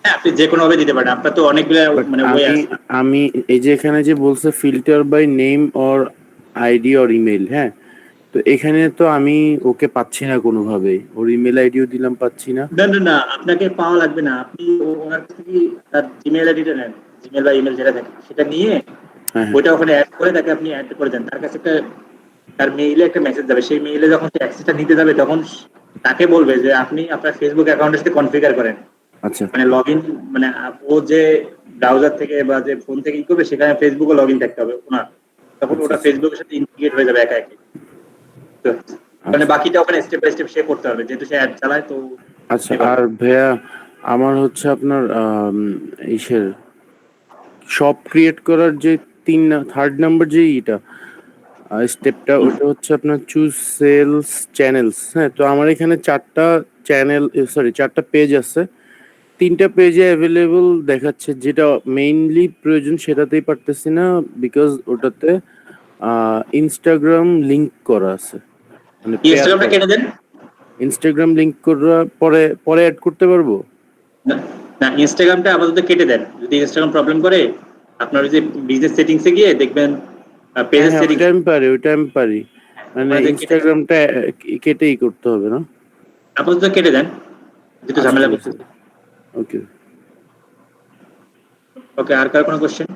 হ্যাঁ, আপনি যে কোনো ভাবে দিতে পারেন, আপনার তো অনেকগুলো মানে ওয়ে আছে। আমি এই যে এখানে যে বলছে filter by name or ID or email, হ্যাঁ, তো এখানে তো আমি ওকে পাচ্ছি না কোনোভাবেই। ওর ইমেল আইডিও দিলাম, পাচ্ছি না। না না না, আপনাকে পাওয়া লাগবে না। আপনি ওনার কাছ থেকে তার জিমেইল আইডিটা নেন, জিমেইল বা ইমেল যেটা থাকে সেটা নিয়ে ওইটা ওখানে অ্যাড করে তাকে আপনি অ্যাড করে দেন। তার কাছে একটা, তার মেইলে একটা মেসেজ যাবে, সেই মেইলে যখন সে অ্যাক্সেসটা নিতে যাবে তখন তাকে বলবে যে আপনি আপনার ফেসবুক অ্যাকাউন্টের সাথে কনফিগার করেন। আচ্ছা, মানে লগইন, মানে ও যে ব্রাউজার থেকে বা যে ফোন থেকে করবে সেখানে ফেসবুকে লগইন থাকতে হবে ওনার, তখন ওটা ফেসবুকের সাথে ইন্টিগ্রেট হয়ে যাবে একা একা। তো মানে বাকিটা ওখানে স্টেপ বাই স্টেপ সে করতে হবে, যেহেতু সে অ্যাড চালায়। তো আচ্ছা, আর ভাইয়া আমার হচ্ছে আপনার শপ ক্রিয়েট করার যে 3rd নাম্বার যে স্টেপটা, ওটা হচ্ছে আপনার চুজ সেলস চ্যানেলস। হ্যাঁ, তো আমার এখানে 4টা পেজ আছে, 3টা পেজে অ্যাভেলেবল দেখাচ্ছে। যেটা মেইনলি প্রয়োজন সেটাতেই পারতেছি না, বিকজ ওটাতে ইনস্টাগ্রাম লিংক করা আছে। মানে ইনস্টাগ্রামটা কেটে দেন। ইনস্টাগ্রাম লিংক করার পরে অ্যাড করতে পারবো না, ইনস্টাগ্রামটা আপাতত কেটে দেন। যদি ইনস্টাগ্রাম প্রবলেম করে আপনার ওই যে বিজনেস সেটিংসে গিয়ে দেখবেন পেজের সেটিংস। ওইটা আমি পারি, মানে ইনস্টাগ্রামটা কেটেই করতে হবে না? আপাতত কেটে দেন, যেটা ঝামেলা করছে। ওকে ওকে, আর কার কোনো কোশ্চেন?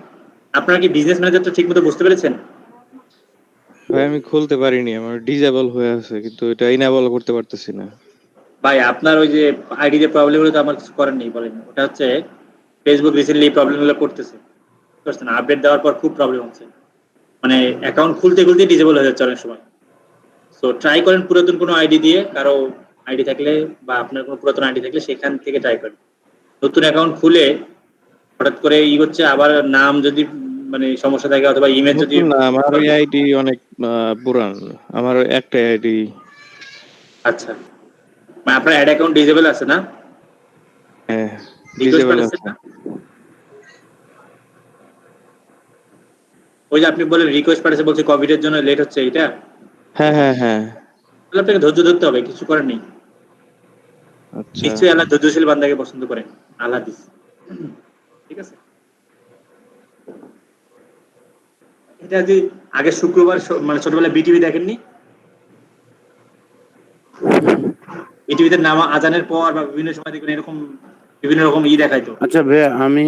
আপনারা কি বিজনেস ম্যানেজারটা ঠিকমতো বুঝতে পেরেছেন? ভাই আমি খুলতে পারিনি, আমার ডিসেবল হয়ে আছে, কিন্তু এটা ইনেবল করতে পারতেছি না। ভাই আপনার ওই যে আইডি যে প্রবলেম হলো, তো আমার কিছু করার নেই, বলেন। ওটা হচ্ছে ফেসবুক রিসেন্টলি এই প্রবলেমগুলো করতেছে, বুঝতে না? আপডেট দেওয়ার পর খুব প্রবলেম হচ্ছে, মানে অ্যাকাউন্ট খুলতে ডিসেবল হয়ে যাচ্ছে অনেক সময়। সো ট্রাই করেন পুরাতন কোনো আইডি দিয়ে, কারো আইডি থাকলে বা আপনার কোনো পুরাতন আইডি থাকলে সেখান থেকে ট্রাই করেন। নতুন অ্যাকাউন্ট খুলে হঠাৎ করে হচ্ছে আবার নাম যদি মানে সমস্যা থাকে অথবা ইমেল যদি, না আমার ওই আইডি অনেক পুরান, আমার একটা আইডি। আচ্ছা, মানে আপনার অ্যাড অ্যাকাউন্ট ডিসেবল আছে না? হ্যাঁ, ডিসেবল আছে। ওই যে আপনি বলেন রিকোয়েস্ট পাঠাতে বলছে কোভিড এর জন্য লেট হচ্ছে, এটা? হ্যাঁ হ্যাঁ হ্যাঁ, তাহলে আপনাকে ধৈর্য ধরতে হবে, কিছু করার নেই। আচ্ছা, নিশ্চয়ই আল্লাহ ধৈর্যশীল বান্দাকে পছন্দ করেন। আল্লাহ হাফেজ। ঠিক আছে, এটা যে আগে শুক্রবার মানে ছোটবেলায় বিটিভি দেখেননি? বিটিভিতে নামা আজানের পর বা বিভিন্ন সময় দেখবেন এরকম বিভিন্ন রকম দেখাইতো। আচ্ছা ভাইয়া, আমি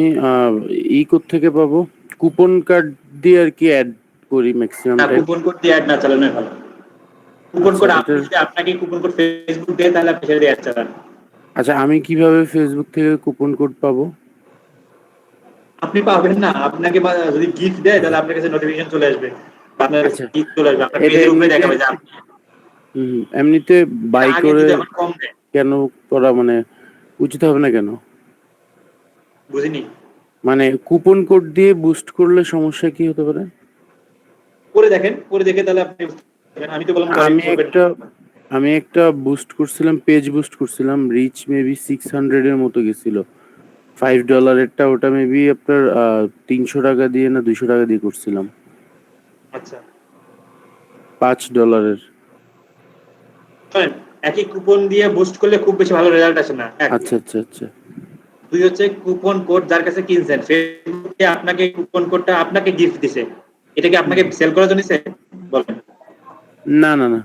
থেকে পাবো কুপন কার্ড দিয়ে আর কি অ্যাড করি ম্যাক্সিমাম না, টাইম। কুপন কোড দিয়ে অ্যাড না চালানোই ভালো। কুপন কোড এটার আপনাকে কুপন কোড ফেসবুক দেয়, তাহলে আপনি সেটা দিয়ে অ্যাড চালান। আচ্ছা, আমি কিভাবে ফেসবুক থেকে কুপন কোড পাবো? আপনি পাবেন না, আপনাকে যদি গিফট দেয় তাহলে আপনার কাছে নোটিফিকেশন চলে আসবে, আপনার আচ্ছা, গিফট চলে আসবে, আপনার এটা পেজের উপরে এমনিতে দেখাবে যে আপনি এমনিতে বাই আগে করে যদি এখন কম দেয়। কেন করা মানে উচিত হবে না কেন? বুঝিনি। মানে কুপন কোড দিয়ে বুস্ট করলে সমস্যা কি হতে পারে? করে দেখেন, করে দেখে তাহলে আপনি বুঝতে পারবেন। আমি তো বললাম আমি একটা বুস্ট করছিলাম, পেজ বুস্ট করছিলাম, রিচ মেবি 600 এর মতো গেছিল। $5 ওটা মেবি আপনার 300 টাকা দিয়ে না 200 টাকা দিয়ে করছিলাম। আচ্ছা, $5 শুনেন, একই কুপন দিয়ে বুস্ট করলে খুব বেশি ভালো রেজাল্ট আসে না। আচ্ছা আচ্ছা আচ্ছা। দুই হচ্ছে কুপন কোড যার কাছে কিনছেন, ফেসবুকে আপনাকে কুপন কোডটা আপনাকে গিফট দিছে, এটা কি আপনাকে সেল করার জন্য দিছে? বলেন। না না না,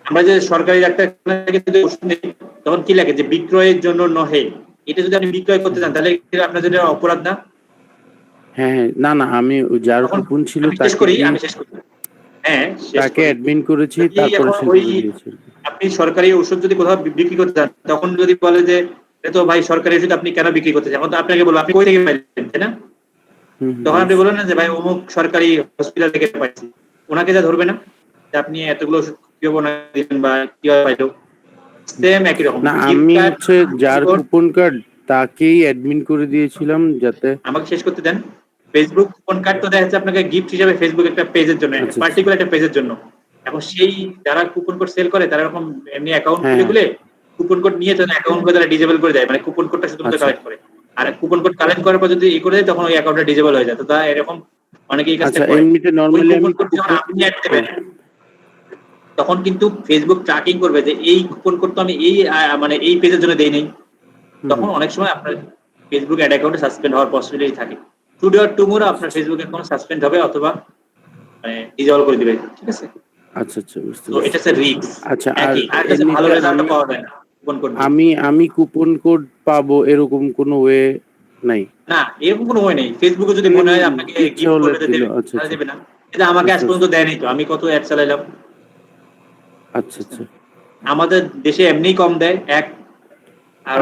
আমরা যে সরকারি ডাক্তারখানা থেকে যদি ওষুধ নিই তখন কি লাগে যে বিক্রয়ের জন্য নহে, এটা যদি আপনি বিক্রয় করতে চান তাহলে আপনার জন্য অপরাধ না? হ্যাঁ হ্যাঁ, না না, আমি যার কুপন ছিল আমি শেষ করি। হ্যাঁ, তাকে অ্যাডমিন করেছি, তারপরে সে করে দিয়েছে। আপনি সরকারি ওষুধ যদি কোথাও বিক্রি করতে চান, তখন যদি বলে যে তো ভাই সরকারি ওষুধ আপনি কেন বিক্রি করতে চান, তো আপনাকে বলবো আপনি কই থেকে পাইলেন, তাই না? তখন আপনি বলেন না যে ভাই অমুক সরকারি হসপিটাল থেকে পাইছি, ওনাকে যা ধরবে না যে আপনি এতগুলো ওষুধ কিভাবে না দিলেন বা কিভাবে পাইলো, সেম একই রকম। না, আমি হচ্ছে যার কুপন কার্ড তাকেই অ্যাডমিন করে দিয়েছিলাম যাতে। আমাকে শেষ করতে দেন। ফেসবুক কুপন কার্ড তো দেখা যাচ্ছে আপনাকে গিফট হিসেবে ফেসবুক একটা পেজের জন্য, পার্টিকুলার একটা পেজের জন্য। এখন সেই যারা কুপন কোড সেল করে তারা এরকম এমনি অ্যাকাউন্ট খুলে কুপন কোড নিয়ে তাদের অ্যাকাউন্ট করে তারা ডিসেবল করে দেয়, মানে কুপন কোডটা শুধুমাত্র কালেক্ট করে। আর কুপন কোড কালেক্ট করার পর যদি করে দেয় তখন ওই অ্যাকাউন্টটা ডিসেবল হয়ে যায়। তো তারা এরকম অনেকেই কাজ করে। এমনিতে নরমালি আমি যখন আপনি অ্যাড দেবেন তখন কিন্তু ফেসবুক ট্র্যাকিং করবে যে এই কুপন কোড তো আমি এই মানে এই পেজের জন্য দেই নাই। তখন অনেক সময় আপনার ফেসবুক অ্যাড অ্যাকাউন্টে সাসপেন্ড হওয়ার পসিবিলিটি থাকে। টুডে অর টুমরো আপনার ফেসবুক অ্যাকাউন্ট সাসপেন্ড হবে অথবা মানে ডিসেবল করে দিবে, ঠিক আছে? আচ্ছা আচ্ছা, বুঝতে তো এটা হচ্ছে রিস্ক। আচ্ছা, আর কাছে ভালো রেজাল্ট পাওয়া যায় না কুপন কোড। আমি কুপন কোড পাবো এরকম কোনো ওয়ে নাই? না, এরকম কোনো ওয়ে নেই। ফেসবুকে যদি মনে হয় আপনাকে গিফট করবে দেবে, তাহলে দেবে না। এটা আমাকে আজ পর্যন্ত দেয়নি তো, আমি কত অ্যাড চালাইলাম। আচ্ছা আচ্ছা, আমাদের দেশে এমনি কম দেয় এক। আর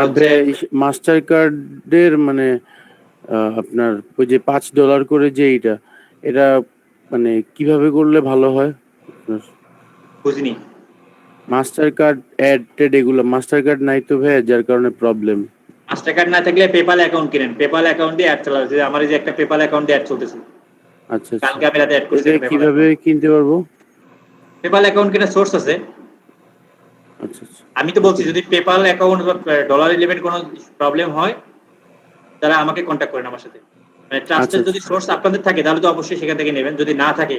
মাস্টার কার্ডের মানে আপনার ওই যে $5 করে যে এটা মানে কিভাবে করলে ভালো হয়? বুঝিনি। মাস্টার কার্ড অ্যাড এগুলো মাস্টার কার্ড নাই তো ভাই, যার কারণে প্রবলেম। মাস্টার কার্ড না থাকলে পেপাল অ্যাকাউন্ট কিনেন, পেপাল অ্যাকাউন্ট দিয়ে অ্যাড চালাতে। আমার এই যে একটা পেপাল অ্যাকাউন্ট দিয়ে অ্যাড চলতেছে। আচ্ছা, কালকে আমি রাতে অ্যাড করছি। কিভাবে কিনতে পারবো? পেপাল অ্যাকাউন্ট কেনার সোর্স আছে। আচ্ছা আচ্ছা, আমি তো বলছি যদি পেপাল অ্যাকাউন্ট বা $11 কোনো প্রবলেম হয় তাহলে আমাকে কন্টাক্ট করেন আমার সাথে। মানে ট্রাস্টেড যদি সোর্স আপনাদের থাকে তাহলে তো অবশ্যই সেখান থেকে নেবেন। যদি না থাকে,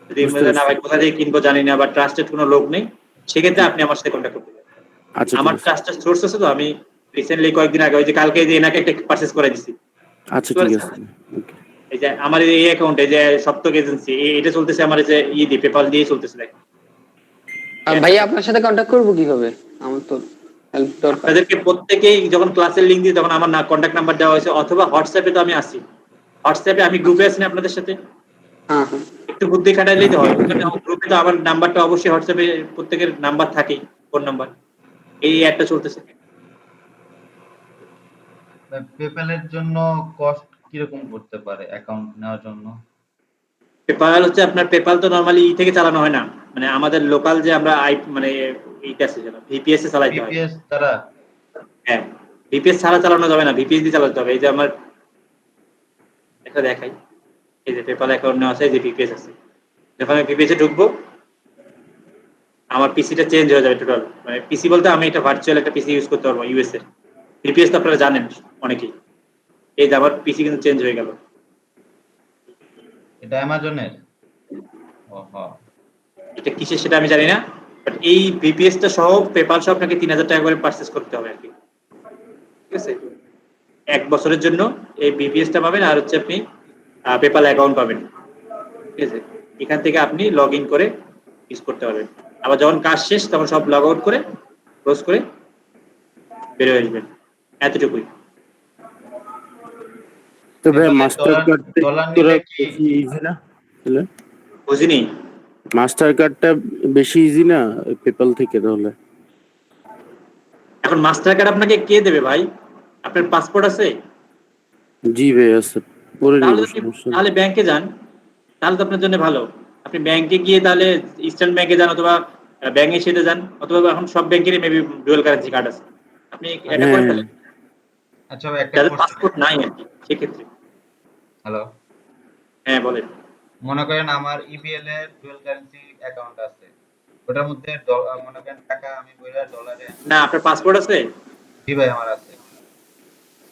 যদি না ভাই কোথা থেকে কিনবো জানি না বা ট্রাস্টেড কোনো লোক নেই, সেক্ষেত্রে আপনি আমার সাথে কন্টাক্ট করতে পারেন। আচ্ছা, আমার ট্রাস্টেড সোর্স আছে তো। আমি রিসেন্টলি কয়েকদিন আগে ওই যে কালকে যে এনাকে একটা পারচেজ করে দিছি। আচ্ছা ঠিক আছে। এই যে আমার এই অ্যাকাউন্টে যে সপ্তক এজেন্সি এটা চলতেছে, আমার যে দিয়ে পেপাল দিয়ে চলতেছে। দেখ ভাই আপনার সাথে কন্টাক্ট করব কিভাবে? আমার তো হেল্প দরকার। আপনাদেরকে প্রত্যেকেই যখন ক্লাসের লিংক দিই তখন আমার কন্টাক্ট নাম্বার দেওয়া হয়েছে, অথবা হোয়াটসঅ্যাপে তো আমি আসি। হোয়াটসঅ্যাপে আমি গ্রুপে আছি না আপনাদের সাথে। হ্যাঁ হ্যাঁ, একটু বুদ্ধি খাটাইলেই তো হয়। গ্রুপে তো আমার নাম্বারটা অবশ্যই, হোয়াটসঅ্যাপে প্রত্যেকের নাম্বার থাকে, ফোন নাম্বার। এই একটা চলতেছে। পেপ্যালের জন্য কস্ট কিরকম করতে পারে অ্যাকাউন্ট নেওয়ার জন্য? পেপাল হচ্ছে আপনার পেপাল তো নরমালি থেকে চালানো হয় না, মানে আমাদের লোকাল যে আমরা মানে এইটা আছে যেন ভিপিএস এ চালাইতে হয়। ভিপিএস ছাড়া? হ্যাঁ, ভিপিএস ছাড়া চালানো যাবে না, ভিপিএস দিয়ে চালাতে হবে। এই যে আমার একটা দেখাই, এই যে পেপাল অ্যাকাউন্ট নেওয়া আছে, এই যে ভিপিএস আছে। যখন আমি ভিপিএস এ ঢুকবো আমার পিসিটা চেঞ্জ হয়ে যাবে টোটাল। মানে পিসি বলতে আমি এটা ভার্চুয়াল একটা পিসি ইউজ করতে পারবো ইউএস এর। ভিপিএস তো আপনারা জানেন অনেকেই। এই যে আমার পিসি কিন্তু চেঞ্জ হয়ে গেল। এটা অ্যামাজনের? এটা কিসের সেটা আমি জানি না, বাট এই ভিপিএস টা সহ পেপাল সহ আপনাকে 3000 টাকা করে পারচেজ করতে হবে আর কি, ঠিক আছে? 1 বছরের জন্য এই ভিপিএস টা পাবেন, আর হচ্ছে আপনি পেপাল অ্যাকাউন্ট পাবেন, ঠিক আছে? এখান থেকে আপনি লগ ইন করে ইউজ করতে পারবেন। আবার যখন কাজ শেষ তখন সব লগ আউট করে ক্লোজ করে বের হয়ে আসবেন। এতটুকুই। তো ভাই পেপ্যালে মাস্টার কার্ড ডলার করা নিলে কি বেশি ইজি না তাহলে? বুঝিনি। মাস্টার কার্ডটা বেশি ইজি না পেপ্যাল থেকে তাহলে? এখন মাস্টার কার্ড আপনাকে কে দেবে ভাই? আপনার পাসপোর্ট আছে? জি ভাই আছে, করে নিব, তাহলে সমস্যা নেই। তাহলে ব্যাংকে যান, তাহলে তো আপনার জন্য ভালো। আপনি ব্যাংকে গিয়ে তাহলে ইস্টার্ন ব্যাংকে যান অথবা ব্যাংকে সেটে যান, অথবা এখন সব ব্যাংকেরই মেবি ডুয়াল কারেন্সি কার্ড আছে, আপনি এটা করে হ্যাঁ ফেলেন। আচ্ছা ভাই একটা যাদের কোশ্চেন, পাসপোর্ট নাই আর কি সেক্ষেত্রে। হ্যালো, হ্যাঁ বলেন। মনে করেন আমার ইবিএল এর ডুয়াল কারেন্সি অ্যাকাউন্ট আছে, ওটার মধ্যে মনে করেন টাকা আমি বইরা ডলারে। না আপনার পাসপোর্ট আছে? জি ভাই আমার আছে।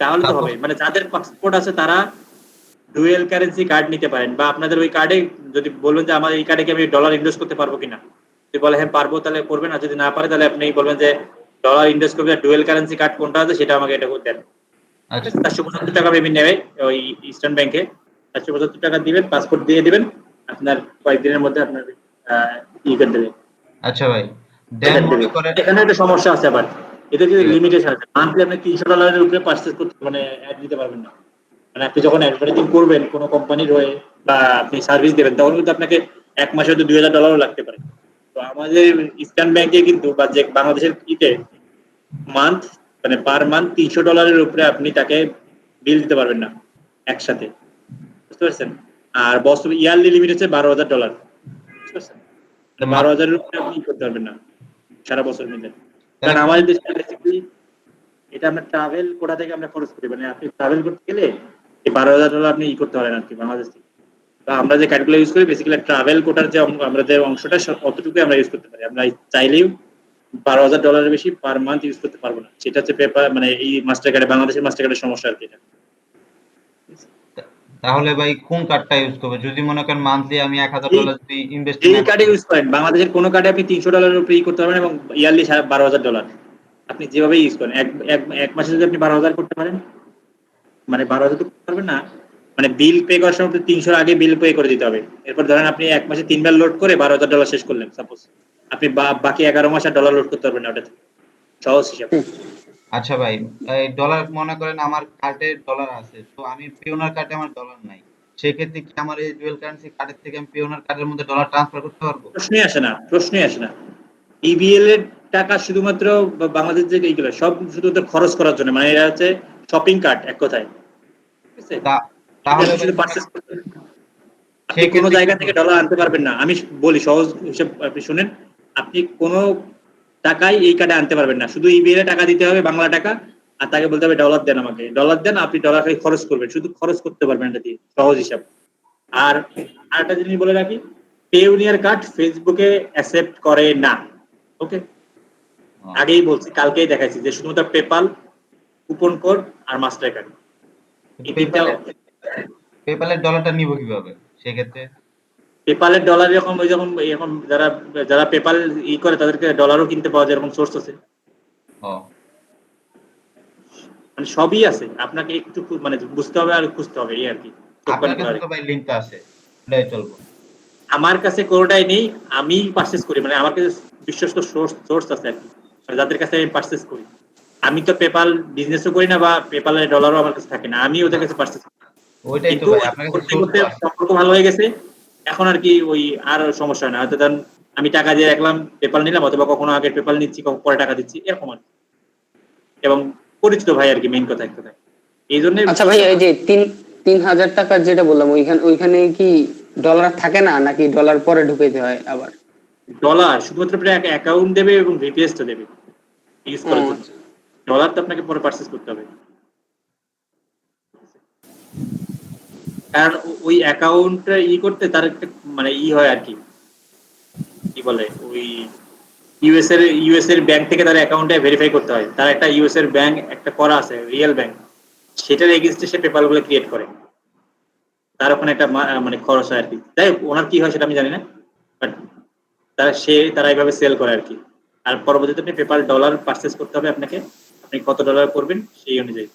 তাহলে তো হবে, মানে যাদের পাসপোর্ট আছে তারা ডুয়াল কারেন্সি কার্ড নিতে পারেন, বা আপনাদের ওই কার্ডে যদি বলবেন যে আমার এই কার্ডে কি আমি ডলার ইনভেস্ট করতে পারবো কিনা, যদি বলে হ্যাঁ পারবো তাহলে করবেন, আর যদি না পারে তাহলে আপনি বলবেন যে ডলার ইনভেস্ট করবে, ডুয়াল কারেন্সি কার্ড কোনটা আছে সেটা আমাকে এটা দেন। আচ্ছা 475 টাকা মেবি নেবে ওই ইস্টার্ন ব্যাংকে, 475 টাকা দিবেন, পাসপোর্ট দিয়ে দিবেন, আপনার কয়েকদিনের মধ্যে আপনার ই করে দেবে। আচ্ছা ভাই, দেন মনে করেন এখানে একটা সমস্যা আছে আবার, এতে যে লিমিটেশন আছে, মান্থলি আপনি $300 উপরে পারচেজ করতে মানে অ্যাড দিতে পারবেন না। মানে আপনি যখন অ্যাডভার্টাইজিং করবেন কোনো কোম্পানির হয়ে বা আপনি সার্ভিস দেবেন, তখন কিন্তু আপনাকে এক মাসে হয়তো $2000 লাগতে পারে। তো আমাদের ইস্টার্ন ব্যাংকে কিন্তু বা যে বাংলাদেশের ইতে মান্থ মানে পার মান্থ $300 উপরে আপনি তাকে বিল দিতে পারবেন না একসাথে, বুঝতে পারছেন? আর বছর ইয়ারলি লিমিট হচ্ছে $12000, বুঝতে পারছেন? 12000 উপরে আপনি করতে পারবেন না সারা বছর মিলে। কারণ আমাদের দেশে বেসিক্যালি এটা আমরা ট্রাভেল কোটা থেকে আমরা খরচ করি, মানে আপনি ট্রাভেল করতে গেলে এই $12000 আপনি করতে পারেন আর কি বাংলাদেশ থেকে। তো আমরা যে কার্ডগুলো ইউজ করি বেসিক্যালি ট্রাভেল কোটার যে আমরা যে অংশটা অতটুকুই আমরা ইউজ করতে পারি, আমরা চাইলেও $12000 বেশি পার মান্থ ইউজ করতে পারবো না। সেটা হচ্ছে পেপার মানে এই মাস্টার কার্ডে, বাংলাদেশের মাস্টার কার্ডের সমস্যা আর কি এটা। তাহলে ভাই কোন কার্ডটা ইউজ করবে? যদি মনে করেন মান্থলি আমি $1000 যদি ইনভেস্ট এই কার্ডে ইউজ করেন, বাংলাদেশের কোনো কার্ডে আপনি $300 উপরে করতে পারবেন এবং ইয়ারলি $12000 আপনি যেভাবে ইউজ করেন। এক মাসে যদি আপনি 12000 করতে পারেন, মানে 12000 তো করতে পারবেন না, মানে বিল পে করার সময় 300 আগে বিল পে করে দিতে হবে। এরপর ধরেন আপনি এক মাসে 3 বার লোড করে $12000 শেষ করলেন সাপোজ, আপনি বাকি 11 মাস আর ডলার লোড করতে পারবেন না, ওটা সহজ হিসাব। আচ্ছা ভাই, এই ডলার মনে করেন আমার কার্ডে ডলার আছে, তো আমি পিওনার কার্ডে আমার ডলার নাই, সেক্ষেত্রে কি আমার এই ডুয়াল কারেন্সি কার্ডের থেকে আমি পিওনার কার্ডের মধ্যে ডলার ট্রান্সফার করতে পারবো? প্রশ্নই আসে না। ইবিএল এর টাকা শুধুমাত্র বাংলাদেশ থেকে এইগুলো সব শুধুমাত্র খরচ করার জন্য, মানে এটা হচ্ছে শপিং কার্ট এক কথায়, ঠিক আছে? তাহলে আপনি কোনো জায়গা থেকে ডলার আনতে পারবেন না। আমি বলি সহজ হিসেব, আপনি শুনেন, আপনি কোনো টাকাই এই কার্ডে আনতে পারবেন না, শুধু ইবিএল এ টাকা দিতে হবে বাংলা টাকা, আর তাকে বলতে হবে ডলার দেন, আমাকে ডলার দেন, আপনি ডলার খালি খরচ করবেন, শুধু খরচ করতে পারবেন এটা দিয়ে, সহজ হিসাব। আর আরেকটা জিনিস বলে রাখি, পেওনিয়ার কার্ড ফেসবুকে অ্যাকসেপ্ট করে না, ওকে? আগেই বলছি, কালকেই দেখাইছি যে শুধুমাত্র পেপাল, কুপন কোড আর মাস্টার কার্ড, এই তিনটা। পেপ্যালের ডলারটা নিব কিভাবে সেক্ষেত্রে? পেপালের ডলার এরকম ওই যখন এখন যারা পেপাল ই করে তাদেরকে ডলারও কিনতে পাওয়া যায়, এরকম সোর্স আছে। মানে সবই আছে, আপনাকে একটু মানে বুঝতে হবে আর খুঁজতে হবে, এই আর কি। আপনার কাছে তো ভাই লিংকটা আছে, এটাই চলবো। আমার কাছে কোনোটাই নেই, আমি পারচেজ করি, মানে আমার কাছে বিশ্বস্ত সোর্স আছে আর কি, যাদের কাছে আমি পারচেজ করি। আমি তো পেপাল বিজনেসও করি না, বা পেপালের ডলারও আমার কাছে থাকে না, আমি ওদের কাছে পারচেজ করি। ওইটাই তো ভাই, আপনার কাছে সম্পর্ক ভালো হয়ে গেছে এখন আর কি, ওই আর সমস্যা হয় না। হয়তো ধরেন আমি টাকা দিয়ে রাখলাম, পেপাল নিলাম, অথবা কখনো আগে পেপাল নিচ্ছি, পরে টাকা দিচ্ছি, এরকম আর কি। এবং পরিচিত ভাই আর কি, মেইন কথা একটা। এই জন্য আচ্ছা ভাই, এই যে 3000 টাকার যেটা বললাম, ওইখানে কি ডলার থাকে না, নাকি ডলার পরে ঢুকাইতে হয়? আবার ডলার শুধুমাত্র অ্যাকাউন্ট দেবে এবং রিকোয়েস্ট দেবে ইউজ করার জন্য, ডলার তো আপনাকে পরে পারচেজ করতে হবে। কারণ ওই অ্যাকাউন্টটা করতে তার একটা মানে হয় আর কি, কি বলে, ওই ইউএস এর ব্যাংক থেকে তার অ্যাকাউন্টে ভেরিফাই করতে হয়, তার একটা ইউএস এর ব্যাংক একটা করা আছে, রিয়েল ব্যাংক, সেটার এগেইনস্টে সে পেপাল গুলো ক্রিয়েট করে, তার ওখানে একটা মানে খরচ হয় আর কি। যাই হোক, ওনার কি হয় সেটা আমি জানি না, বাট তারা এইভাবে সেল করে আর কি। আর পরবর্তীতে আপনি পেপাল ডলার পারচেজ করতে হবে আপনাকে, আপনি কত ডলার করবেন সেই অনুযায়ী।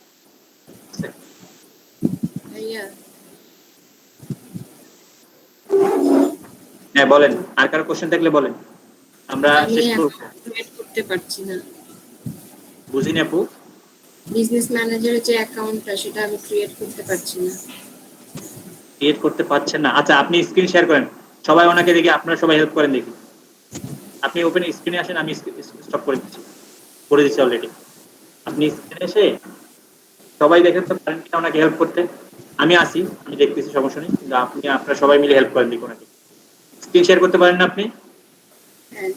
হ্যাঁ বলেন, আর কারো কোশ্চেন থাকলে বলেন, আমরা শেষ করব। করতে পারছি না। বুঝিনি আপু। বিজনেস ম্যানেজারের যে অ্যাকাউন্টটা সেটা আমি ক্রিয়েট করতে পারছি না। ক্রিয়েট করতে পারছেন না? আচ্ছা, আপনি স্ক্রিন শেয়ার করেন, সবাই ওনাকে দেখি, আপনারা সবাই হেল্প করেন দেখি। আপনি ওপেন স্ক্রিনে আসেন, আমি স্টপ করে দিচ্ছি, করে দিচ্ছি অলরেডি। আপনি স্ক্রিনে এসে সবাই দেখেন তো পারেন কিনা ওনাকে হেল্প করতে। আমি আসি, আমি দেখতেছি, সমস্যা নেই, কিন্তু আপনি আপনারা সবাই মিলে হেল্প করেন দেখি ওনাকে। স্ক্রিন শেয়ার করতে পারেন না আপনি? হ্যাঁ,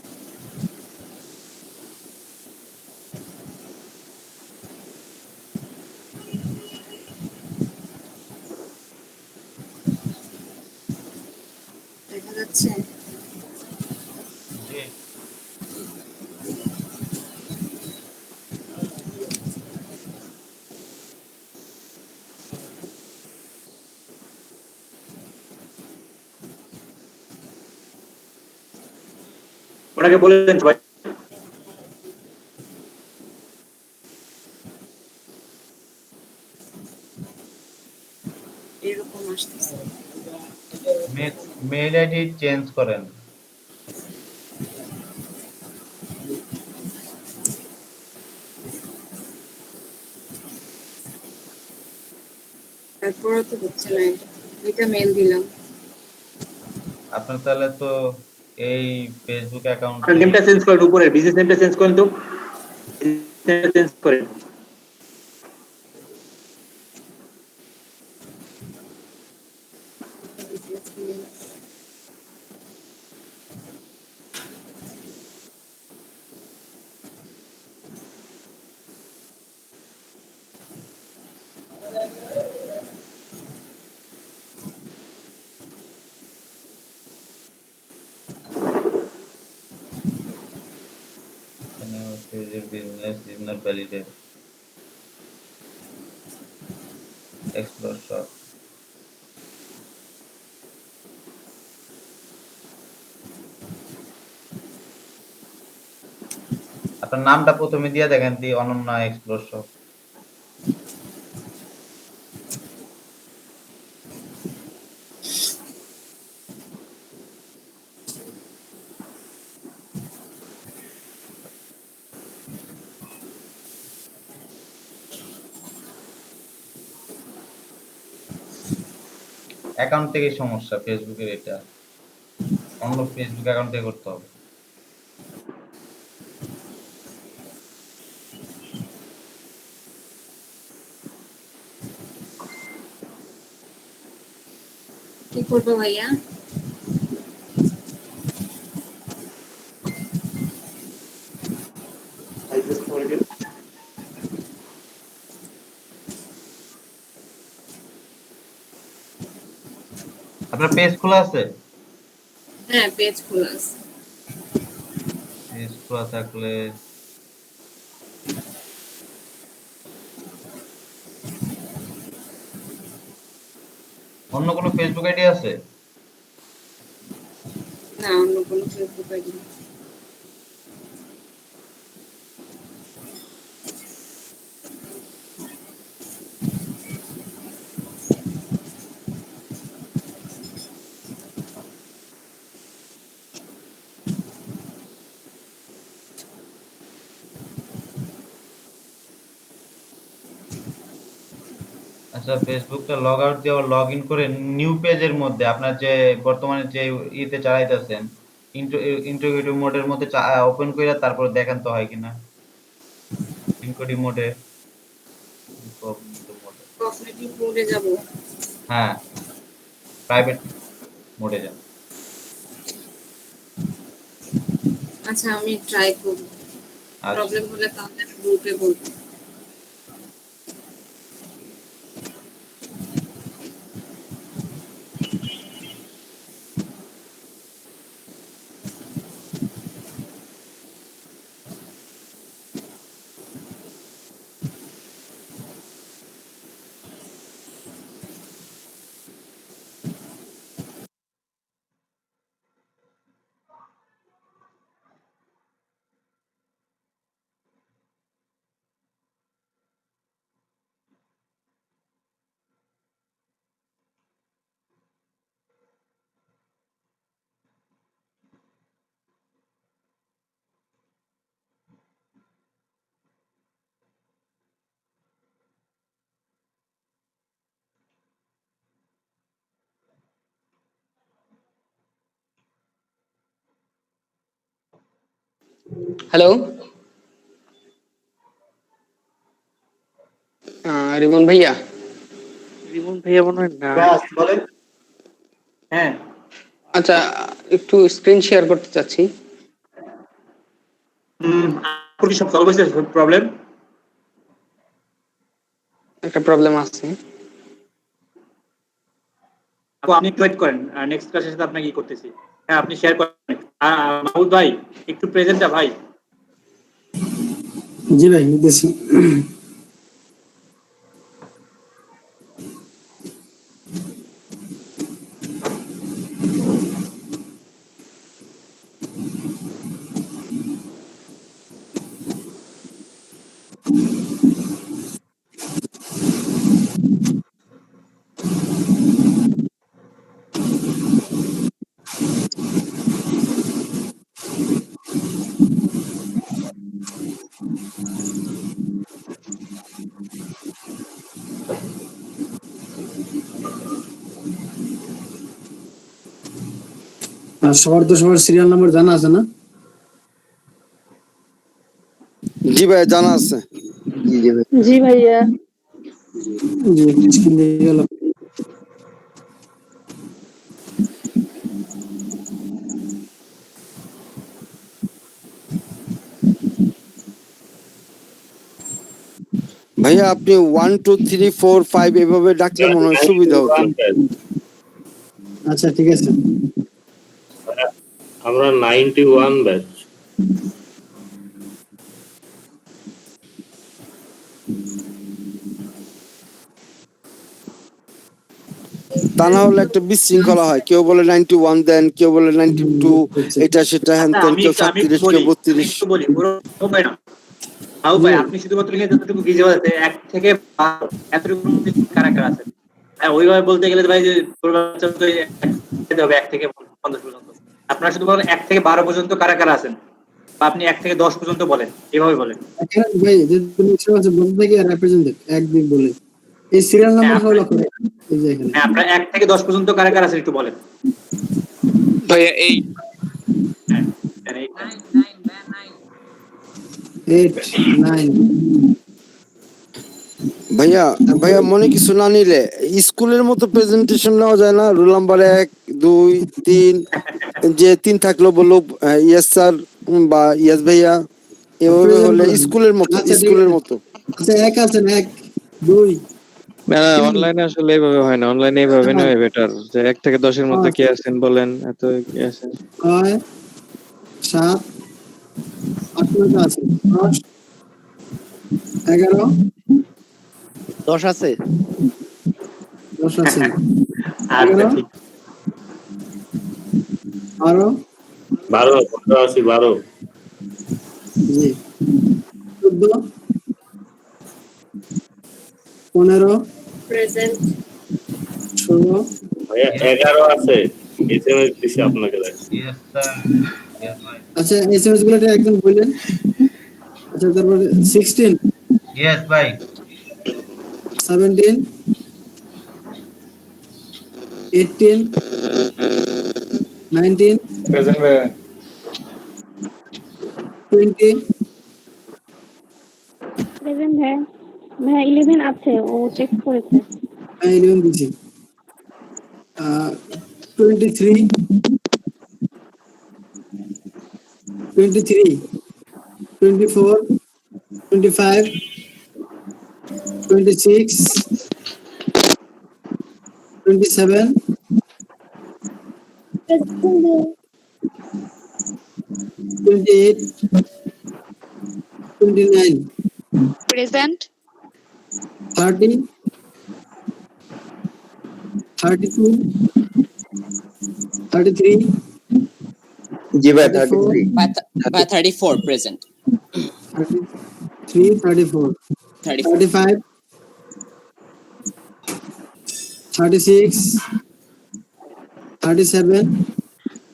দেখা যাচ্ছে। জি। ওনাকে বলেন সবাই। এরকম আসতেছে। মেইল আইডি চেঞ্জ করেন। তারপরে তো হচ্ছে না, এটা মেল দিলাম। আপনার তাহলে তো এই ফেসবুক অ্যাকাউন্ট আপনার থেকে নেমটা চেঞ্জ করেন, উপরে বিজনেস নেমটা চেঞ্জ করেন তো, চেঞ্জ করেন। business is not validated. Explore shop. আপনার নামটা প্রথমে দিয়ে দেখেন দি অনন্য এক্সপ্লোর শপ। অ্যাকাউন্ট থেকে সমস্যা ফেসবুকের, এটা অন্য ফেসবুক অ্যাকাউন্ট থেকে করতে হবে। কি করবো ভাইয়া? আপনার পেজ খোলা আছে? হ্যাঁ, পেজ খোলা আছে। পেজ খোলা থাকলে অন্য কোনো ফেসবুক আইডি আছে? না, অন্য কোনো ফেসবুক আইডি নেই। আচ্ছা, ফেসবুকটা লগ আউট দিয়ে লগ ইন করে নিউ পেজের মধ্যে আপনার যে বর্তমানে যে ইতে চালাইতেছেন ইন্টিগ্রেটিভ মোডের মধ্যে ওপেন করে তারপর দেখেন তো হয় কিনা। ইনকোডিং মোডে, কসমেটিক মোডে যাব। হ্যাঁ, প্রাইভেট মোডে যান। আচ্ছা, আমি ট্রাই করব। আচ্ছা, প্রবলেম হলে তাহলে গ্রুপে বলবো। হ্যালো, রিমন ভাইয়া। রিমন ভাইয়া মনে হয় না। বলেন। হ্যাঁ, আচ্ছা, একটু স্ক্রিন শেয়ার করতে চাচ্ছি। কি সব সলভ হয়েছে প্রবলেম? একটা প্রবলেম আছে। আপনি একটু ওয়েট করেন, নেক্সট ক্লাসের সাথে আপনাকে কি করতেছি। হ্যাঁ, আপনি শেয়ার করেন। মাহমুদ ভাই একটু প্রেজেন্টটা ভাই। জি ভাই, নিতেছি। আর সবার তো সবার সিরিয়াল নাম্বার জানা আছে না? জি ভাই, জানা আছে। জি ভাইয়া। জি, স্ক্রিন দিয়ে গেল। ভাইয়া আপনি 1 2 3 4 5 এভাবে ডাকলে মনে হয় সুবিধা হতো। আচ্ছা ঠিক আছে। আমরা 91 ব্যাচ। তা না হলে একটা বিশৃঙ্খলা হয়, কেউ বলে 91 দেন, কেউ বলে 92, এটা সেটা হ্যান তেন, কেউ 37, কেউ 32। একটু বলি ওরকম হয় না। ভাই আপনি শুধুমাত্র এখানে যতটুকু ভিজুয়াল আছে 1 থেকে 12 এতটুকু কারা কারা আছে। হ্যাঁ, ওইভাবে বলতে গেলে ভাই যে হবে 1 থেকে 50 পর্যন্ত। আপনারা শুধু বলেন 1 থেকে 12 পর্যন্ত কারা কারা আছেন, বা আপনি 1 থেকে 10 পর্যন্ত বলেন, এভাবে বলেন। ভাই যে তুমি আছে বলতে থেকে রিপ্রেজেন্টেটিভ একদিন বলে এই সিরিয়াল নাম্বার হলো করে এই যে এখানে। হ্যাঁ, আপনারা 1 থেকে 10 পর্যন্ত কারা কারা আছেন একটু বলেন। ভাইয়া 8। হ্যাঁ, 8 9। ভাইয়া ভাইয়া মনে কিছু না নিলে স্কুলের মতো প্রেজেন্টেশন নেওয়া যায় না? রোল নাম্বার 1 2 3, যে 3 থাকলো বললো ইয়েস স্যার বা ইয়েস ভাইয়া, এভাবে হলে স্কুলের মতো। স্কুলের মতো। আচ্ছা 1 আছেন 1 2। না, অনলাইনে আসলে এইভাবে হয় না। অনলাইনে এইভাবে নয় বেটার, যে 1 থেকে 10 এর মধ্যে কে আছেন বলেন, এত কে আছেন। 6 7 8 9 আছে 10 11 10 আছে। 10 আছে। আচ্ছা ঠিক। 12 আছে 12। জি 14 15 প্রেজেন্ট। 16 ভাইয়া 11 আছে। এসএমএস দিছি আপনাকে। Yes sir. আচ্ছা এসএমএস গুলোটা একদম বললেন। আচ্ছা তারপর 16 ইয়েস ভাই। 17 18 19 প্রেজেন্ট ভাই। 20 11 হ্যাঁ হ্যাঁ 11 আছে, ও চেক করেছে। 11 দিছি। 23 24 25 26 27 28 29 প্রেজেন্ট। 30 32 33 জি ভাই 33 ভাই 34 প্রেজেন্ট। 33 34 35 36 37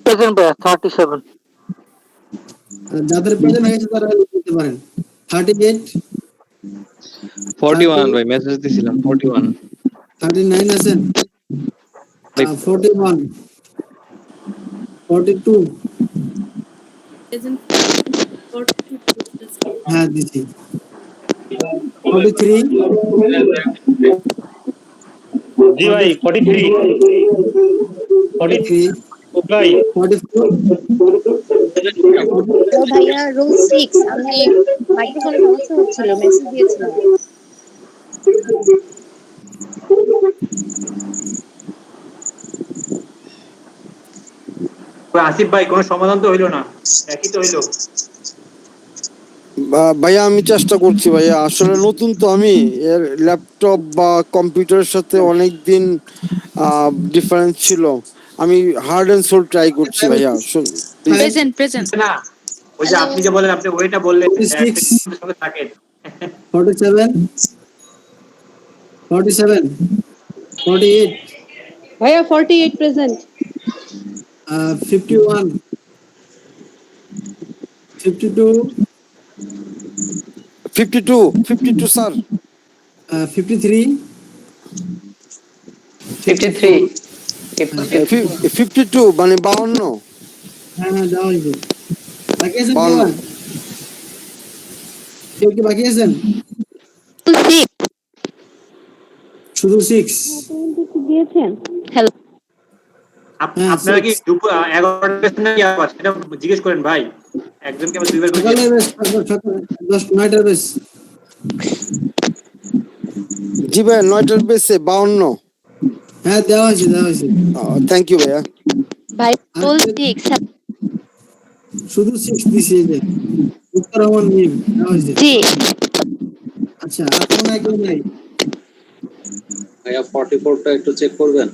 প্রেজেন্ট ভাই 37। যাদের প্রেজেন্ট হয়েছে তারা লিখতে পারেন। 38 41 ভাই, মেসেজ দিছিলাম 41। 39 আছেন। 41 42 প্রেজেন্ট। হ্যাঁ দিছি 43 জি ভাই 43 ভাই 44 হ্যালো ভাইয়া রোল 6 আমি মাইক্রোফোনে সমস্যা হচ্ছিল মেসেজ দিয়েছিলাম আসিফ ভাই কোনো সমাধান তো হইলো না, একই তো হইলো। ভাইয়া আমি চেষ্টা করছি ভাইয়া, আসলে নতুন তো আমি, এর ল্যাপটপ বা কম্পিউটারের সাথে অনেক দিন ডিফারেন্স ছিল। আমি হার্ড এন্ড সোল ট্রাই করছি ভাইয়া। প্রেজেন্ট না ওই যে আপনি যে বলেন, আপনি ওইটা বললেন যে 46 একটা সঙ্গে থাকেন। 47 47 48 ভাইয়া 48 প্রেজেন্ট 51 52 52 স্যার। 53 53 52 মানে 52। হ্যাঁ দেওয়া হয়েছে। বাকি আছেন 52। কেউ কি বাকি আছেন? শুধু 6 দিয়েছেন। হ্যালো আপনারা কি 11টা পেছেন নাকি আবার সেটা জিজ্ঞেস করেন ভাই, একজনকে আমি দুইবার করে সকালে বেশ 9টার বেশ। জি ভাইয়া 9টার বেসে 52। হ্যাঁ দেওয়া হয়েছে থ্যাংক ইউ ভাইয়া। ভাই রোল 6 শুধু 6 দিছি এই যে উত্তর আমার মিম দেওয়া হয়েছে। জি আচ্ছা আর কোন কেউ নাই? ভাইয়া 44টা একটু চেক করবেন।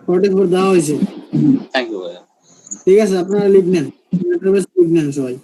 44 দেওয়া হয়েছে। থ্যাংক ইউ ভাইয়া। ঠিক আছে আপনারা লিখ নেন, লিখ নেন সবাই।